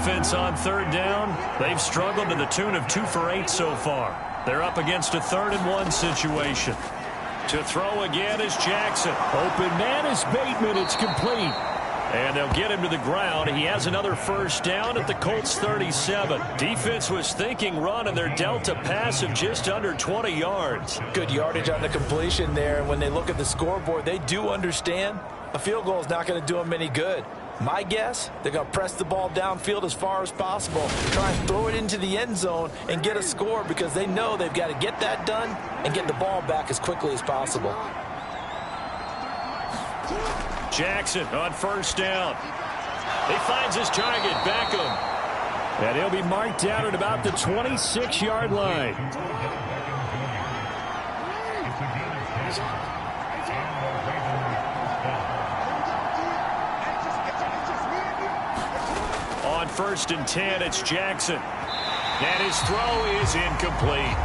Offense on 3rd down. They've struggled to the tune of 2 for 8 so far. They're up against a 3rd and 1 situation. To throw again is Jackson. Open man is Bateman. It's complete. And they'll get him to the ground. He has another 1st down at the Colts 37. Defense was thinking run, and they're dealt a pass of just under 20 yards. Good yardage on the completion there. And when they look at the scoreboard, they do understand a field goal is not going to do them any good. My guess, they're going to press the ball downfield as far as possible, try and throw it into the end zone and get a score because they know they've got to get that done and get the ball back as quickly as possible. Jackson on 1st down. He finds his target, Beckham. And he'll be marked down at about the 26-yard line. On 1st and 10, it's Jackson. And his throw is incomplete.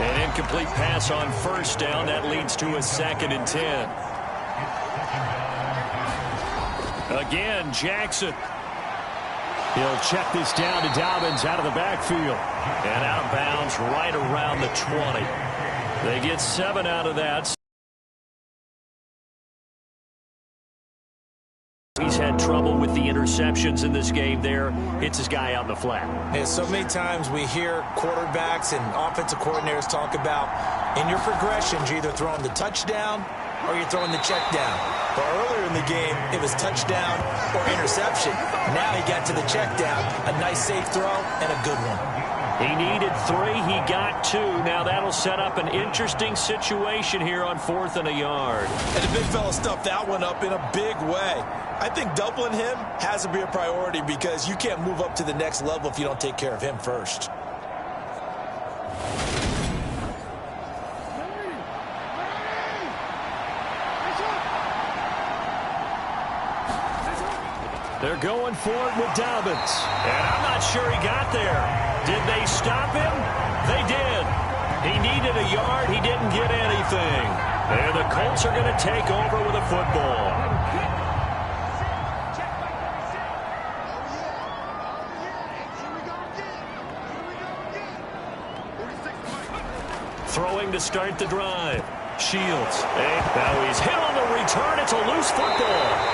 An incomplete pass on 1st down. That leads to a 2nd and 10. Again, Jackson. He'll check this down to Dobbins out of the backfield. And out of bounds right around the 20. They get 7 out of that. He's had trouble with the interceptions in this game there. Hits his guy out in the flat. And so many times we hear quarterbacks and offensive coordinators talk about in your progressions, you're either throwing the touchdown or you're throwing the check down. But earlier in the game, it was touchdown or interception. Now he got to the check down. A nice safe throw and a good one. He needed 3. He got 2. Now that'll set up an interesting situation here on 4th and a yard. And the big fella stuffed that one up in a big way. I think doubling him has to be a priority because you can't move up to the next level if you don't take care of him first. They're going for it with Dobbins. And I'm not sure he got there. Did they stop him? They did. He needed a yard. He didn't get anything. And the Colts are going to take over with a football. Throwing to start the drive. Shields. And now he's hit on the return. It's a loose football.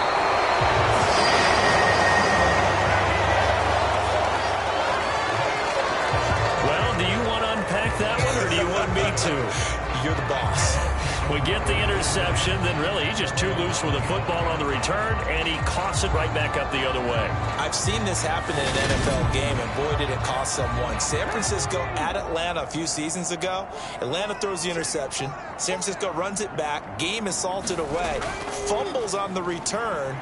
That one, or do you want me to? You're the boss. We get the interception, then really he's just too loose with the football on the return, and he coughs it right back up the other way. I've seen this happen in an NFL game, and boy, did it cost someone. San Francisco at Atlanta a few seasons ago. Atlanta throws the interception. San Francisco runs it back. Game is salted away. Fumbles on the return.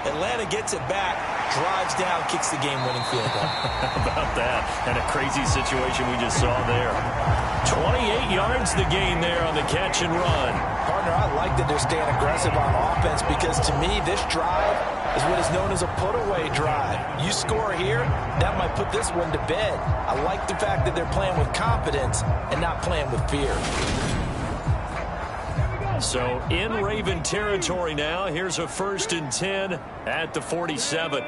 Atlanta gets it back, drives down, kicks the game-winning field goal. How about that? And a crazy situation we just saw there. 28 yards the gain there on the catch and run. Partner, I like that they're staying aggressive on offense because to me, this drive is what is known as a put-away drive. You score here, that might put this one to bed. I like the fact that they're playing with confidence and not playing with fear. So in Raven territory now, here's a 1st and 10 at the 47.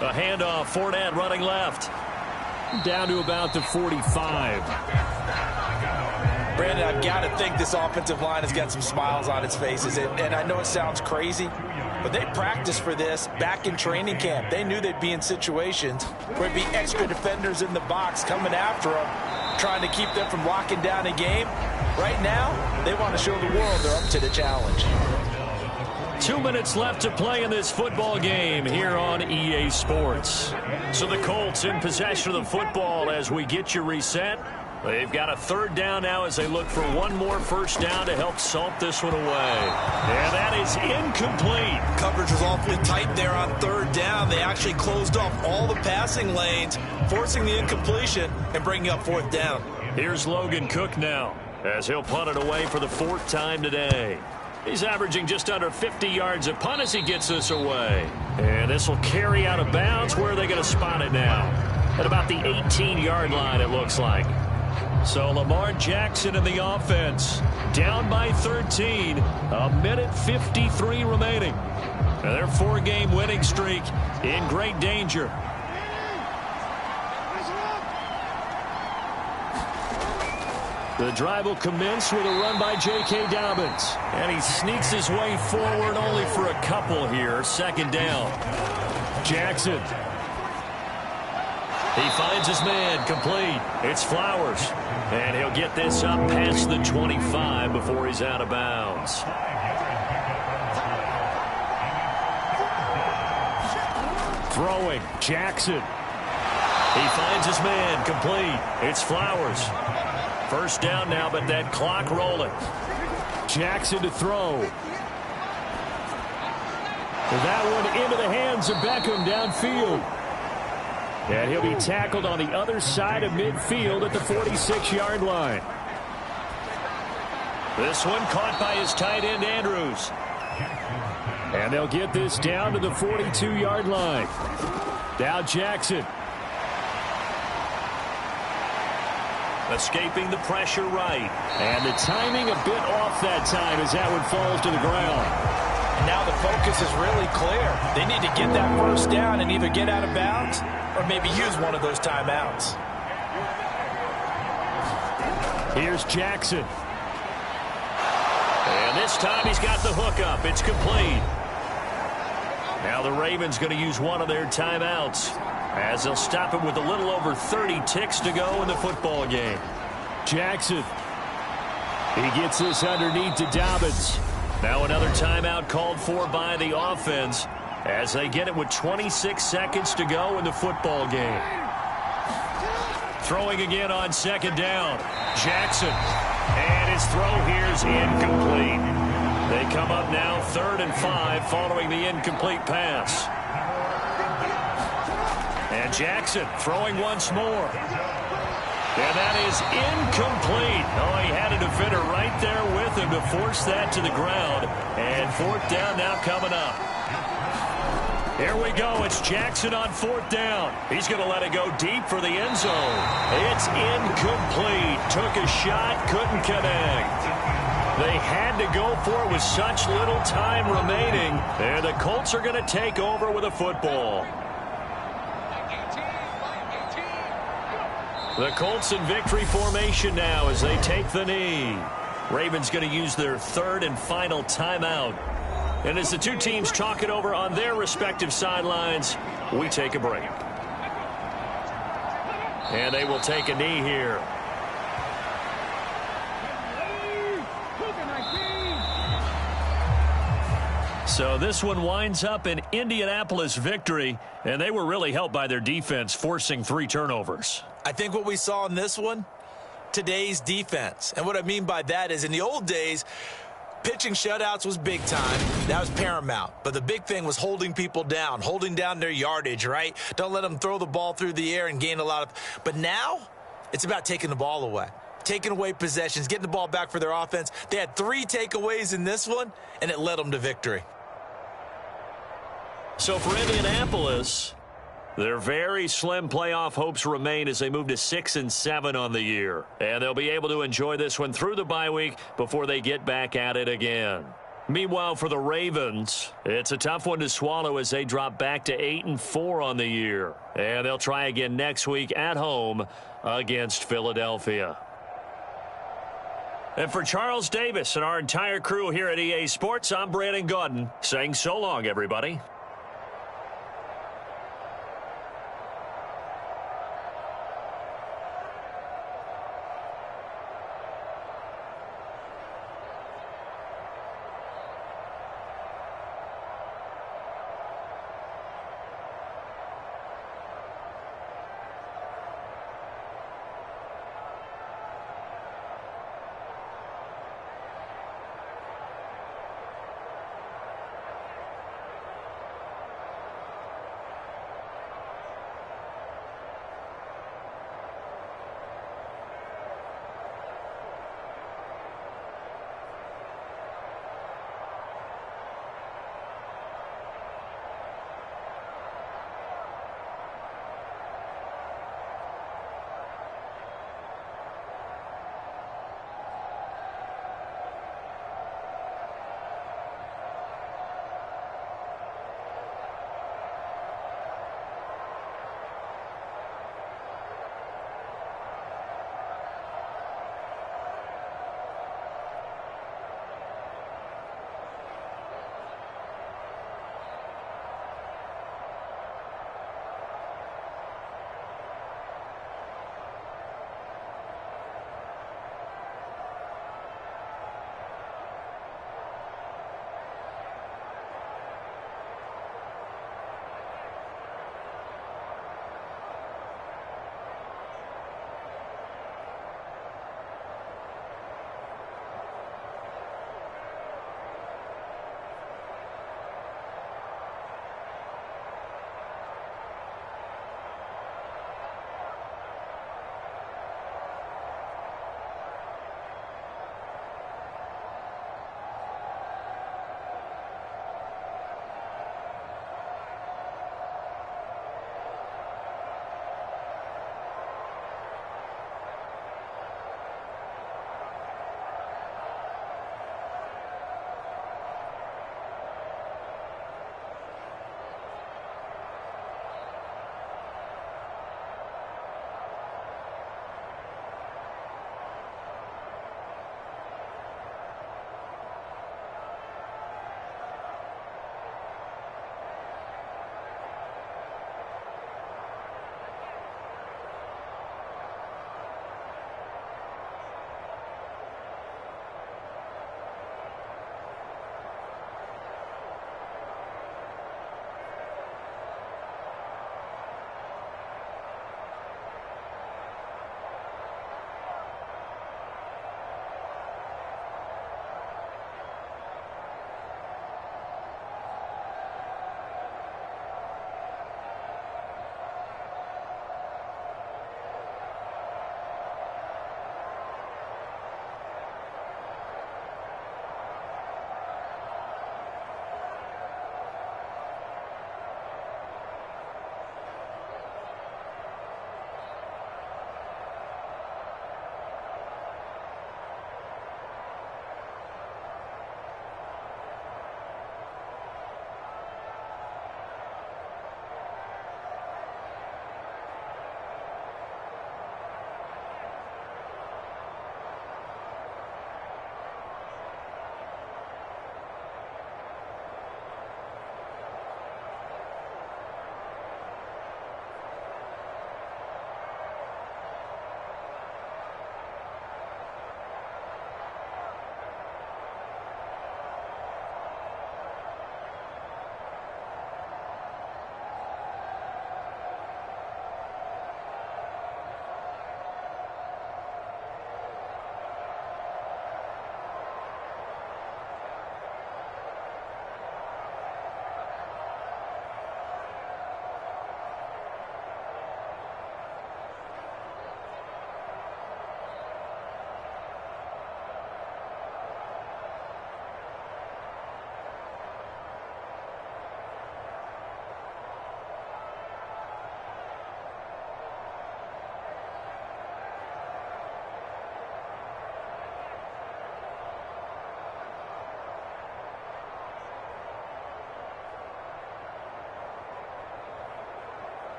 A handoff, Fournette running left. Down to about the 45. Brandon, I've got to think this offensive line has got some smiles on its faces. And I know it sounds crazy, but they practiced for this back in training camp. They knew they'd be in situations where it'd be extra defenders in the box coming after them, trying to keep them from locking down a game. Right now, they want to show the world they're up to the challenge. 2 minutes left to play in this football game here on EA Sports. So the Colts in possession of the football as we get you reset. They've got a third down now as they look for one more first down to help salt this one away. And that is incomplete. Coverage was awfully tight there on third down. They actually closed off all the passing lanes, forcing the incompletion and bringing up fourth down. Here's Logan Cook now as he'll punt it away for the fourth time today. He's averaging just under 50 yards a punt as he gets this away. And this will carry out of bounds. Where are they going to spot it now? At about the 18-yard line, it looks like. So Lamar Jackson in the offense. Down by 13. A minute 53 remaining. And their four-game winning streak in great danger. The drive will commence with a run by J.K. Dobbins. And he sneaks his way forward only for a couple here. Second down. Jackson. He finds his man complete. It's Flowers. And he'll get this up past the 25 before he's out of bounds. Throwing. Jackson. He finds his man complete. It's Flowers. First down now, but that clock rolling. Jackson to throw. That one into the hands of Beckham downfield. And he'll be tackled on the other side of midfield at the 46-yard line. This one caught by his tight end, Andrews. And they'll get this down to the 42-yard line. Now Jackson. Escaping the pressure right. And the timing a bit off that time as that one falls to the ground. And now the focus is really clear. They need to get that first down and either get out of bounds or maybe use one of those timeouts. Here's Jackson. And this time he's got the hook up. It's complete. Now the Ravens going to use one of their timeouts as they'll stop it with a little over 30 ticks to go in the football game. Jackson. He gets this underneath to Dobbins. Now another timeout called for by the offense as they get it with 26 seconds to go in the football game. Throwing again on second down. Jackson. And his throw here is incomplete. They come up now 3rd and 5 following the incomplete pass. And Jackson throwing once more. And that is incomplete. Oh, he had a defender right there with him to force that to the ground. And fourth down now coming up. Here we go. It's Jackson on fourth down. He's going to let it go deep for the end zone. It's incomplete. Took a shot, couldn't connect. They had to go for it with such little time remaining. And the Colts are going to take over with a football. The Colts in victory formation now as they take the knee. Ravens going to use their third and final timeout. And as the two teams talk it over on their respective sidelines, we take a break. And they will take a knee here. So this one winds up an Indianapolis victory, and they were really helped by their defense, forcing 3 turnovers. I think what we saw in this one, today's defense. And what I mean by that is in the old days, pitching shutouts was big time. That was paramount. But the big thing was holding people down, holding down their yardage, right? Don't let them throw the ball through the air and gain a lot of. But now it's about taking the ball away, taking away possessions, getting the ball back for their offense. They had 3 takeaways in this one, and it led them to victory. So for Indianapolis, their very slim playoff hopes remain as they move to 6-7 on the year. And they'll be able to enjoy this one through the bye week before they get back at it again. Meanwhile, for the Ravens, it's a tough one to swallow as they drop back to 8-4 on the year. And they'll try again next week at home against Philadelphia. And for Charles Davis and our entire crew here at EA Sports, I'm Brandon Gaudin saying so long, everybody.